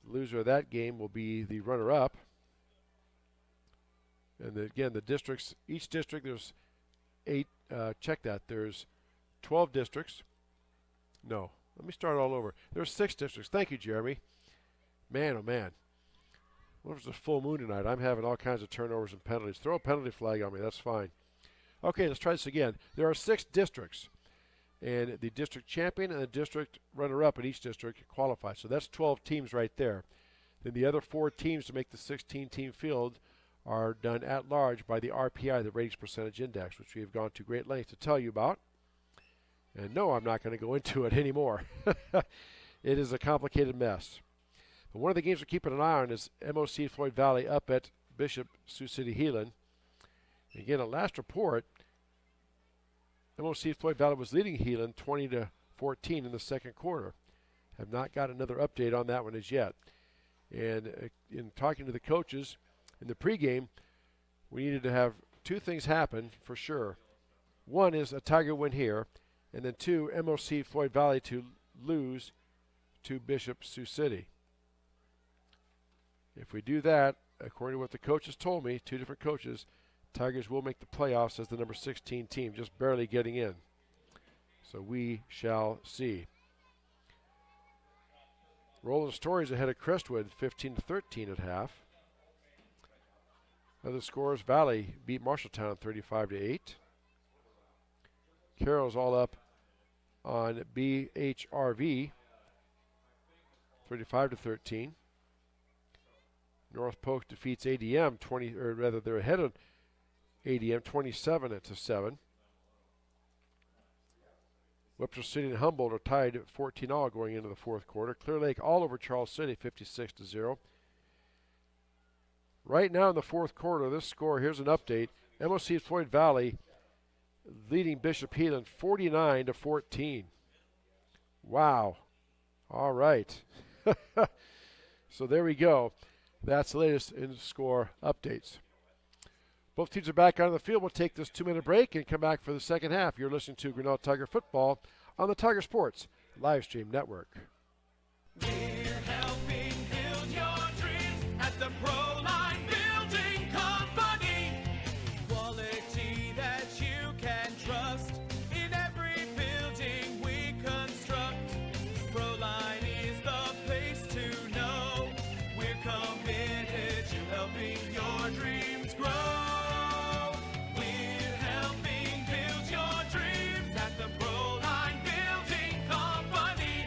The loser of that game will be the runner-up. And again, the districts, each district, there's 8, check that, there's 12 districts. No, let me start all over. There's 6 districts. Thank you, Jeremy. Man, oh man. What was a full moon tonight? I'm having all kinds of turnovers and penalties. Throw a penalty flag on me, that's fine. Okay, let's try this again. There are 6 districts, and the district champion and the district runner-up in each district qualify. So that's 12 teams right there. Then the other 4 teams to make the 16-team field are done at large by the RPI, the Ratings Percentage Index, which we have gone to great lengths to tell you about. And no, I'm not going to go into it anymore. It is a complicated mess. But one of the games we're keeping an eye on is MOC Floyd Valley up at Bishop Sioux City Heelan. Again, at last report, MOC Floyd Valley was leading Heelan 20-14 in the second quarter. Have not got another update on that one as yet. And in talking to the coaches in the pregame, we needed to have 2 things happen for sure. One is a Tiger win here, and then 2, MOC Floyd Valley to lose to Bishop Sioux City. If we do that, according to what the coaches told me, 2 different coaches, Tigers will make the playoffs as the number 16 team, just barely getting in. So we shall see. Roland Stories ahead of Crestwood, 15-13 at half. Other scores, Valley beat Marshalltown 35-8. Carroll's all up on BHRV, 35-13. North Polk defeats ADM they're ahead of ADM 27-7. Webster City and Humboldt are tied 14-all going into the fourth quarter. Clear Lake all over Charles City 56-0. Right now in the fourth quarter, this score, here's an update. MOC Floyd Valley leading Bishop Heelan 49-14. Wow. All right. So there we go. That's the latest in score updates. Both teams are back on the field. We'll take this 2-minute break and come back for the second half. You're listening to Grinnell Tiger Football on the Tiger Sports Livestream Network. We're helping build your dreams at the Proline Building Company. Quality that you can trust in every building we construct. Proline is the place to know. We're committed to helping your dreams grow. We're helping build your dreams at the Proline Building Company.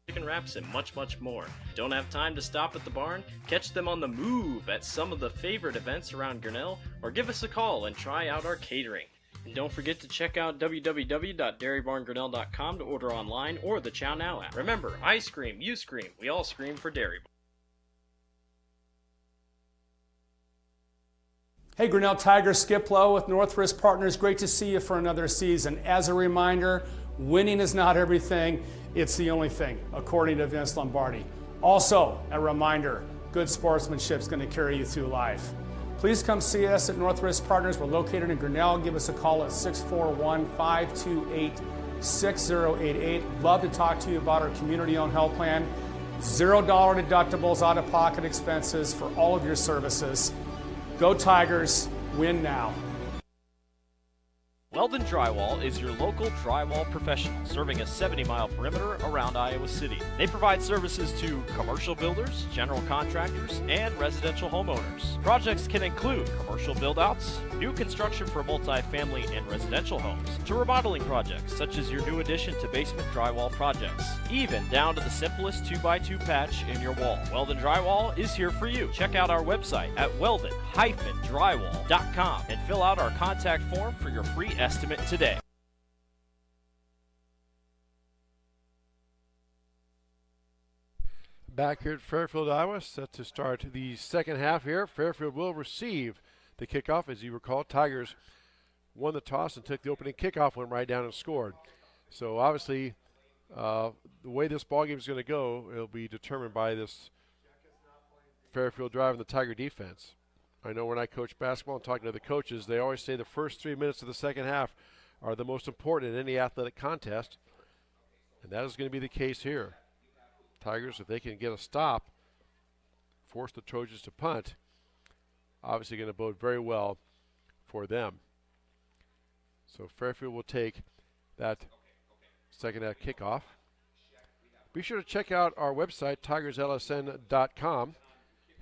Chicken wraps and much, much more. Don't have time to stop at the barn? Catch them on the move at some of the favorite events around Grinnell, or give us a call and try out our catering. And don't forget to check out www.dairybarngrinnell.com to order online or the Chow Now app. Remember, I scream, you scream, we all scream for Dairy Barn. Hey, Grinnell Tigers, Skip Lowe with Northwest Partners. Great to see you for another season. As a reminder, winning is not everything, it's the only thing, according to Vince Lombardi. Also, a reminder, good sportsmanship is going to carry you through life. Please come see us at Northwest Partners. We're located in Grinnell. Give us a call at 641-528-6088. Love to talk to you about our community-owned health plan. $0 deductibles, out-of-pocket expenses for all of your services. Go Tigers, win now. Weldon Drywall is your local drywall professional, serving a 70-mile perimeter around Iowa City. They provide services to commercial builders, general contractors, and residential homeowners. Projects can include commercial build-outs, new construction for multi-family and residential homes, to remodeling projects such as your new addition to basement drywall projects, even down to the simplest 2x2 patch in your wall. Weldon Drywall is here for you. Check out our website at weldon-drywall.com and fill out our contact form for your free estimate today. Back here at Fairfield, Iowa, set to start the second half here. Fairfield will receive the kickoff. As you recall, Tigers won the toss and took the opening kickoff, went right down and scored. So obviously, the way this ballgame is going to go, it'll be determined by this Fairfield drive and the Tiger defense. I know when I coach basketball and talking to the coaches, they always say the first 3 minutes of the second half are the most important in any athletic contest, and that is going to be the case here. Tigers, if they can get a stop, force the Trojans to punt, obviously going to bode very well for them. So Fairfield will take that second half kickoff. Be sure to check out our website, tigerslsn.com.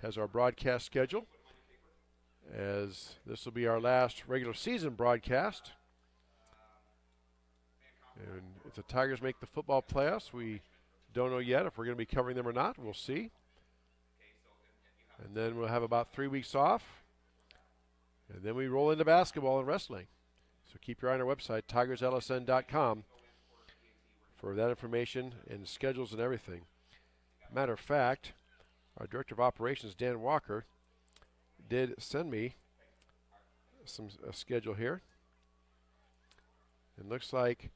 Has our broadcast schedule, as this will be our last regular season broadcast. And if the Tigers make the football playoffs, we don't know yet if we're going to be covering them or not. We'll see. And then we'll have about 3 weeks off. And then we roll into basketball and wrestling. So keep your eye on our website, tigerslsn.com, for that information and schedules and everything. Matter of fact, our Director of Operations, Dan Walker, did send me a schedule here. It looks like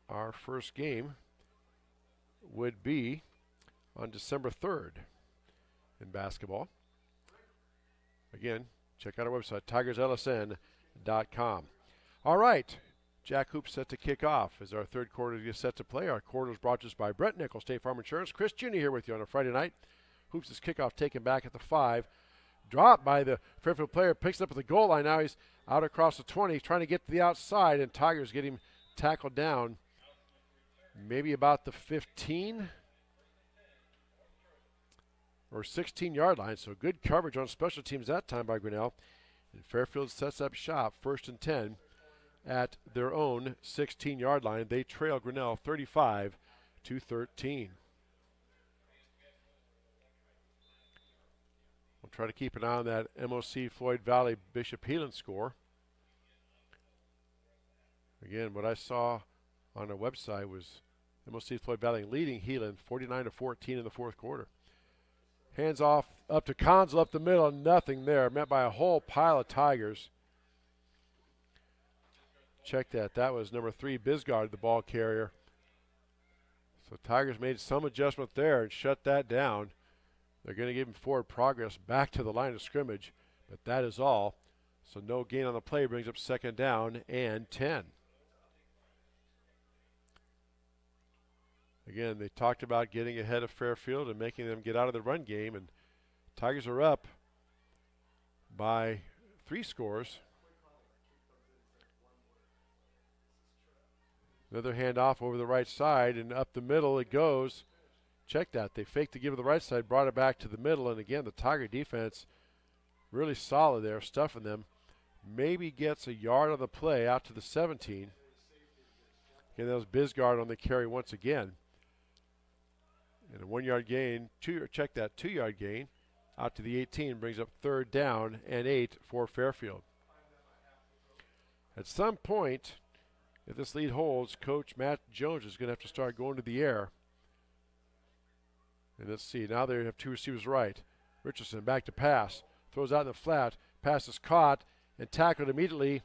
our first game would be on December 3rd in basketball. Again, check out our website, tigerslsn.com. All right, Jack Hoops set to kick off as our third quarter is set to play. Our quarter is brought to us by Brent Nickel, State Farm Insurance. Chris Jr. here with you on a Friday night. Hoops' kickoff taken back at the 5. Dropped by the Fairfield player, picks it up at the goal line. Now he's out across the 20, trying to get to the outside, and Tigers get him tackled down maybe about the 15 or 16-yard line. So good coverage on special teams that time by Grinnell. And Fairfield sets up shop, 1st and 10 at their own 16-yard line. They trail Grinnell 35-13. We'll try to keep an eye on that MOC Floyd Valley Bishop Heelan score. Again, what I saw on our website was MOC Floyd Valley leading Heelan 49-14 in the fourth quarter. Hands off up to Conzel up the middle, nothing there. Met by a whole pile of Tigers. Check that. That was number 3, Bisgard, the ball carrier. So Tigers made some adjustment there and shut that down. They're going to give him forward progress back to the line of scrimmage, but that is all. So no gain on the play brings up 2nd down and 10. Again, they talked about getting ahead of Fairfield and making them get out of the run game, and Tigers are up by 3 scores. Another handoff over the right side, and up the middle it goes. Check that. They faked to give it the right side, brought it back to the middle, and again, the Tiger defense really solid there, stuffing them. Maybe gets a yard on the play out to the 17. Again, that was Bisgard on the carry once again. And a 1-yard gain, 2-yard gain out to the 18 brings up 3rd down and 8 for Fairfield. At some point, if this lead holds, Coach Matt Jones is going to have to start going to the air. And let's see, now they have 2 receivers right. Richardson back to pass, throws out in the flat, pass is caught and tackled immediately.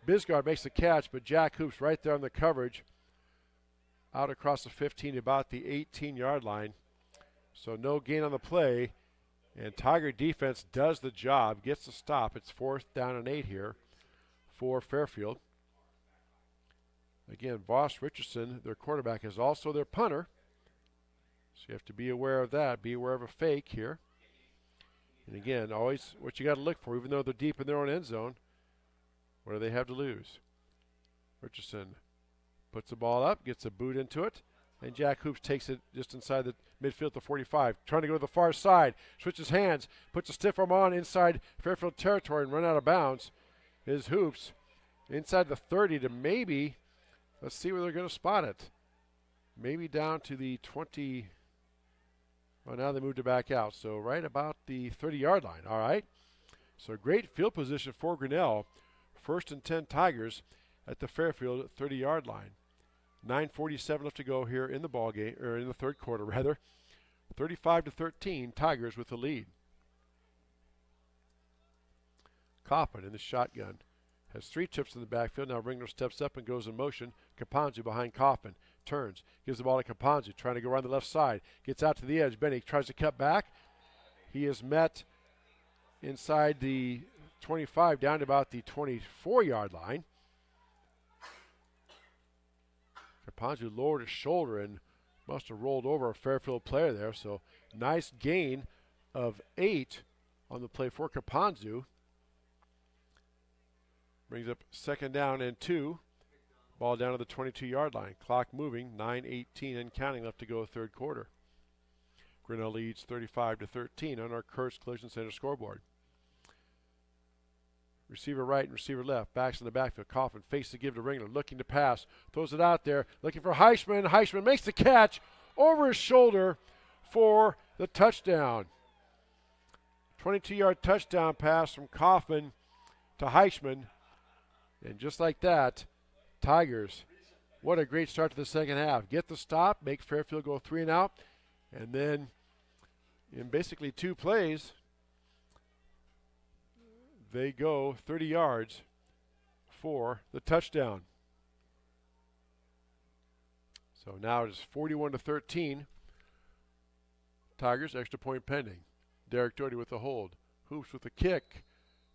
Bisgard makes the catch, but Jack Hoops right there on the coverage. Out across the 15, about the 18-yard line. So no gain on the play. And Tiger defense does the job, gets the stop. It's 4th down and 8 here for Fairfield. Again, Voss Richardson, their quarterback, is also their punter. So you have to be aware of that. Be aware of a fake here. And again, always what you got to look for, even though they're deep in their own end zone, What do they have to lose? Richardson puts the ball up, gets a boot into it, and Jack Hoops takes it just inside the midfield to 45. Trying to go to the far side, switches hands, puts a stiff arm on inside Fairfield territory and run out of bounds. Is Hoops inside the 30 to maybe, let's see where they're going to spot it. Maybe down to the 20. Well, now they moved it back out, so right about the 30-yard line. All right. So great field position for Grinnell. 1st and 10 Tigers at the Fairfield 30-yard line. 9:47 left to go here in the ball game, or in the third quarter rather. 35-13, Tigers with the lead. Coffin in the shotgun. Has 3 chips in the backfield. Now Ringler steps up and goes in motion. Caponzu behind Coffin. Turns. Gives the ball to Caponzu. Trying to go around the left side. Gets out to the edge. Benny tries to cut back. He is met inside the 25 down to about the 24-yard line. Caponzu lowered his shoulder and must have rolled over a Fairfield player there. So nice gain of 8 on the play for Caponzu. Brings up 2nd down and 2. Ball down to the 22-yard line. Clock moving, 9:18 and counting left to go third quarter. Grinnell leads 35-13 on our Kurtz Collision Center scoreboard. Receiver right and receiver left. Backs in the backfield. Coffin fakes the give to Ringler. Looking to pass. Throws it out there. Looking for Heisman. Heisman makes the catch over his shoulder for the touchdown. 22-yard touchdown pass from Coffin to Heisman. And just like that, Tigers, what a great start to the second half. Get the stop, make Fairfield go 3 and out, and then in basically 2 plays, they go 30 yards for the touchdown. So now it is 41-13. Tigers, extra point pending. Derek Doherty with the hold. Hoops with the kick.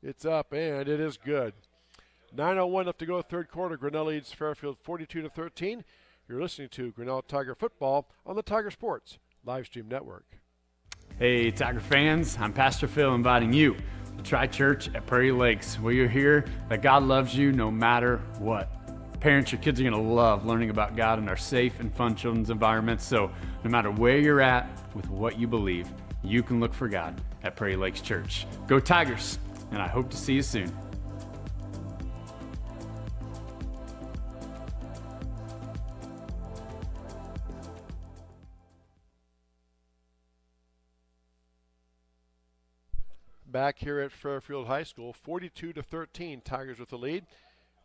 It's up, and it is good. 9:01 left to go third quarter. Grinnell leads Fairfield 42-13. You're listening to Grinnell Tiger Football on the Tiger Sports Livestream Network. Hey, Tiger fans, I'm Pastor Phil inviting you to try church at Prairie Lakes, where you'll hear that God loves you no matter what. Parents, your kids are going to love learning about God in our safe and fun children's environments, so no matter where you're at with what you believe, you can look for God at Prairie Lakes Church. Go Tigers, and I hope to see you soon. Back here at Fairfield High School, 42-13, Tigers with the lead.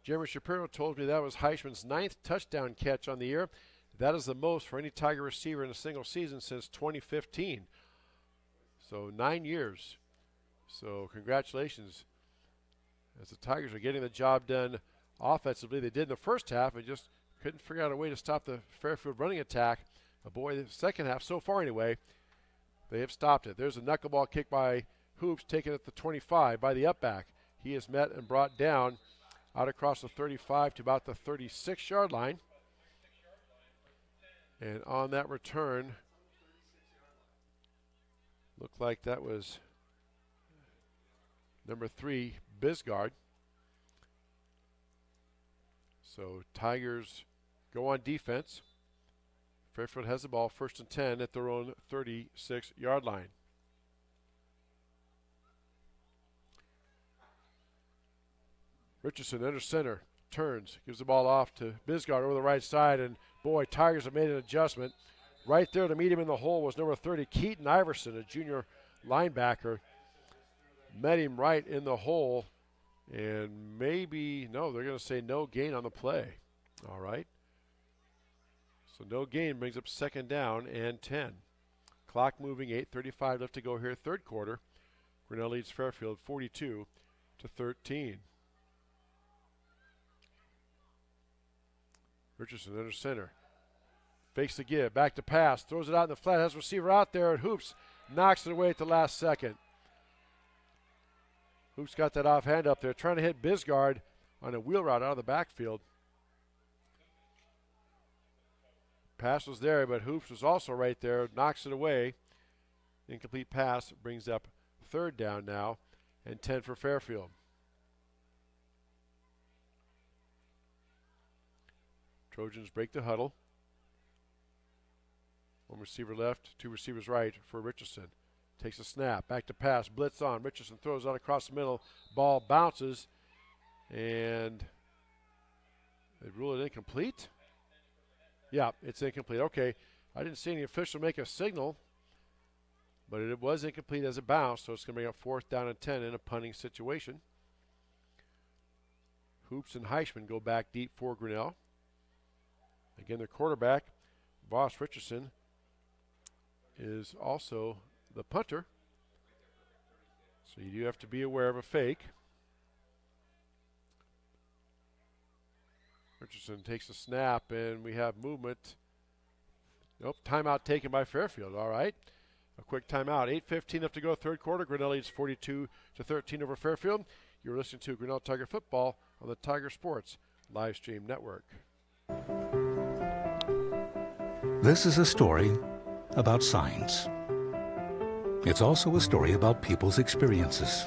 Jeremy Shapiro told me that was Heisman's 9th touchdown catch on the year. That is the most for any Tiger receiver in a single season since 2015. So 9 years. So congratulations. As the Tigers are getting the job done offensively, they did in the first half and just couldn't figure out a way to stop the Fairfield running attack. But boy, the second half, so far anyway, they have stopped it. There's a knuckleball kick by Hoops taken at the 25 by the upback. He is met and brought down out across the 35 to about the 36-yard line. And on that return, looked like that was number 3, Bisgard. So Tigers go on defense. Fairfield has the ball 1st and 10 at their own 36-yard line. Richardson under center, turns, gives the ball off to Bisgard over the right side, and boy, Tigers have made an adjustment. Right there to meet him in the hole was number 30, Keaton Iverson, a junior linebacker. Met him right in the hole, and maybe, no, they're going to say no gain on the play. All right. So no gain brings up 2nd down and 10. Clock moving, 8:35 left to go here, third quarter. Grinnell leads Fairfield 42-13. Richardson under center. Fakes the give. Back to pass. Throws it out in the flat. Has a receiver out there. And Hoops knocks it away at the last second. Hoops got that offhand up there. Trying to hit Bisgard on a wheel route out of the backfield. Pass was there, but Hoops was also right there. Knocks it away. Incomplete pass brings up 3rd down now and 10 for Fairfield. Trojans break the huddle. One receiver left, two receivers right for Richardson. Takes a snap, back to pass, blitz on. Richardson throws out across the middle. Ball bounces, and they rule it incomplete? Yeah, it's incomplete. Okay, I didn't see any official make a signal, but it was incomplete as it bounced, so it's going to bring up 4th down and 10 in a punting situation. Hoops and Heisman go back deep for Grinnell. Again, their quarterback, Voss Richardson, is also the punter. So you do have to be aware of a fake. Richardson takes a snap, and we have movement. Nope, timeout taken by Fairfield. All right, a quick timeout. 8:15 left to go, third quarter. Grinnell leads 42-13 over Fairfield. You're listening to Grinnell Tiger Football on the Tiger Sports Live Stream Network. This is a story about signs. It's also a story about people's experiences.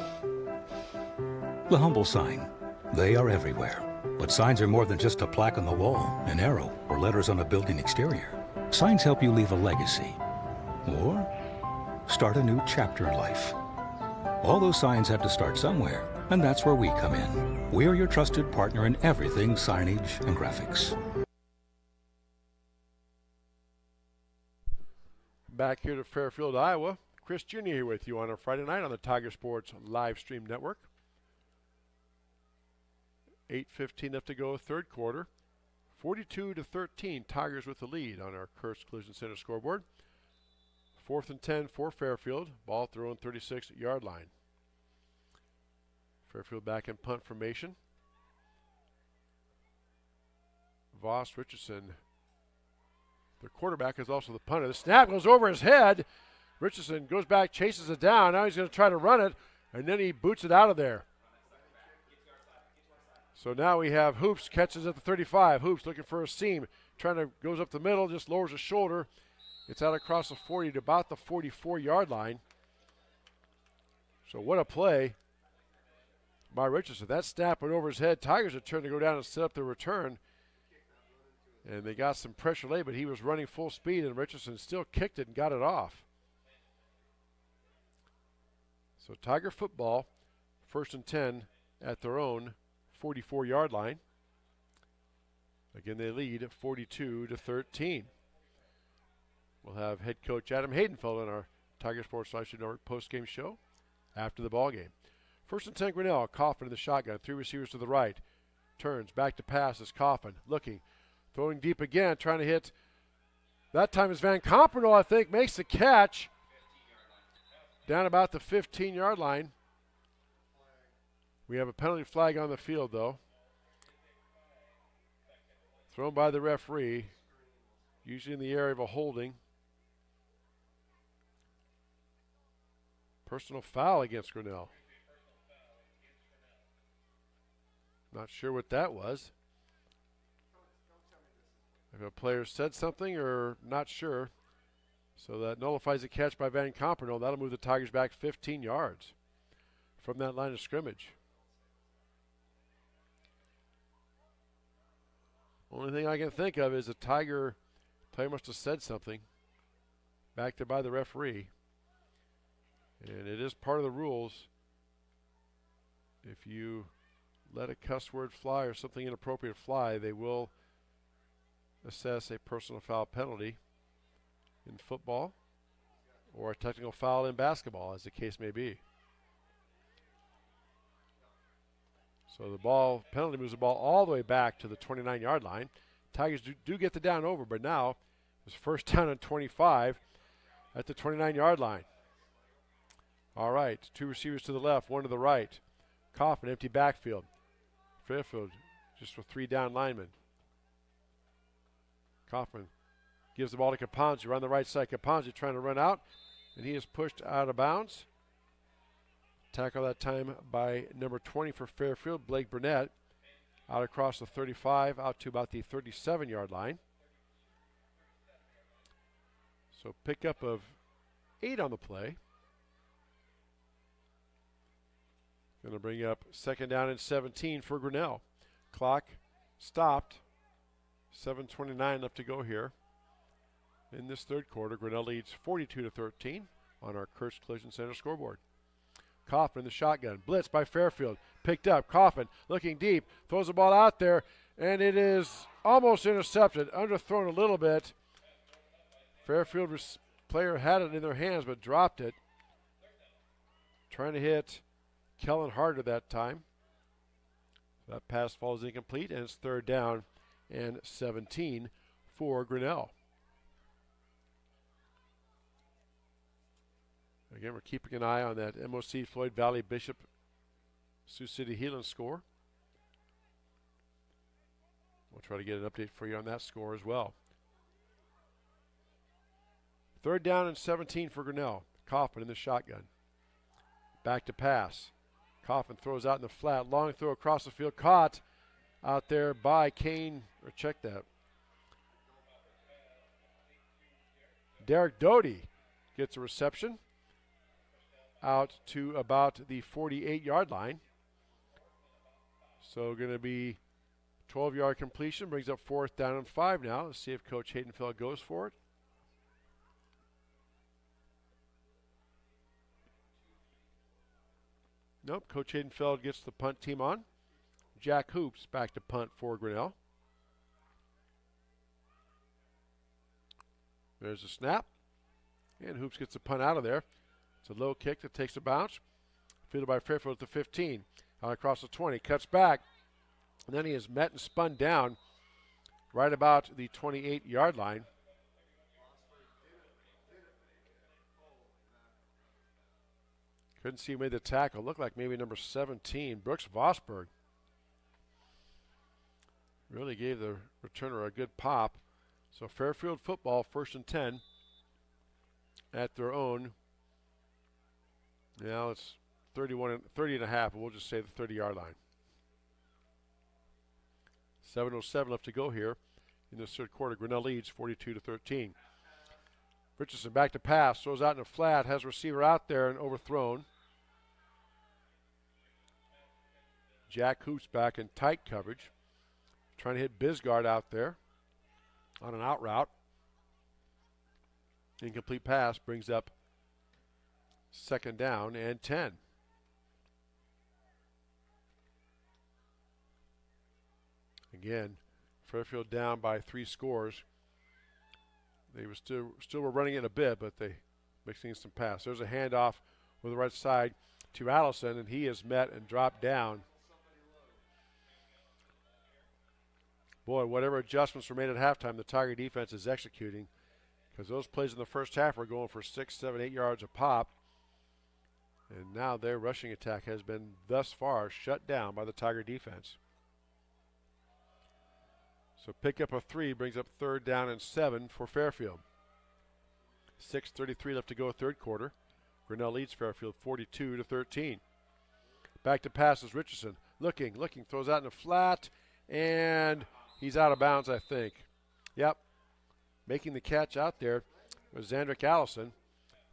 The humble sign. They are everywhere. But signs are more than just a plaque on the wall, an arrow, or letters on a building exterior. Signs help you leave a legacy or start a new chapter in life. All those signs have to start somewhere, and that's where we come in. We're your trusted partner in everything signage and graphics. Back here to Fairfield, Iowa. Chris Jr. here with you on a Friday night on the Tiger Sports Live Stream Network. 8:15 left to go, third quarter. 42-13, Tigers with the lead on our Kurtz Collision Center scoreboard. 4th and 10 for Fairfield. Ball thrown 36-yard line. Fairfield back in punt formation. Voss Richardson, their quarterback, is also the punter. The snap goes over his head. Richardson goes back, chases it down. Now he's going to try to run it, and then he boots it out of there. So now we have Hoops catches at the 35. Hoops looking for a seam. Goes up the middle, just lowers his shoulder. It's out across the 40 to about the 44-yard line. So what a play by Richardson. That snap went over his head. Tigers had turned to go down and set up the return. And they got some pressure late, but he was running full speed, and Richardson still kicked it and got it off. So Tiger football, 1st and 10 at their own 44-yard line. Again, they lead 42-13. We'll have head coach Adam Haydenfeld on our Tiger Sports Live Stream Network post-game show after the ball game. 1st and 10, Grinnell. Coffin in the shotgun. 3 receivers to the right. Turns back to pass as Coffin looking. Throwing deep again, trying to hit. That time is Van Compernoll, I think, makes the catch. Down about the 15-yard line. We have a penalty flag on the field, though. Thrown by the referee, usually in the area of a holding. Personal foul against Grinnell. Not sure what that was. If a player said something or not sure. So that nullifies a catch by Van Compernoll. That'll move the Tigers back 15 yards from that line of scrimmage. Only thing I can think of is a Tiger player must have said something back there by the referee. And it is part of the rules. If you let a cuss word fly or something inappropriate fly, they will assess a personal foul penalty in football or a technical foul in basketball, as the case may be. So the ball penalty moves the ball all the way back to the 29-yard line. Tigers do get the down over, but now it's 1st down and 25 at the 29-yard line. All right, 2 receivers to the left, 1 to the right. Coffin, empty backfield. Fairfield just with 3 down linemen. Coffin gives the ball to Caponzi around the right side. Caponzi trying to run out, and he is pushed out of bounds. Tackle that time by number 20 for Fairfield, Blake Burnett. Out across the 35, out to about the 37-yard line. So pickup of 8 on the play. Going to bring up 2nd down and 17 for Grinnell. Clock stopped. 7:29 left to go here in this third quarter. Grinnell leads 42-13 on our Kurtz Collision Center scoreboard. Coffin in the shotgun. Blitz by Fairfield. Picked up. Coffin looking deep. Throws the ball out there, and it is almost intercepted. Underthrown a little bit. Fairfield player had it in their hands but dropped it. Trying to hit Kellen harder that time. That pass falls incomplete, and it's third down and 17 for Grinnell. Again, we're keeping an eye on that MOC Floyd Valley Bishop Sioux City Heelan score. We'll try to get an update for you on that score as well. Third down and 17 for Grinnell. Coffin in the shotgun. Back to pass. Coffin throws out in the flat. Long throw across the field. Caught out there by Kane. Or check that. Derek Doty gets a reception out to about the 48-yard line. So going to be 12-yard completion. Brings up fourth down and 5 now. Let's see if Coach Haydenfeld goes for it. Nope, Coach Haydenfeld gets the punt team on. Jack Hoops back to punt for Grinnell. There's a snap. And Hoops gets the punt out of there. It's a low kick that takes a bounce. Fielded by Fairfield at the 15. Out across the 20. Cuts back. And then he is met and spun down right about the 28-yard line. Couldn't see who made the tackle. Looked like maybe number 17, Brooks Vosberg. Really gave the returner a good pop. So Fairfield football, 1st and 10 at their own. Now it's 30 and a half, but we'll just say the 30-yard line. 7:07 left to go here in the third quarter. Grinnell leads 42-13. Richardson back to pass, throws out in a flat, has a receiver out there and overthrown. Jack Hoops back in tight coverage. Trying to hit Bisgard out there on an out route. Incomplete pass brings up second down and 10. Again, Fairfield down by 3 scores. They were still were running it a bit, but they mixing some pass. There's a handoff with the right side to Allison, and he is met and dropped down. Boy, whatever adjustments were made at halftime, the Tiger defense is executing, because those plays in the first half were going for 6, 7, 8 yards a pop. And now their rushing attack has been thus far shut down by the Tiger defense. So pick up a 3 brings up third down and 7 for Fairfield. 6:33 left to go third quarter. Grinnell leads Fairfield 42-13. Back to passes. Richardson looking, throws out in the flat, and he's out of bounds, I think. Yep. Making the catch out there was Zandrick Allison,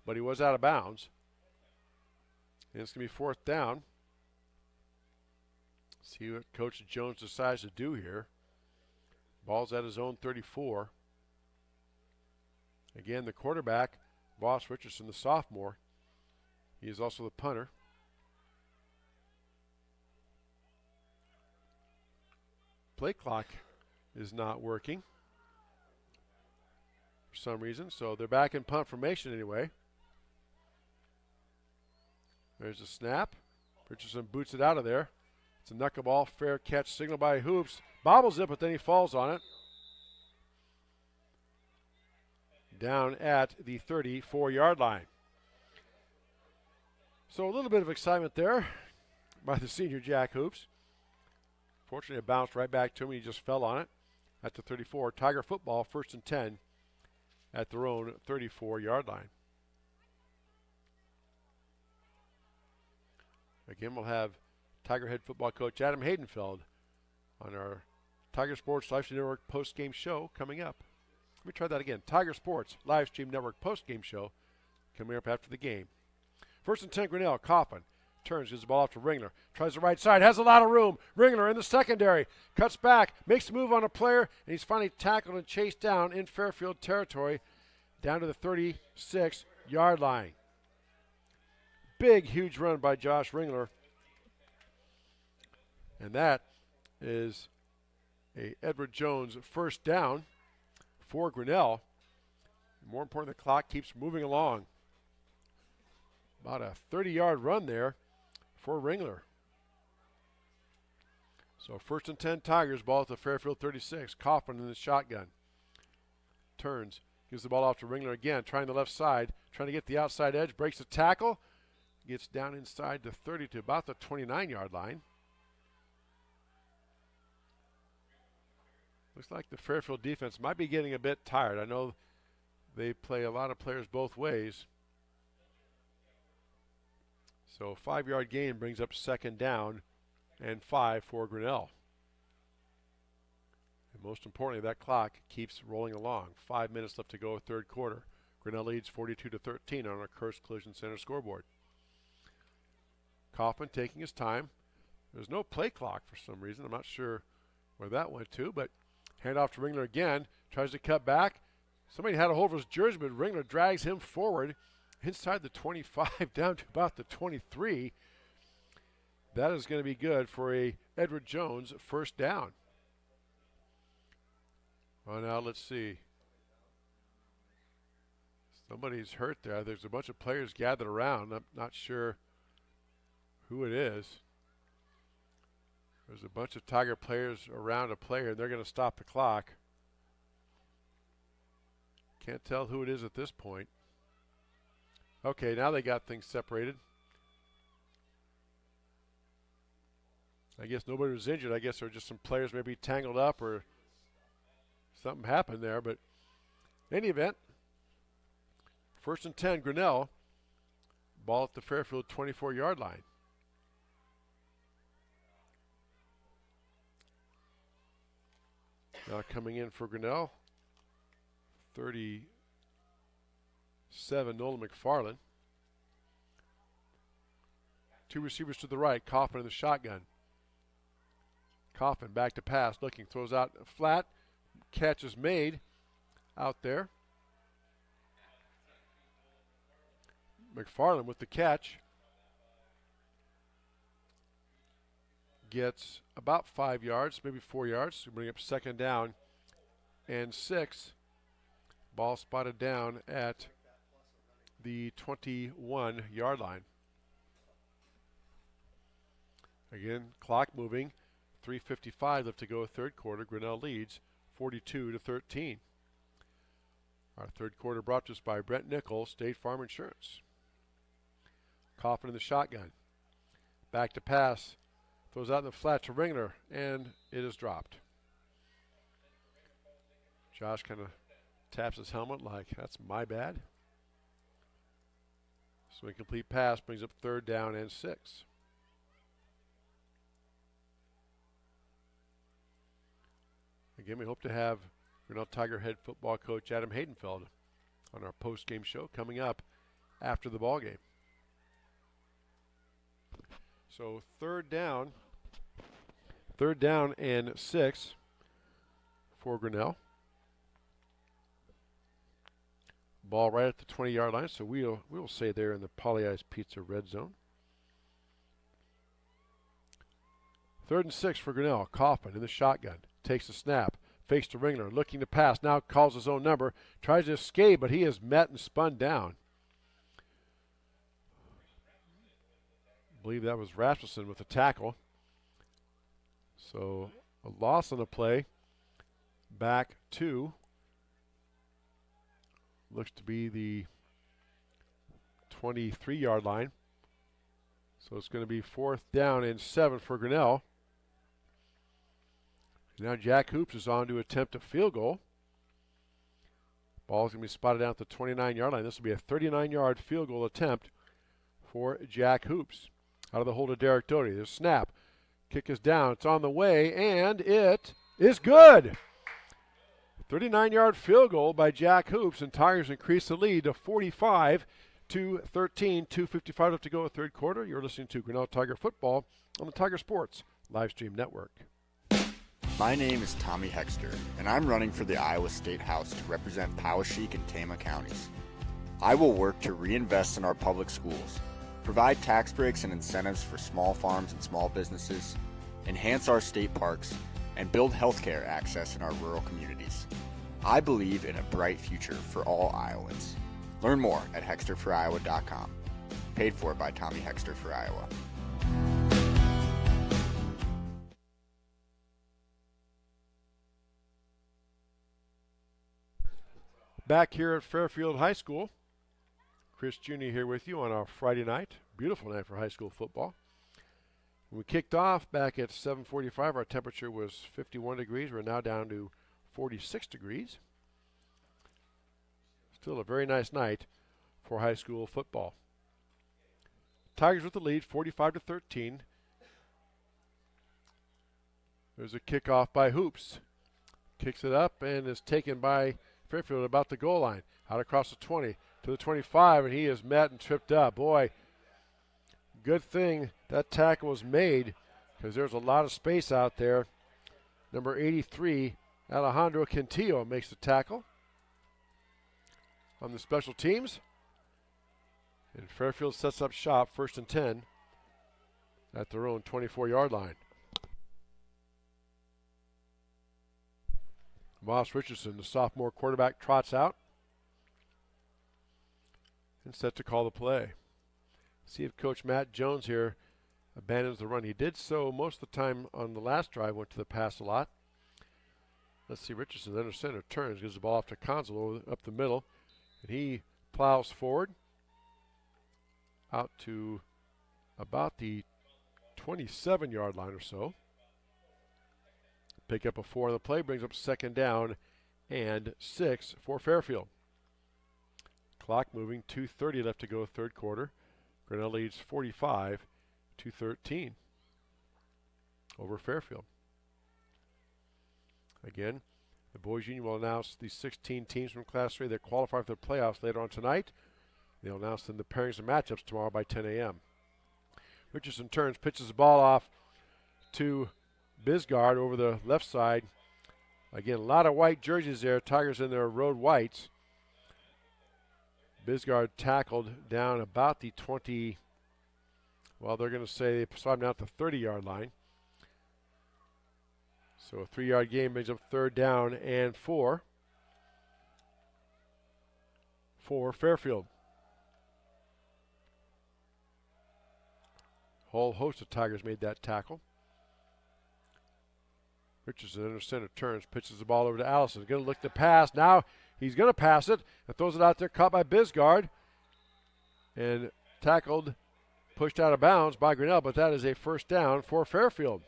but he was out of bounds. And it's going to be fourth down. See what Coach Jones decides to do here. Ball's at his own 34. Again, the quarterback, Voss Richardson, the sophomore. He is also the punter. Play clock is not working for some reason, so they're back in punt formation anyway. There's a snap. Richardson boots it out of there. It's a knuckleball, fair catch, signal by Hoops. Bobbles it, but then he falls on it. Down at the 34-yard line. So a little bit of excitement there by the senior Jack Hoops. Fortunately, it bounced right back to him. He just fell on it at the 34. Tiger football, 1st and 10 at their own 34-yard line. Again, we'll have Tiger head football coach Adam Haydenfeld on our Tiger Sports Live Stream Network post-game show coming up. Let me try that again. Tiger Sports Live Stream Network post-game show coming up after the game. 1st and 10, Grinnell. Coffin Turns, gives the ball off to Ringler. Tries the right side, has a lot of room. Ringler in the secondary. Cuts back, makes a move on a player, and he's finally tackled and chased down in Fairfield territory down to the 36-yard line. Big, huge run by Josh Ringler. And that is a Edward Jones first down for Grinnell. More important, the clock keeps moving along. About a 30-yard run there for Ringler. So 1st and 10 Tigers, ball at the Fairfield 36. Kaufman in the shotgun. Turns, gives the ball off to Ringler again, trying the left side, trying to get the outside edge, breaks the tackle, gets down inside the 30 to about the 29-yard line. Looks like the Fairfield defense might be getting a bit tired. I know they play a lot of players both ways. So 5-yard gain brings up 2nd down and 5 for Grinnell. And most importantly, that clock keeps rolling along. 5 minutes left to go, 3rd quarter. Grinnell leads 42-13 on our Curse Collision Center scoreboard. Kaufman taking his time. There's no play clock for some reason. I'm not sure where that went to, but hand off to Ringler again. Tries to cut back. Somebody had a hold of his jersey, but Ringler drags him forward inside the 25 down to about the 23. That is going to be good for a Edward Jones first down. Well, now let's see. Somebody's hurt there. There's a bunch of players gathered around. I'm not sure who it is. There's a bunch of Tiger players around a player, and they're going to stop the clock. Can't tell who it is at this point. Okay, now they got things separated. I guess nobody was injured. I guess there were just some players maybe tangled up or something happened there. But in any event, 1st and 10, Grinnell. Ball at the Fairfield 24-yard line. Now coming in for Grinnell, 37, Nolan McFarland. 2 receivers to the right, Kaufman in the shotgun. Kaufman back to pass, looking, throws out flat. Catch is made out there. McFarland with the catch. Gets about 5 yards, maybe 4 yards to bring up 2nd down and 6. Ball spotted down at the 21-yard line. Again, clock moving. 3:55 left to go, 3rd quarter. Grinnell leads 42-13. Our 3rd quarter brought to us by Brent Nichols, State Farm Insurance. Kaufman in the shotgun. Back to pass. Throws out in the flat to Ringler, and it is dropped. Josh kind of taps his helmet like, that's my bad. So incomplete pass brings up 3rd down and 6. Again, we hope to have Grinnell Tiger head football coach Adam Haydenfeld on our post-game show coming up after the ball game. So 3rd down and 6 for Grinnell. Ball right at the 20-yard line, so we will say there in the Polly Ice Pizza red zone. 3rd and 6 for Grinnell. Kaufman in the shotgun. Takes the snap. Fakes to Ringler. Looking to pass. Now calls his own number. Tries to escape, but he is met and spun down. I believe that was Rasmussen with the tackle. So a loss on the play. Back to looks to be the 23-yard line. So it's going to be 4th down and 7 for Grinnell. Now Jack Hoops is on to attempt a field goal. Ball's going to be spotted down at the 29-yard line. This will be a 39-yard field goal attempt for Jack Hoops. Out of the hold of Derek Doty. There's a snap. Kick is down. It's on the way, and it is good. 39-yard field goal by Jack Hoops, and Tigers increase the lead to 45 2-13, 2:55 left to go, third quarter. You're listening to Grinnell Tiger Football on the Tiger Sports Livestream Network. My name is Tommy Hexter, and I'm running for the Iowa State House to represent Poweshiek and Tama counties. I will work to reinvest in our public schools, provide tax breaks and incentives for small farms and small businesses, enhance our state parks, and build healthcare access in our rural communities. I believe in a bright future for all Iowans. Learn more at hexterforiowa.com. Paid for by Tommy Hexter for Iowa. Back here at Fairfield High School, Chris Jr. here with you on a Friday night. Beautiful night for high school football. When we kicked off back at 7:45, our temperature was 51 degrees. We're now down to 46 degrees. Still a very nice night for high school football. Tigers with the lead, 45-13. There's a kickoff by Hoops. Kicks it up and is taken by Fairfield about the goal line. Out across the 20 to the 25, and he is met and tripped up. Boy, good thing that tackle was made because there's a lot of space out there. Number 83, Alejandro Quintillo makes the tackle on the special teams. And Fairfield sets up shop, 1st and 10 at their own 24-yard line. Moss Richardson, the sophomore quarterback, trots out and set to call the play. See if Coach Matt Jones here abandons the run. He did so most of the time on the last drive, went to the pass a lot. Let's see, Richardson under center turns, gives the ball off to Consul up the middle, and he plows forward out to about the 27-yard line or so. Pick up a 4 on the play, brings up 2nd down and 6 for Fairfield. Clock moving, 2:30 left to go, third quarter. Grinnell leads 45-13 over Fairfield. Again, the boys union will announce the 16 teams from Class 3 that qualify for the playoffs later on tonight. They'll announce them the pairings and matchups tomorrow by 10 a.m. Richardson turns, pitches the ball off to Bisgard over the left side. Again, a lot of white jerseys there. Tigers in their road whites. Bisgard tackled down about the 20. Well, they're going to say they saw him down at the 30-yard line. So a 3-yard gain brings up 3rd down and 4 for Fairfield. Whole host of Tigers made that tackle. Richardson under center turns, pitches the ball over to Allison. Going to look to pass. Now he's going to pass it and throws it out there, caught by Bisgard. And tackled, pushed out of bounds by Grinnell, but that is a 1st down for Fairfield.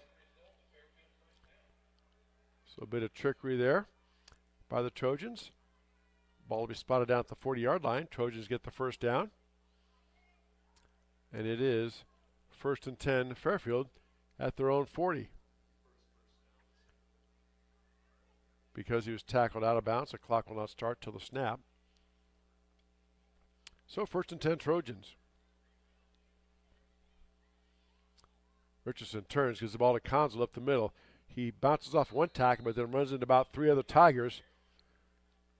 So a bit of trickery there by the Trojans. Ball will be spotted down at the 40-yard line. Trojans get the 1st down. And it is 1st and 10 Fairfield at their own 40. Because he was tackled out of bounds, the clock will not start till the snap. So 1st and 10 Trojans. Richardson turns, gives the ball to Consul up the middle. He bounces off one tackle, but then runs into about 3 other Tigers.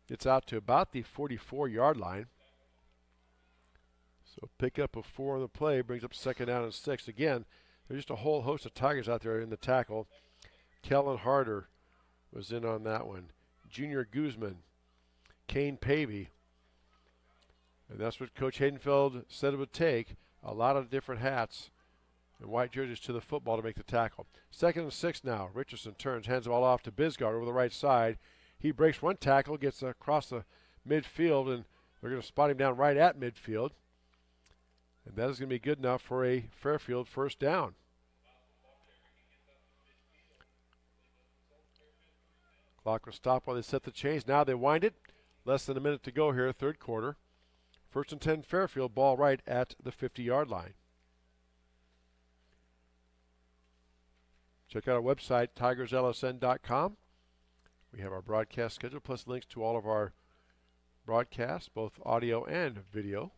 Gets out to about the 44-yard line. So pick up a 4 on the play, brings up 2nd down and 6. Again, there's just a whole host of Tigers out there in the tackle. Kellen Harder was in on that one. Junior Guzman, Kane Pavey. And that's what Coach Haydenfeld said it would take. A lot of different hats and white jerseys to the football to make the tackle. 2nd and 6 now. Richardson turns, hands the ball off to Bisgard over the right side. He breaks one tackle, gets across the midfield, and they're going to spot him down right at midfield. And that is going to be good enough for a Fairfield 1st down. Clock will stop while they set the chains. Now they wind it. Less than a minute to go here, third quarter. 1st and 10 Fairfield, ball right at the 50-yard line. Check out our website, tigerslsn.com. We have our broadcast schedule plus links to all of our broadcasts, both audio and video.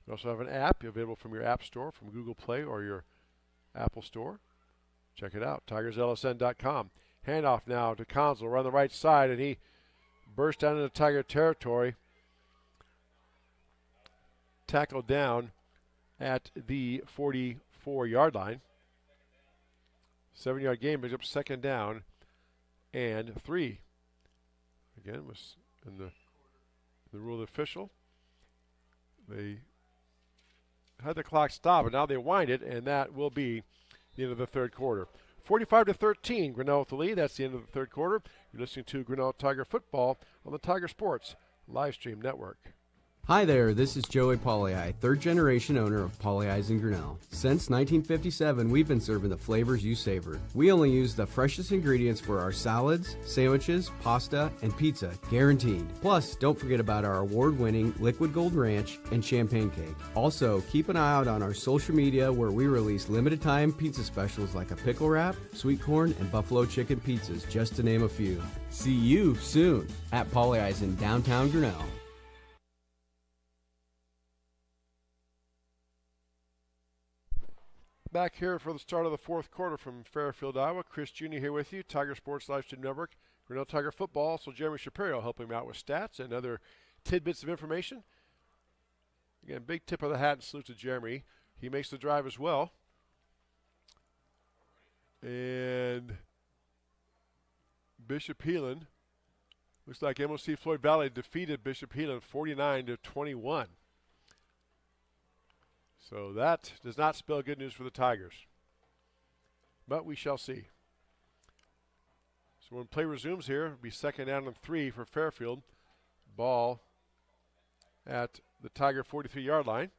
We also have an app available from your App Store, from Google Play or your Apple Store. Check it out, TigersLSN.com. Handoff now to Conzel around the right side, and he burst down into Tiger territory. Tackled down at the 44-yard line. 7-yard gain brings up second down and 3. Again, was in the rule of the official. They had the clock stop, and now they wind it, and that will be the end of the third quarter. 45-13, Grinnell with the lead. That's the end of the third quarter. You're listening to Grinnell Tiger Football on the Tiger Sports Livestream Network. Hi there, this is Joey Pauley, third generation owner of Pauley Eyes in Grinnell. Since 1957, we've been serving the flavors you savored. We only use the freshest ingredients for our salads, sandwiches, pasta, and pizza, guaranteed. Plus, don't forget about our award-winning Liquid Gold Ranch and Champagne Cake. Also, keep an eye out on our social media where we release limited-time pizza specials like a pickle wrap, sweet corn, and buffalo chicken pizzas, just to name a few. See you soon at Pauley Eyes in downtown Grinnell. Back here for the start of the fourth quarter from Fairfield, Iowa. Chris Jr. here with you, Tiger Sports Livestream Network, Grinnell Tiger Football. Also Jeremy Shapiro helping him out with stats and other tidbits of information. Again, big tip of the hat and salute to Jeremy. He makes the drive as well. And Bishop Heelan, looks like MOC Floyd Valley defeated Bishop Heelan 49-21. So that does not spell good news for the Tigers. But we shall see. So when play resumes here, it'll be second down and 3 for Fairfield. Ball at the Tiger 43-yard line.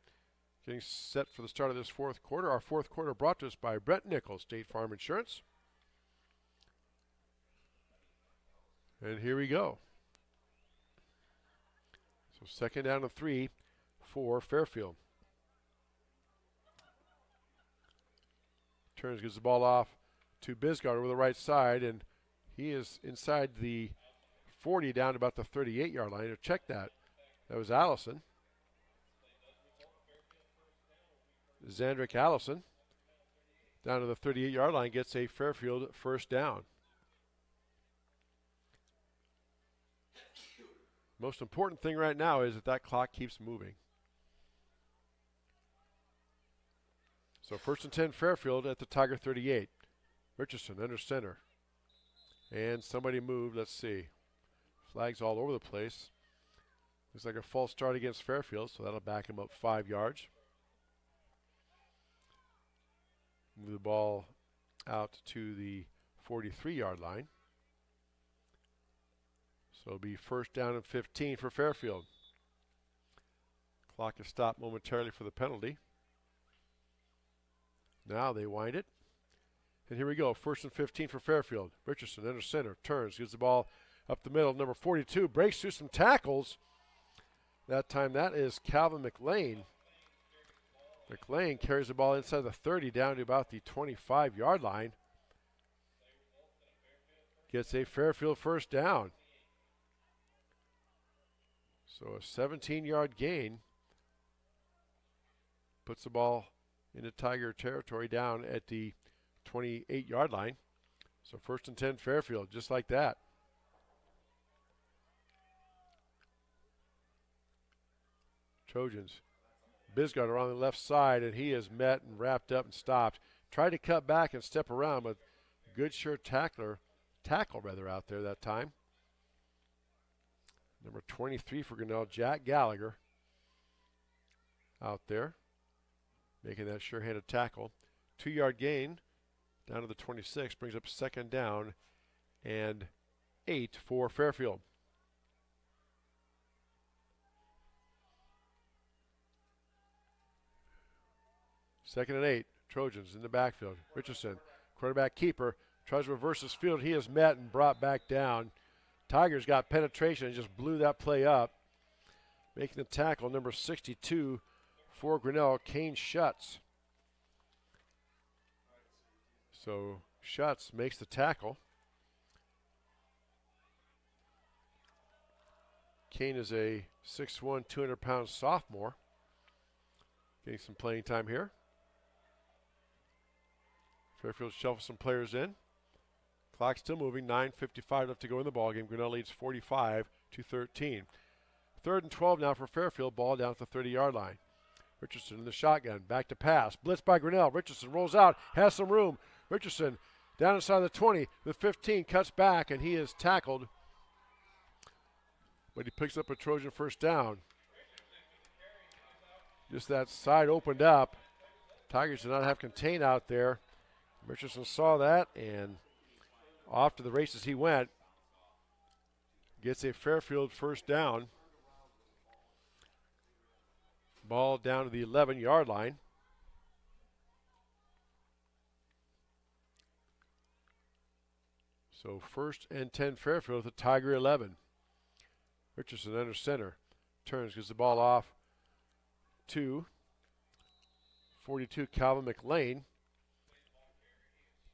Getting set for the start of this fourth quarter. Our fourth quarter brought to us by Brent Nichols, State Farm Insurance. And here we go. So second down and 3 for Fairfield. Turns, gives the ball off to Bisgard over the right side, and he is inside the 40 down to about the 38-yard line. Check that. That was Allison. Zandrick Allison down to the 38-yard line gets a Fairfield first down. Most important thing right now is that clock keeps moving. So first and 10 Fairfield at the Tiger 38. Richardson under center. And somebody moved, let's see. Flags all over the place. Looks like a false start against Fairfield, so that'll back him up 5 yards. Move the ball out to the 43-yard line. So it'll be first down and 15 for Fairfield. Clock is stopped momentarily for the penalty. Now they wind it. And here we go. First and 15 for Fairfield. Richardson under center. Turns. Gives the ball up the middle. Number 42. Breaks through some tackles. That time that is Calvin McLean. McLean carries the ball inside the 30 down to about the 25-yard line. Gets a Fairfield first down. So a 17-yard gain. Puts the ball into Tiger territory down at the 28-yard line. So first and 10 Fairfield, just like that. Trojans. Bisgard around the left side, and he is met and wrapped up and stopped. Tried to cut back and step around, but good sure tackle out there that time. Number 23 for Grinnell, Jack Gallagher out there, making that sure-handed tackle. 2-yard gain down to the 26, brings up second down and 8 for Fairfield. Second and 8, Trojans in the backfield. Richardson, quarterback keeper, tries to reverse his field. He is met and brought back down. Tigers got penetration and just blew that play up. Making the tackle, number 62 for Grinnell, Kane Schutz. So Schutz makes the tackle. Kane is a 6'1", 200-pound sophomore. getting some playing time here. Fairfield shuffles some players in. Clock still moving, 9:55 left to go in the ballgame. Grinnell leads 45-13. 3rd and 12 now for Fairfield, ball down at the 30-yard line. Richardson in the shotgun, back to pass. Blitz by Grinnell. Richardson rolls out, has some room. Richardson down inside the 20, the 15, cuts back, and he is tackled. But he picks up a Trojan first down. Just that side opened up. Tigers did not have contain out there. Richardson saw that, and off to the races he went. Gets a Fairfield first down. Ball down to the 11-yard line. So 1st and 10 Fairfield at the Tiger 11. Richardson under center. Turns, gives the ball off to 42 Calvin McLean.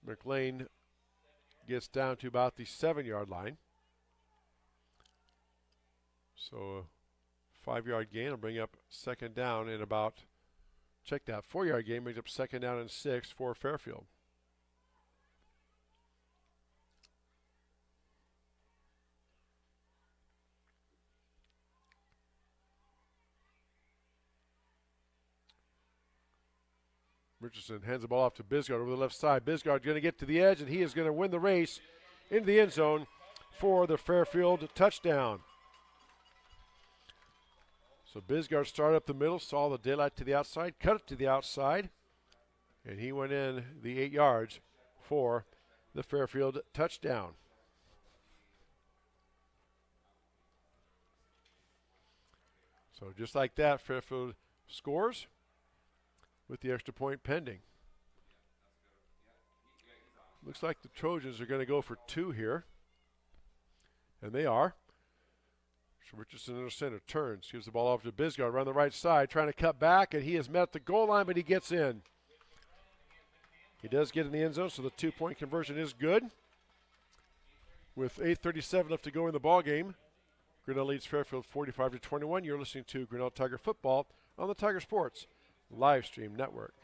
McLean gets down to about the 7-yard line. So a 5-yard gain will bring up 2nd down and about, check that, 4-yard gain brings up 2nd down and 6 for Fairfield. Richardson hands the ball off to Bisgard over the left side. Bisgard going to get to the edge, and he is going to win the race into the end zone for the Fairfield touchdown. So Bisgard started up the middle, saw the daylight to the outside, cut it to the outside, and he went in the 8 yards for the Fairfield touchdown. So just like that, Fairfield scores with the extra point pending. Looks like the Trojans are going to go for 2 here. And they are. So Richardson in the center, turns, gives the ball off to Bisgard around the right side, trying to cut back, and he has met the goal line, but he gets in. He does get in the end zone, so the 2-point conversion is good. With 8:37 left to go in the ball game, Grinnell leads Fairfield 45-21. You're listening to Grinnell Tiger Football on the Tiger Sports Live Stream Network.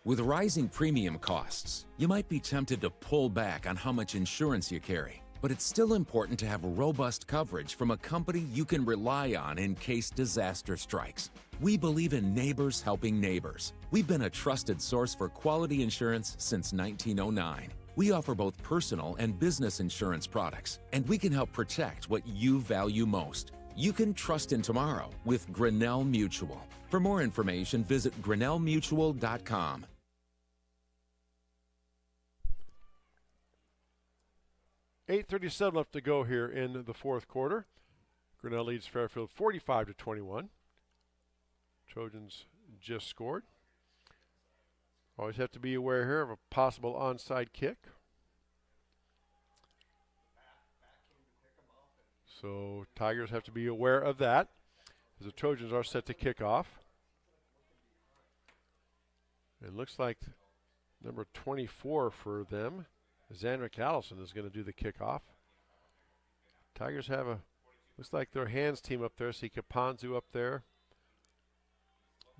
With rising premium costs, you might be tempted to pull back on how much insurance you carry. But it's still important to have robust coverage from a company you can rely on in case disaster strikes. We believe in neighbors helping neighbors. We've been a trusted source for quality insurance since 1909. We offer both personal and business insurance products, and we can help protect what you value most. You can trust in tomorrow with Grinnell Mutual. For more information, visit grinnellmutual.com. $8:37 left to go here in the 4th quarter. Grinnell leads Fairfield 45-21. Trojans just scored. Always have to be aware here of a possible onside kick. So Tigers have to be aware of that as the Trojans are set to kick off. It looks like number 24 for them, Xandrick Allison, is going to do the kickoff. Tigers have looks like their hands team up there. See Kapanzu up there.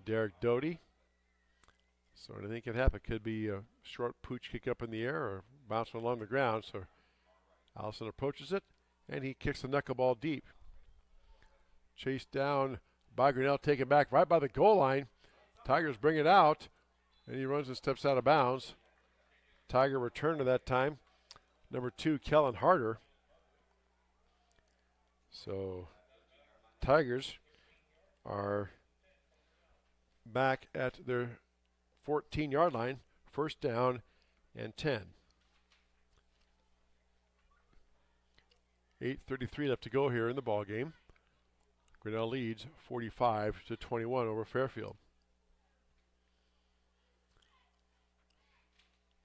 Derek Doty. So anything can happen. Could be a short pooch kick up in the air or bouncing along the ground. So Allison approaches it, and he kicks the knuckleball deep. Chased down by Grinnell, taken back right by the goal line. Tigers bring it out, and he runs and steps out of bounds. Tiger return to that time. Number 2, Kellen Harder. So Tigers are back at their 14-yard line, 1st down and 10. 8:33 left to go here in the ball game. Grinnell leads 45-21 over Fairfield.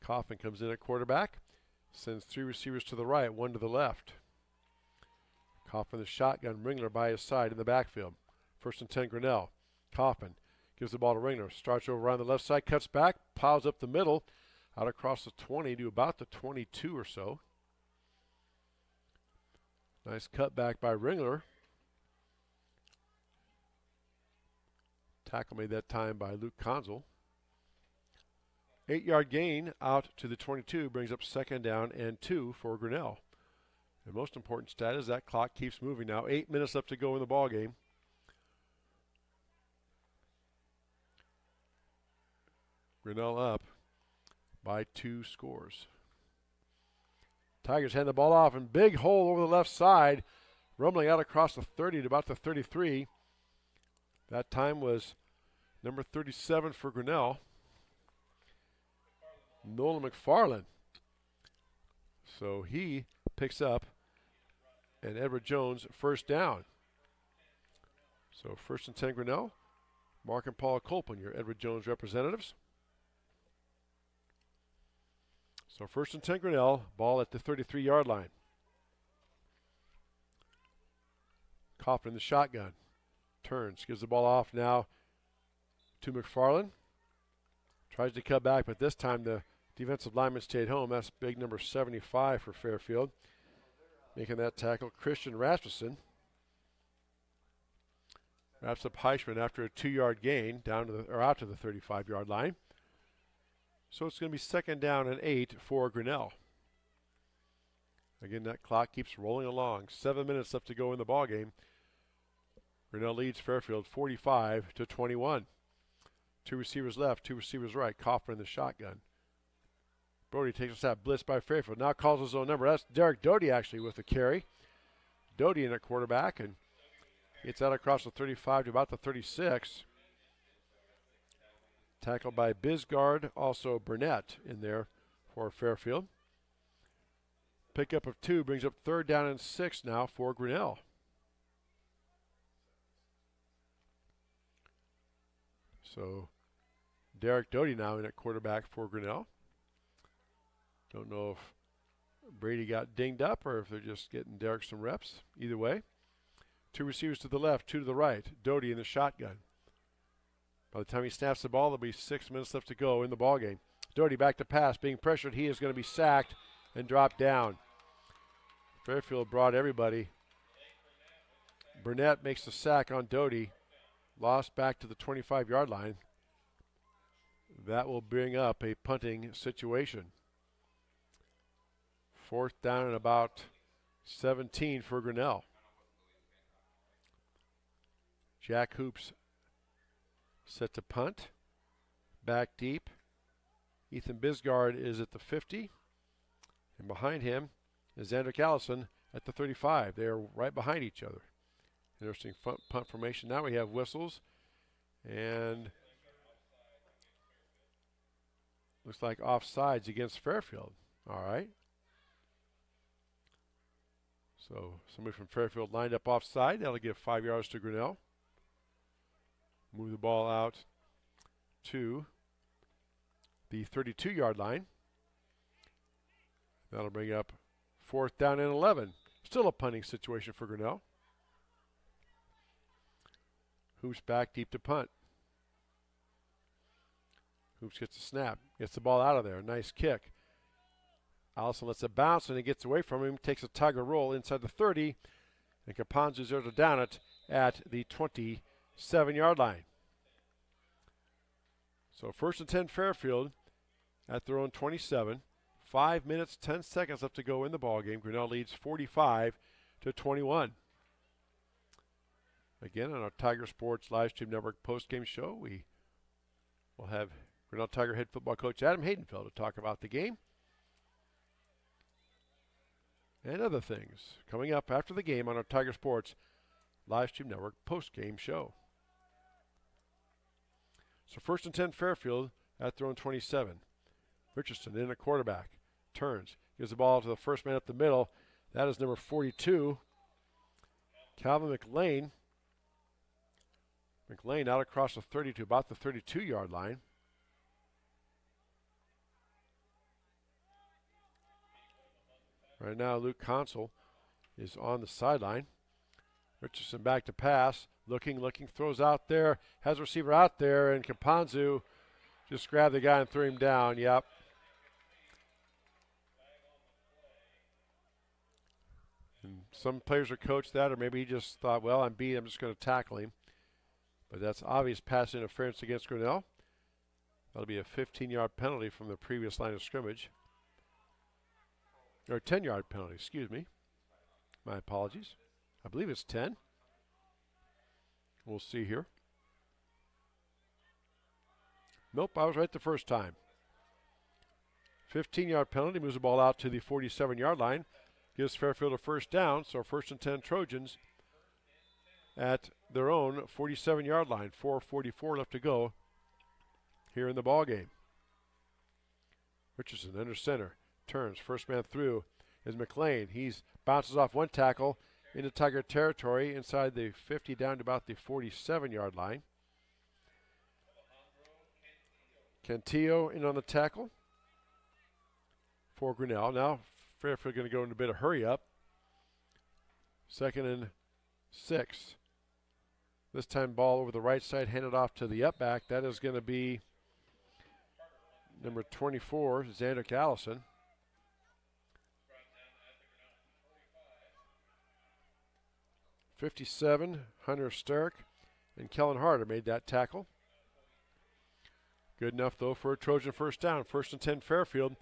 Coffin comes in at quarterback, sends 3 receivers to the right, 1 to the left. Coffin the shotgun, Ringler by his side in the backfield. 1st and 10 Grinnell. Coffin gives the ball to Ringler, starts over on the left side, cuts back, piles up the middle, out across the 20 to about the 22 or so. Nice cutback by Ringler. Tackle made that time by Luke Conzel. 8-yard gain out to the 22 brings up 2nd down and 2 for Grinnell. The most important stat is that clock keeps moving now. 8 minutes left to go in the ball game. Grinnell up by 2 scores. Tigers hand the ball off, and big hole over the left side, rumbling out across the 30 to about the 33. That time was number 37 for Grinnell, Nolan McFarland. So he picks up, and Edward Jones 1st down. So 1st and 10 Grinnell. Mark and Paula Colpin, your Edward Jones representatives. So 1st and 10 Grinnell, ball at the 33-yard line. Coffin in the shotgun. Turns, gives the ball off now to McFarland. Tries to cut back, but this time the defensive lineman stayed home. That's big number 75 for Fairfield. Making that tackle, Christian Rasmussen. Wraps up Heisman after a 2-yard gain down to the, out to the 35-yard line. So it's going to be 2nd down and 8 for Grinnell. Again, that clock keeps rolling along. 7 minutes left to go in the ball game. Grinnell leads Fairfield 45-21. 2 receivers left, 2 receivers right. Kaufman in the shotgun. Brody takes us that blitz by Fairfield. Now calls his own number. That's Derek Doty actually with the carry. Doty in at quarterback and gets out across the 35 to about the 36. Tackled by Bisgard, also Burnett in there for Fairfield. Pickup of 2 brings up 3rd down and 6 now for Grinnell. So Derek Doty now in at quarterback for Grinnell. Don't know if Brady got dinged up or if they're just getting Derek some reps. Either way, 2 receivers to the left, 2 to the right. Doty in the shotgun. By the time he snaps the ball, there'll be 6 minutes left to go in the ball game. Doty back to pass, being pressured. He is going to be sacked and dropped down. Fairfield brought everybody. Burnett makes the sack on Doty. Lost back to the 25-yard line. That will bring up a punting situation. 4th down and about 17 for Grinnell. Jack Hoops set to punt. Back deep. Ethan Bisgard is at the 50. And behind him is Xander Callison at the 35. They are right behind each other. Interesting punt formation. Now we have whistles. And looks like offsides against Fairfield. All right. So somebody from Fairfield lined up offside. That'll give 5 yards to Grinnell. Move the ball out to the 32-yard line. That'll bring up 4th down and 11. Still a punting situation for Grinnell. Hoops back deep to punt. Hoops gets a snap. Gets the ball out of there. Nice kick. Allison lets it bounce and it gets away from him. Takes a Tiger roll inside the 30. And Caponzo zeroes it down it at the 27-yard line. So 1st and 10 Fairfield at their own 27. 5 minutes, 10 seconds left to go in the ballgame. Grinnell leads 45-21. Again, on our Tiger Sports live stream network postgame show, we will have Grinnell Tiger head football coach Adam Haydenfeld to talk about the game and other things coming up after the game on our Tiger Sports live stream network postgame show. So 1st and 10 Fairfield at their own 27. Richardson in a quarterback. Turns. Gives the ball to the first man up the middle. That is number 42. Calvin McLean. McLean out across the 30 to about the 32-yard line. Right now, Luke Consul is on the sideline. Richardson back to pass. Looking, throws out there. Has a receiver out there, and Caponzo just grabbed the guy and threw him down. Yep. And some players are coached that, or maybe he just thought, well, I'm beat, I'm just going to tackle him. But that's obvious pass interference against Grinnell. That'll be a 15-yard penalty from the previous line of scrimmage. Or 10-yard penalty, excuse me. My apologies. I believe it's 10. We'll see here. Nope, I was right the first time. 15-yard penalty, moves the ball out to the 47-yard line. Gives Fairfield a first down, so 1st and 10 Trojans at their own 47-yard line. 4:44 left to go here in the ball game. Richardson under center, turns, first man through is McLean. He bounces off one tackle into Tiger territory inside the 50 down to about the 47-yard line. Cantillo in on the tackle for Grinnell. Now Fairfield going to go in a bit of hurry up. 2nd and 6. This time ball over the right side, handed off to the up back. That is going to be number 24, Xander Allison. '57, Hunter Sturck and Kellen Harder made that tackle. Good enough, though, for a Trojan first down. 1st and 10 Fairfield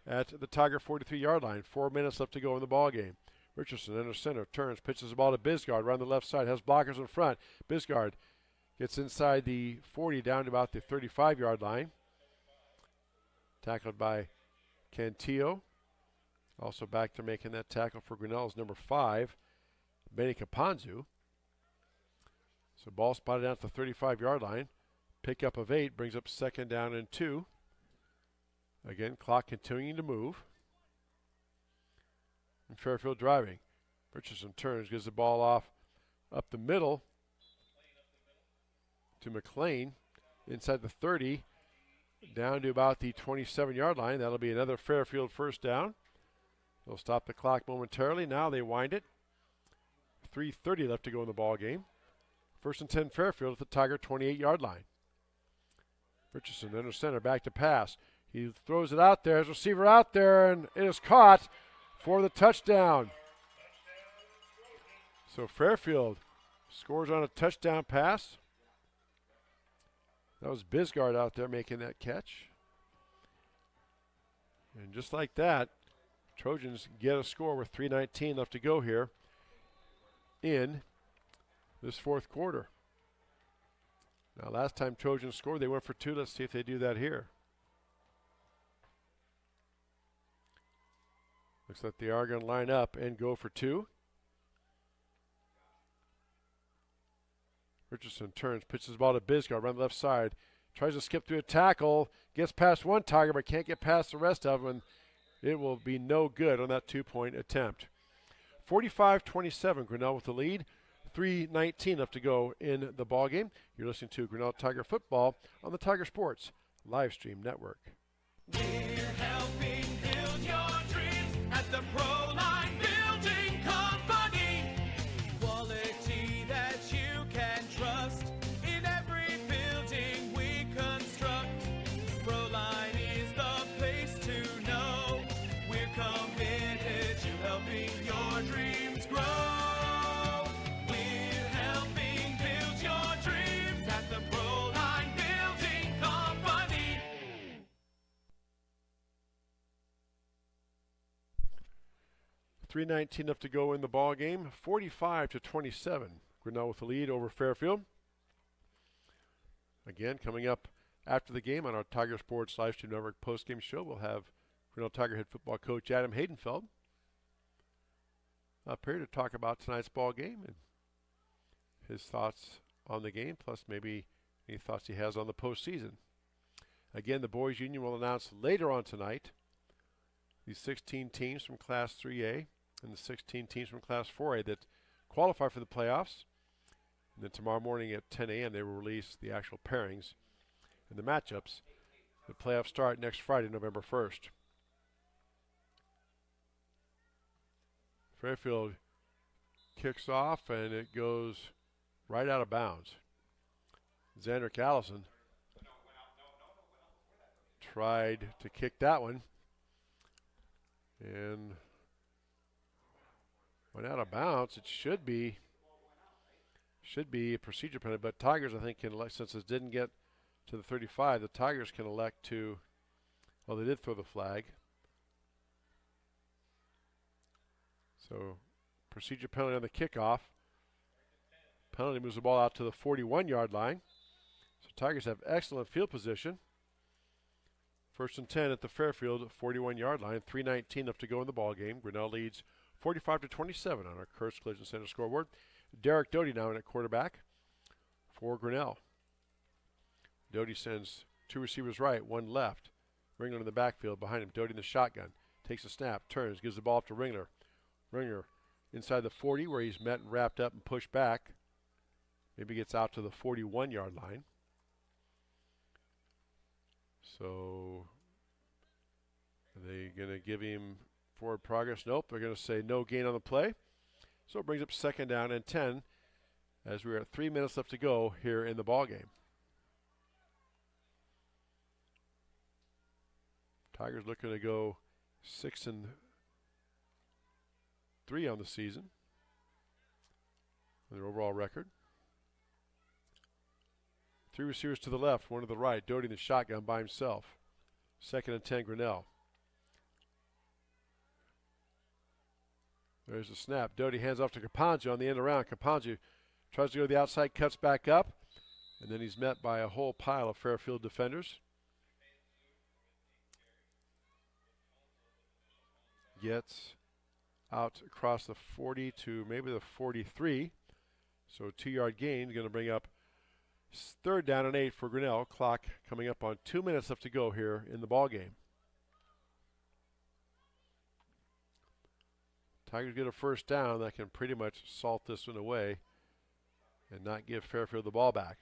at the Tiger 43-yard line. 4 minutes left to go in the ball game. Richardson under center, turns, pitches the ball to Bisgard around the left side, has blockers in front. Bisgard gets inside the 40 down to about the 35-yard line. Tackled by Cantillo. Also back to making that tackle for Grinnell is number 5, Benny Caponzu. So ball spotted out to the 35-yard line. Pickup of 8 brings up 2nd down and 2. Again, clock continuing to move. And Fairfield driving. Richardson turns, gives the ball off up the middle to McLean inside the 30, down to about the 27-yard line. That'll be another Fairfield first down. They'll stop the clock momentarily. Now they wind it. 3:30 left to go in the ball game. 1st and 10 Fairfield at the Tiger 28-yard line. Richardson under center, back to pass. He throws it out there, his receiver out there, and it is caught for the touchdown. So Fairfield scores on a touchdown pass. That was Bisgard out there making that catch. And just like that, Trojans get a score with 3:19 left to go here in this 4th quarter. Now, last time Trojans scored, they went for 2. Let's see if they do that here. Looks like they are going to line up and go for 2. Richardson turns, pitches the ball to Bisgard, around the left side. Tries to skip through a tackle, gets past one Tiger, but can't get past the rest of them, and it will be no good on that 2-point attempt. 45-27, Grinnell with the lead. 3:19 left to go in the ball game. You're listening to Grinnell Tiger Football on the Tiger Sports Live Stream Network. We're helping build your dreams at the ProLine Building Company. Quality that you can trust in every building we construct. ProLine is the place to know. We're committed to helping your dreams grow. We're helping build your dreams at the ProLine Building Company. 3:19 left to go in the ball game. 45-27. Grinnell with the lead over Fairfield. Again, coming up after the game on our Tiger Sports Live Stream Network postgame show, we'll have Grinnell Tiger head football coach Adam Haydenfeld up here to talk about tonight's ball game and his thoughts on the game, plus maybe any thoughts he has on the postseason. Again, the boys union will announce later on tonight the 16 teams from Class 3A and the 16 teams from Class 4A that qualify for the playoffs. And then tomorrow morning at 10 a.m. they will release the actual pairings and the matchups. The playoffs start next Friday, November 1st. Fairfield kicks off and it goes right out of bounds. Xander Allison tried to kick that one and went out of bounds. It should be Should be a procedure penalty, but Tigers, I think, can elect, since it didn't get to the 35, the Tigers can elect to, well, they did throw the flag. So, procedure penalty on the kickoff. Penalty moves the ball out to the 41-yard line. So, Tigers have excellent field position. 1st and 10 at the Fairfield 41-yard line. 3:19 left to go in the ball game. Grinnell leads 45-27 on our Kurtz Collision Center scoreboard. Derek Doty now in at quarterback for Grinnell. Doty sends 2 receivers right, 1 left. Ringler in the backfield behind him. Doty in the shotgun. Takes a snap, turns, gives the ball up to Ringler. Ringler inside the 40 where he's met and wrapped up and pushed back. Maybe gets out to the 41-yard line. So are they going to give him forward progress? Nope. They're going to say no gain on the play. So it brings up 2nd down and 10 as we're at 3 minutes left to go here in the ball game. Tigers looking to go 6-3 on the season. Their overall record. 3 receivers to the left, 1 to the right. Doty in the shotgun by himself. 2nd and 10, Grinnell. There's the snap. Doty hands off to Caponzo on the end around. Caponzo tries to go to the outside, cuts back up, and then he's met by a whole pile of Fairfield defenders. Gets out across the 40 to maybe the 43. So 2-yard gain, going to bring up 3rd down and 8 for Grinnell. Clock coming up on 2 minutes left to go here in the ball game. Tigers get a 1st down. That can pretty much salt this one away and not give Fairfield the ball back.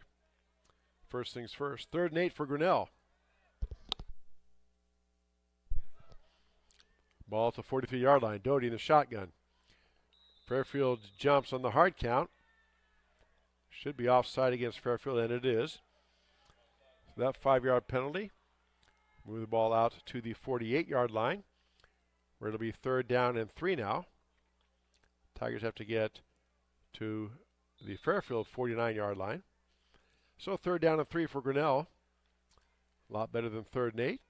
First things first. 3rd and 8 for Grinnell. Ball at the 43-yard line. Doty in the shotgun. Fairfield jumps on the hard count. Should be offside against Fairfield, and it is. So that 5-yard penalty. Move the ball out to the 48-yard line, where it'll be 3rd down and 3 now. Tigers have to get to the Fairfield 49-yard line. So 3rd down and 3 for Grinnell. A lot better than 3rd and 8.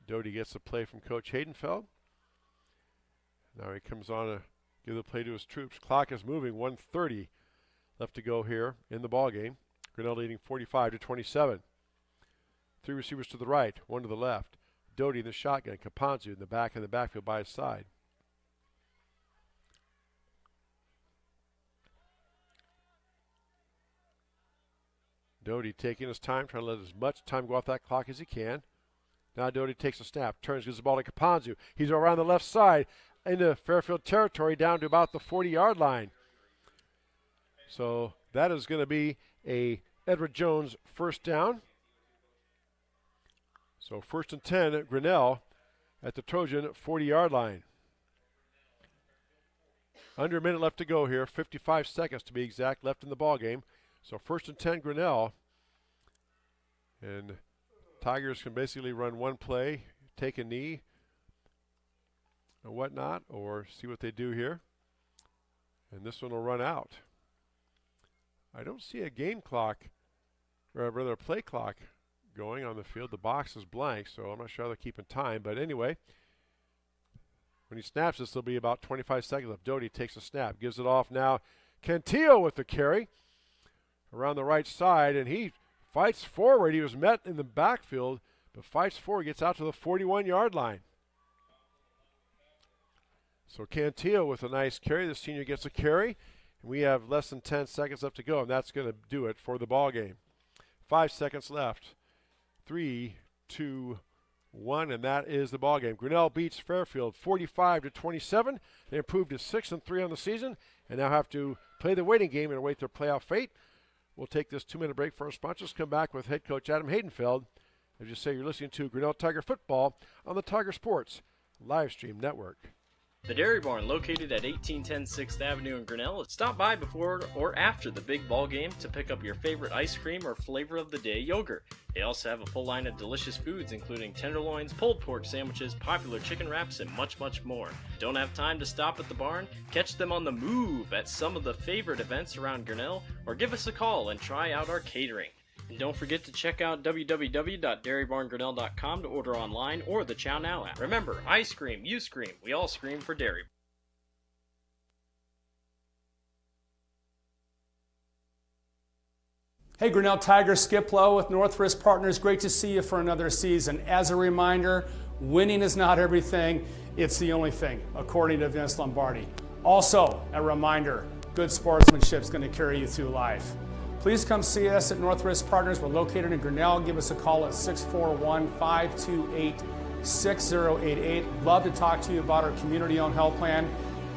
Doty gets the play from Coach Haydenfeld. Now he comes on to give the play to his troops. Clock is moving, 1:30 left to go here in the ball game. Grinnell leading 45-27. 3 receivers to the right, 1 to the left. Doty in the shotgun. Caponzo in the backfield by his side. Doty taking his time, trying to let as much time go off that clock as he can. Now Doty takes a snap, turns, gives the ball to Caponzo. He's around the left side into Fairfield territory down to about the 40-yard line. So that is going to be a Edward Jones 1st down. So 1st and 10 at Grinnell at the Trojan 40-yard line. Under a minute left to go here, 55 seconds to be exact left in the ball game. So 1st and 10 Grinnell. And Tigers can basically run one play, take a knee or whatnot, or see what they do here. And this one will run out. I don't see a game clock, or rather a play clock going on the field. The box is blank, so I'm not sure they're keeping time. But anyway, when he snaps this, there'll be about 25 seconds left. Doty takes a snap, gives it off now. Cantillo with the carry around the right side, and he fights forward. He was met in the backfield, but fights forward, gets out to the 41-yard line. So Cantillo with a nice carry. The senior gets a carry. And we have less than 10 seconds left to go, and that's going to do it for the ball game. 5 seconds left. 3, 2, 1, and that is the ball game. Grinnell beats Fairfield 45-27. They improved to 6-3 on the season, and now have to play the waiting game and await their playoff fate. We'll take this 2-minute break for our sponsors. Come back with head coach Adam Haydenfeld. As you say, you're listening to Grinnell Tiger Football on the Tiger Sports Livestream Network. The Dairy Barn, located at 1810 6th Avenue in Grinnell, stop by before or after the big ball game to pick up your favorite ice cream or flavor of the day yogurt. They also have a full line of delicious foods including tenderloins, pulled pork sandwiches, popular chicken wraps, and much, much more. Don't have time to stop at the barn? Catch them on the move at some of the favorite events around Grinnell, or give us a call and try out our catering. And don't forget to check out www.dairybarngrinnell.com to order online or the Chow Now app. Remember, I scream, you scream, we all scream for Dairy. Hey, Grinnell Tigers, Skip Lowe with Northwest Partners. Great to see you for another season. As a reminder, winning is not everything, it's the only thing, according to Vince Lombardi. Also, a reminder, good sportsmanship is going to carry you through life. Please come see us at Northwest Partners. We're located in Grinnell. Give us a call at 641-528-6088. Love to talk to you about our community-owned health plan.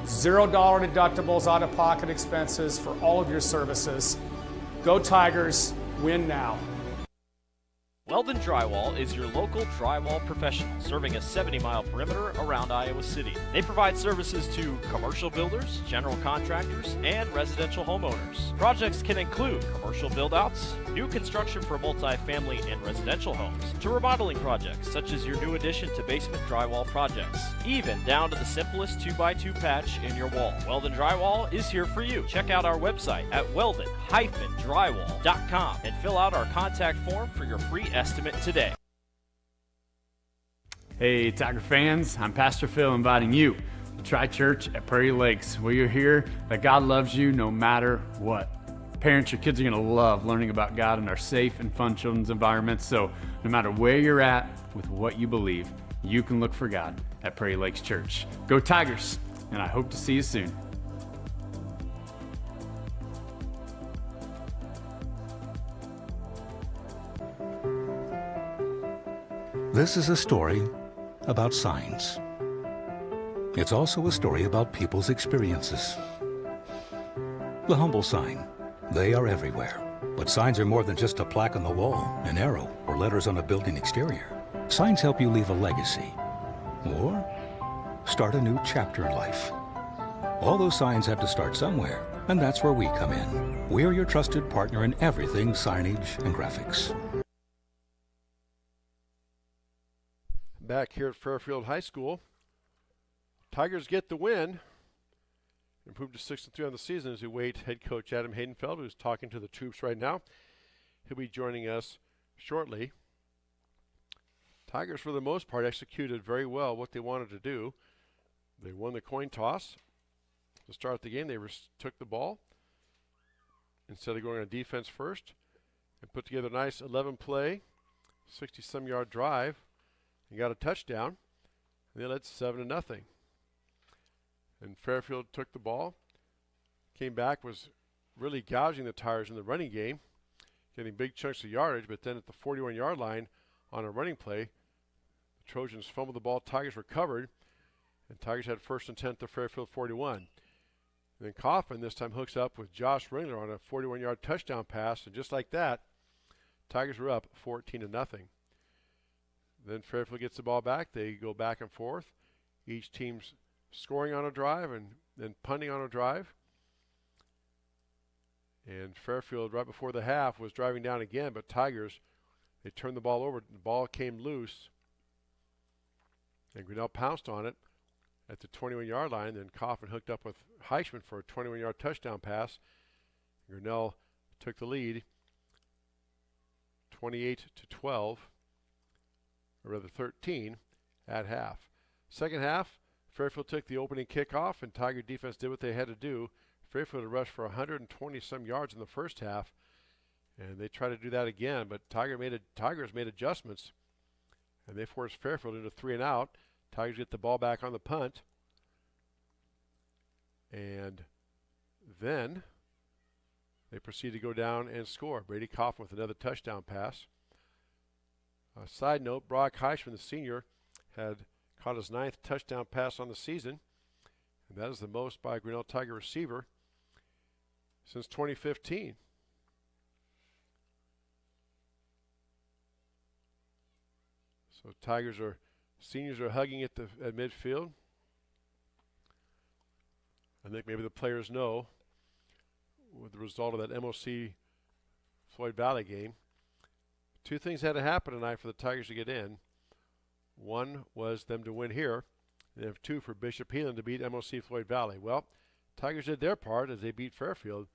$0 deductibles, out-of-pocket expenses for all of your services. Go Tigers, win now. Weldon Drywall is your local drywall professional, serving a 70-mile perimeter around Iowa City. They provide services to commercial builders, general contractors, and residential homeowners. Projects can include commercial build-outs, new construction for multi-family and residential homes, to remodeling projects such as your new addition to basement drywall projects, even down to the simplest 2x2 patch in your wall. Weldon Drywall is here for you. Check out our website at weldon-drywall.com and fill out our contact form for your free estimate today. Hey, Tiger fans, I'm Pastor Phil inviting you to try church at Prairie Lakes, where you'll hear that God loves you no matter what. Parents, your kids are going to love learning about God in our safe and fun children's environments, so no matter where you're at with what you believe, you can look for God at Prairie Lakes Church. Go Tigers, and I hope to see you soon. This is a story about signs. It's also a story about people's experiences. The humble sign. They are everywhere. But signs are more than just a plaque on the wall, an arrow, or letters on a building exterior. Signs help you leave a legacy or start a new chapter in life. All those signs have to start somewhere, and that's where we come in. We're your trusted partner in everything signage and graphics. Back here at Fairfield High School, Tigers get the win. Improved to 6-3 on the season as we wait head coach Adam Haydenfeld, who's talking to the troops right now. He'll be joining us shortly. Tigers, for the most part, executed very well what they wanted to do. They won the coin toss. To start the game, they took the ball instead of going on defense first and put together a nice 11-play, 60-some yard drive. He got a touchdown, and they led 7-0. And Fairfield took the ball, came back, was really gouging the Tigers in the running game, getting big chunks of yardage, but then at the 41-yard line on a running play, the Trojans fumbled the ball, Tigers recovered, and Tigers had first and 10 at the Fairfield 41. And then Coffin this time hooks up with Josh Ringler on a 41-yard touchdown pass, and just like that, Tigers were up 14-0. Then Fairfield gets the ball back. They go back and forth. Each team's scoring on a drive and then punting on a drive. And Fairfield, right before the half, was driving down again, but Tigers, they turned the ball over. The ball came loose, and Grinnell pounced on it at the 21-yard line. Then Coffin hooked up with Heichman for a 21-yard touchdown pass. Grinnell took the lead 28-12. Or rather 13 at half. Second half, Fairfield took the opening kickoff, and Tiger defense did what they had to do. Fairfield had rushed for 120-some yards in the first half, and they tried to do that again, but Tigers made adjustments, and they forced Fairfield into 3-and-out. Tigers get the ball back on the punt, and then they proceed to go down and score. Brady Coffin with another touchdown pass. Side note, Brock Heichman, the senior, had caught his 9th touchdown pass on the season, and that is the most by a Grinnell Tiger receiver since 2015. So seniors are hugging at midfield. I think maybe the players know with the result of that MOC Floyd Valley game, two things had to happen tonight for the Tigers to get in. One was them to win here, and then two for Bishop Heelan to beat MOC Floyd Valley. Well, Tigers did their part as they beat Fairfield,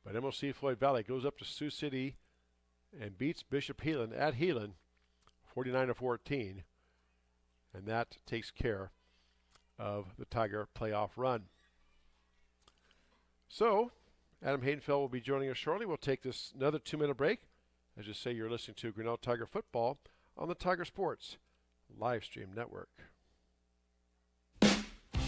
but MOC Floyd Valley goes up to Sioux City and beats Bishop Heelan at Heelan 49-14, and that takes care of the Tiger playoff run. So, Adam Haydenfeld will be joining us shortly. We'll take this another 2-minute break. As you say, you're listening to Grinnell Tiger Football on the Tiger Sports live stream network.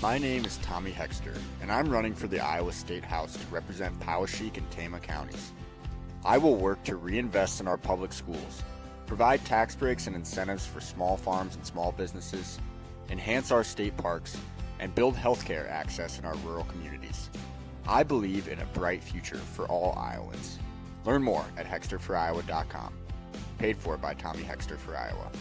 My name is Tommy Hexter, and I'm running for the Iowa State House to represent Poweshiek and Tama counties. I will work to reinvest in our public schools, provide tax breaks and incentives for small farms and small businesses, enhance our state parks, and build healthcare access in our rural communities. I believe in a bright future for all Iowans. Learn more at hexterforiowa.com. Paid for by Tommy Hexter for Iowa.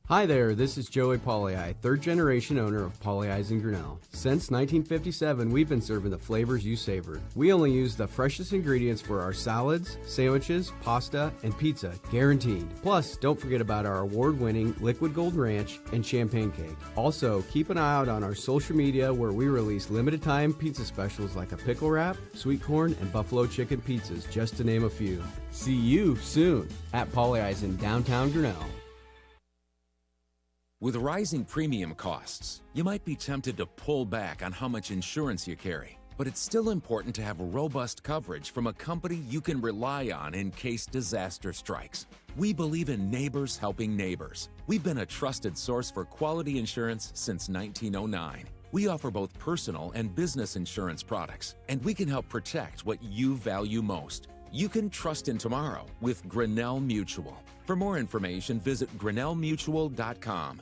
Hi there, this is Joey Pauley, third generation owner of Pauley Eyes in Grinnell. Since 1957, we've been serving the flavors you savored. We only use the freshest ingredients for our salads, sandwiches, pasta, and pizza, guaranteed. Plus, don't forget about our award-winning Liquid Gold Ranch and Champagne Cake. Also, keep an eye out on our social media where we release limited-time pizza specials like a pickle wrap, sweet corn, and buffalo chicken pizzas, just to name a few. See you soon at Pauley Eyes in downtown Grinnell. With rising premium costs, you might be tempted to pull back on how much insurance you carry. But it's still important to have robust coverage from a company you can rely on in case disaster strikes. We believe in neighbors helping neighbors. We've been a trusted source for quality insurance since 1909. We offer both personal and business insurance products, and we can help protect what you value most. You can trust in tomorrow with Grinnell Mutual. For more information, visit grinnellmutual.com.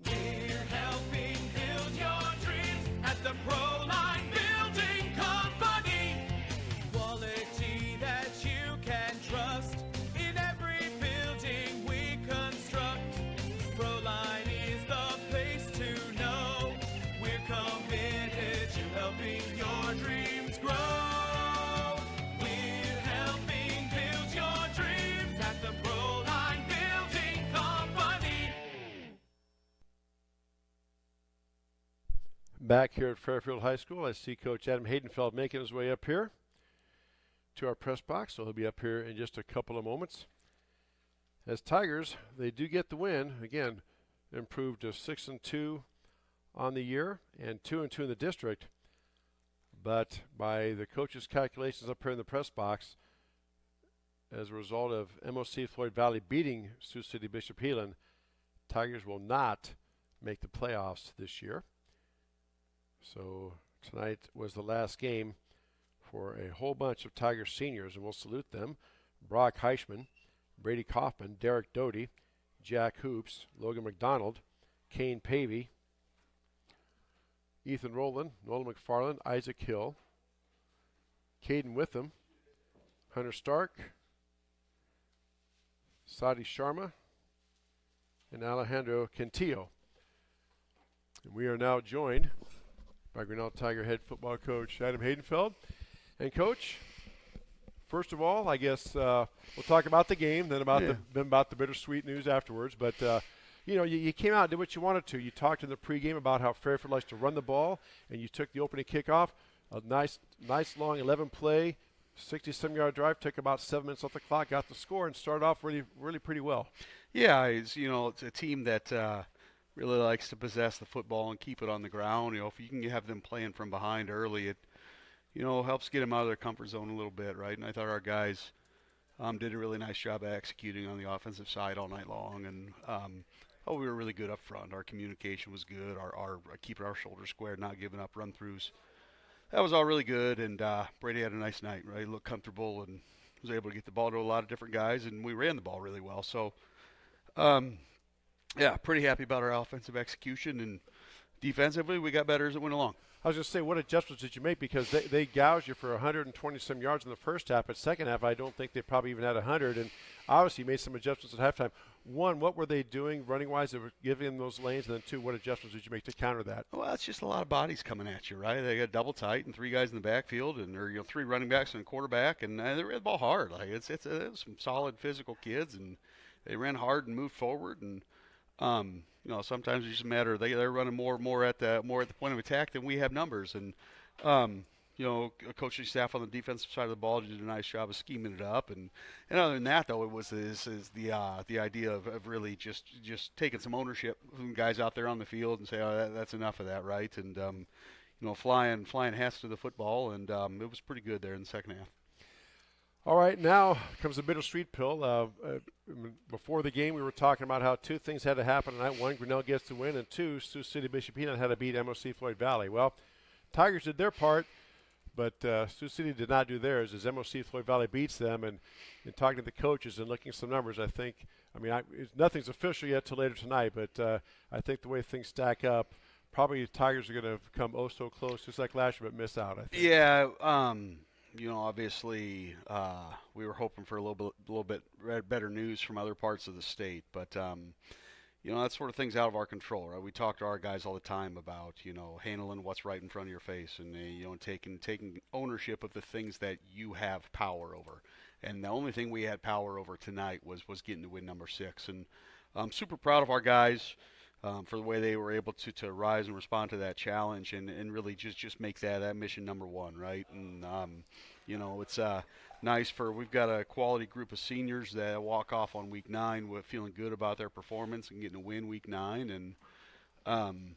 We're helping build your dreams at the Proline Building Company. Quality that you can trust in every building we construct. Proline is the place to know. We're committed to helping your dreams grow. We're helping build your dreams at the Proline Building Company. Back here at Fairfield High School, I see Coach Adam Haydenfeld making his way up here to our press box, so he'll be up here in just a couple of moments. As Tigers, they do get the win. Again, improved to 6-2 on the year and 2-2 in the district. But by the coach's calculations up here in the press box, as a result of MOC Floyd Valley beating Sioux City Bishop Heelan, Tigers will not make the playoffs this year. So tonight was the last game for a whole bunch of Tigers seniors, and we'll salute them. Brock Heichman, Brady Kaufman, Derek Doty, Jack Hoops, Logan McDonald, Kane Pavey, Ethan Rowland, Nolan McFarland, Isaac Hill, Caden Witham, Hunter Stark, Sadi Sharma, and Alejandro Quintillo. And we are now joined by Grinnell Tiger head football coach Adam Haydenfeld. And Coach, first of all, I guess we'll talk about the game, then about the bittersweet news afterwards. But you came out and did what you wanted to. You talked in the pregame about how Fairfield likes to run the ball, and you took the opening kickoff. A nice long 11-play, 67-yard drive. Took about 7 minutes off the clock, got the score, and started off really pretty well. Yeah, it's a team that really likes to possess the football and keep it on the ground. If you can have them playing from behind early, it helps get them out of their comfort zone a little bit, right? And I thought our guys did a really nice job of executing on the offensive side all night long, and we were really good up front. Our communication was good. Our keeping our shoulders squared, not giving up run-throughs. That was all really good, and Brady had a nice night, right? He looked comfortable and was able to get the ball to a lot of different guys, and we ran the ball really well. So, pretty happy about our offensive execution, and defensively, we got better as it went along. I was going to say, what adjustments did you make? Because they gouged you for 120-some yards in the first half. But second half, I don't think they probably even had 100. And obviously made some adjustments at halftime. One, what were they doing running-wise that were giving them those lanes? And then two, what adjustments did you make to counter that? Well, it's just a lot of bodies coming at you, right? They got double tight and 3 guys in the backfield, and or 3 running backs and a quarterback, and they ran the ball hard. Like it's some solid physical kids, and they ran hard and moved forward. And sometimes it's just a matter they're running more at the point of attack than we have numbers. And coaching staff on the defensive side of the ball did a nice job of scheming it up. And other than that, though, it was the idea of really just taking some ownership from guys out there on the field and say, oh, that's enough of that, right? And flying hats to the football, and it was pretty good there in the second half. All right, now comes the bittersweet pill. Before the game, we were talking about how 2 things had to happen tonight. 1, Grinnell gets the win, and 2, Sioux City Bishop Peanut had to beat MOC Floyd Valley. Well, Tigers did their part, but Sioux City did not do theirs as MOC Floyd Valley beats them. And in talking to the coaches and looking at some numbers, nothing's official yet till later tonight, but I think the way things stack up, probably the Tigers are going to come oh so close, just like last year, but miss out, I think. Yeah, obviously we were hoping for a little bit better news from other parts of the state, but that sort of thing's out of our control, right? We talk to our guys all the time about handling what's right in front of your face, and taking ownership of the things that you have power over. And the only thing we had power over tonight was getting to win number 6, and I'm super proud of our guys. For the way they were able to rise and respond to that challenge and really just make that mission number 1, right? And, it's nice we've got a quality group of seniors that walk off on week 9 with feeling good about their performance and getting a win week 9. And,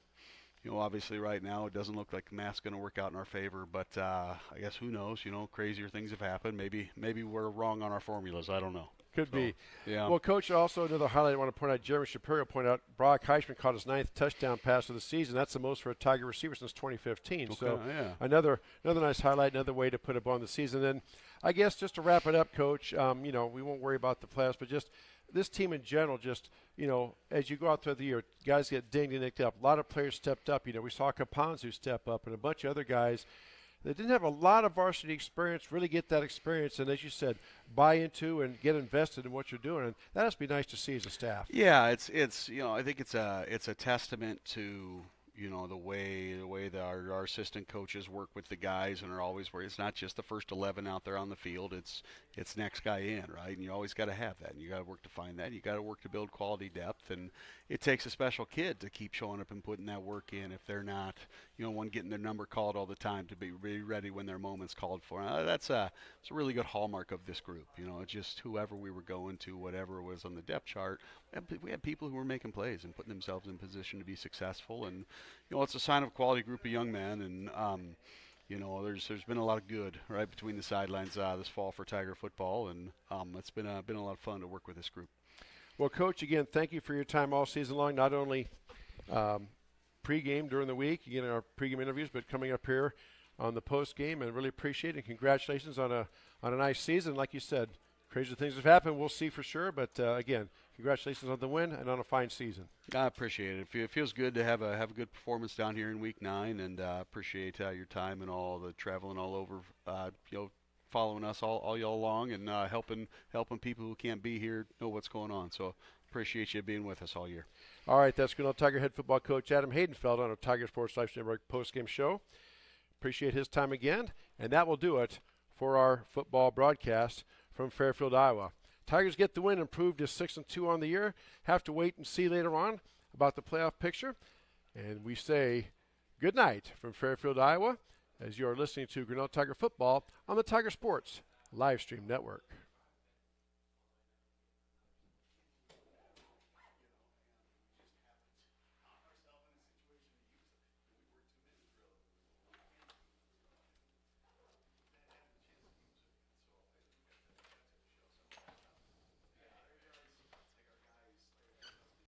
obviously right now it doesn't look like the math's going to work out in our favor, but I guess who knows, crazier things have happened. Maybe we're wrong on our formulas. I don't know. Could be. Yeah. Well, Coach, also another highlight I want to point out, Jeremy Shapiro pointed out, Brock Heisman caught his 9th touchdown pass of the season. That's the most for a Tiger receiver since 2015. Okay, so yeah. another nice highlight, another way to put up on the season. And I guess just to wrap it up, Coach, we won't worry about the playoffs, but just this team in general, as you go out throughout the year, guys get dinged and nicked up. A lot of players stepped up. We saw Caponzu step up and a bunch of other guys that didn't have a lot of varsity experience, really get that experience, and as you said, buy into and get invested in what you're doing, and that has to be nice to see as a staff. Yeah, it's I think it's a testament to the way that our assistant coaches work with the guys and are always worried. It's not just the first 11 out there on the field. It's next guy in, right? And you always got to have that. And you got to work to find that. You got to work to build quality depth. And it takes a special kid to keep showing up and putting that work in if they're not, one getting their number called all the time to be really ready when their moment's called for. It's a really good hallmark of this group. Just whoever we were going to, whatever was on the depth chart, we had people who were making plays and putting themselves in position to be successful. And it's a sign of a quality group of young men. And there's been a lot of good right between the sidelines this fall for Tiger football, and it's been a lot of fun to work with this group. Well, Coach, again, thank you for your time all season long. Not only pregame during the week, again our pregame interviews, but coming up here on the postgame, and really appreciate it. And congratulations on a nice season. Like you said, crazy things have happened. We'll see for sure, but again, congratulations on the win and on a fine season. I appreciate it. It feels good to have a good performance down here in week 9, and appreciate your time and all the traveling all over, following us all y'all along, and helping people who can't be here know what's going on. So appreciate you being with us all year. All right, that's Grinnell Tiger head football coach Adam Haydenfeld on our Tiger Sports Live Network postgame show. Appreciate his time again, and that will do it for our football broadcast from Fairfield, Iowa. Tigers get the win, improved to 6-2 on the year. Have to wait and see later on about the playoff picture. And we say good night from Fairfield, Iowa, as you are listening to Grinnell Tiger football on the Tiger Sports Livestream Network.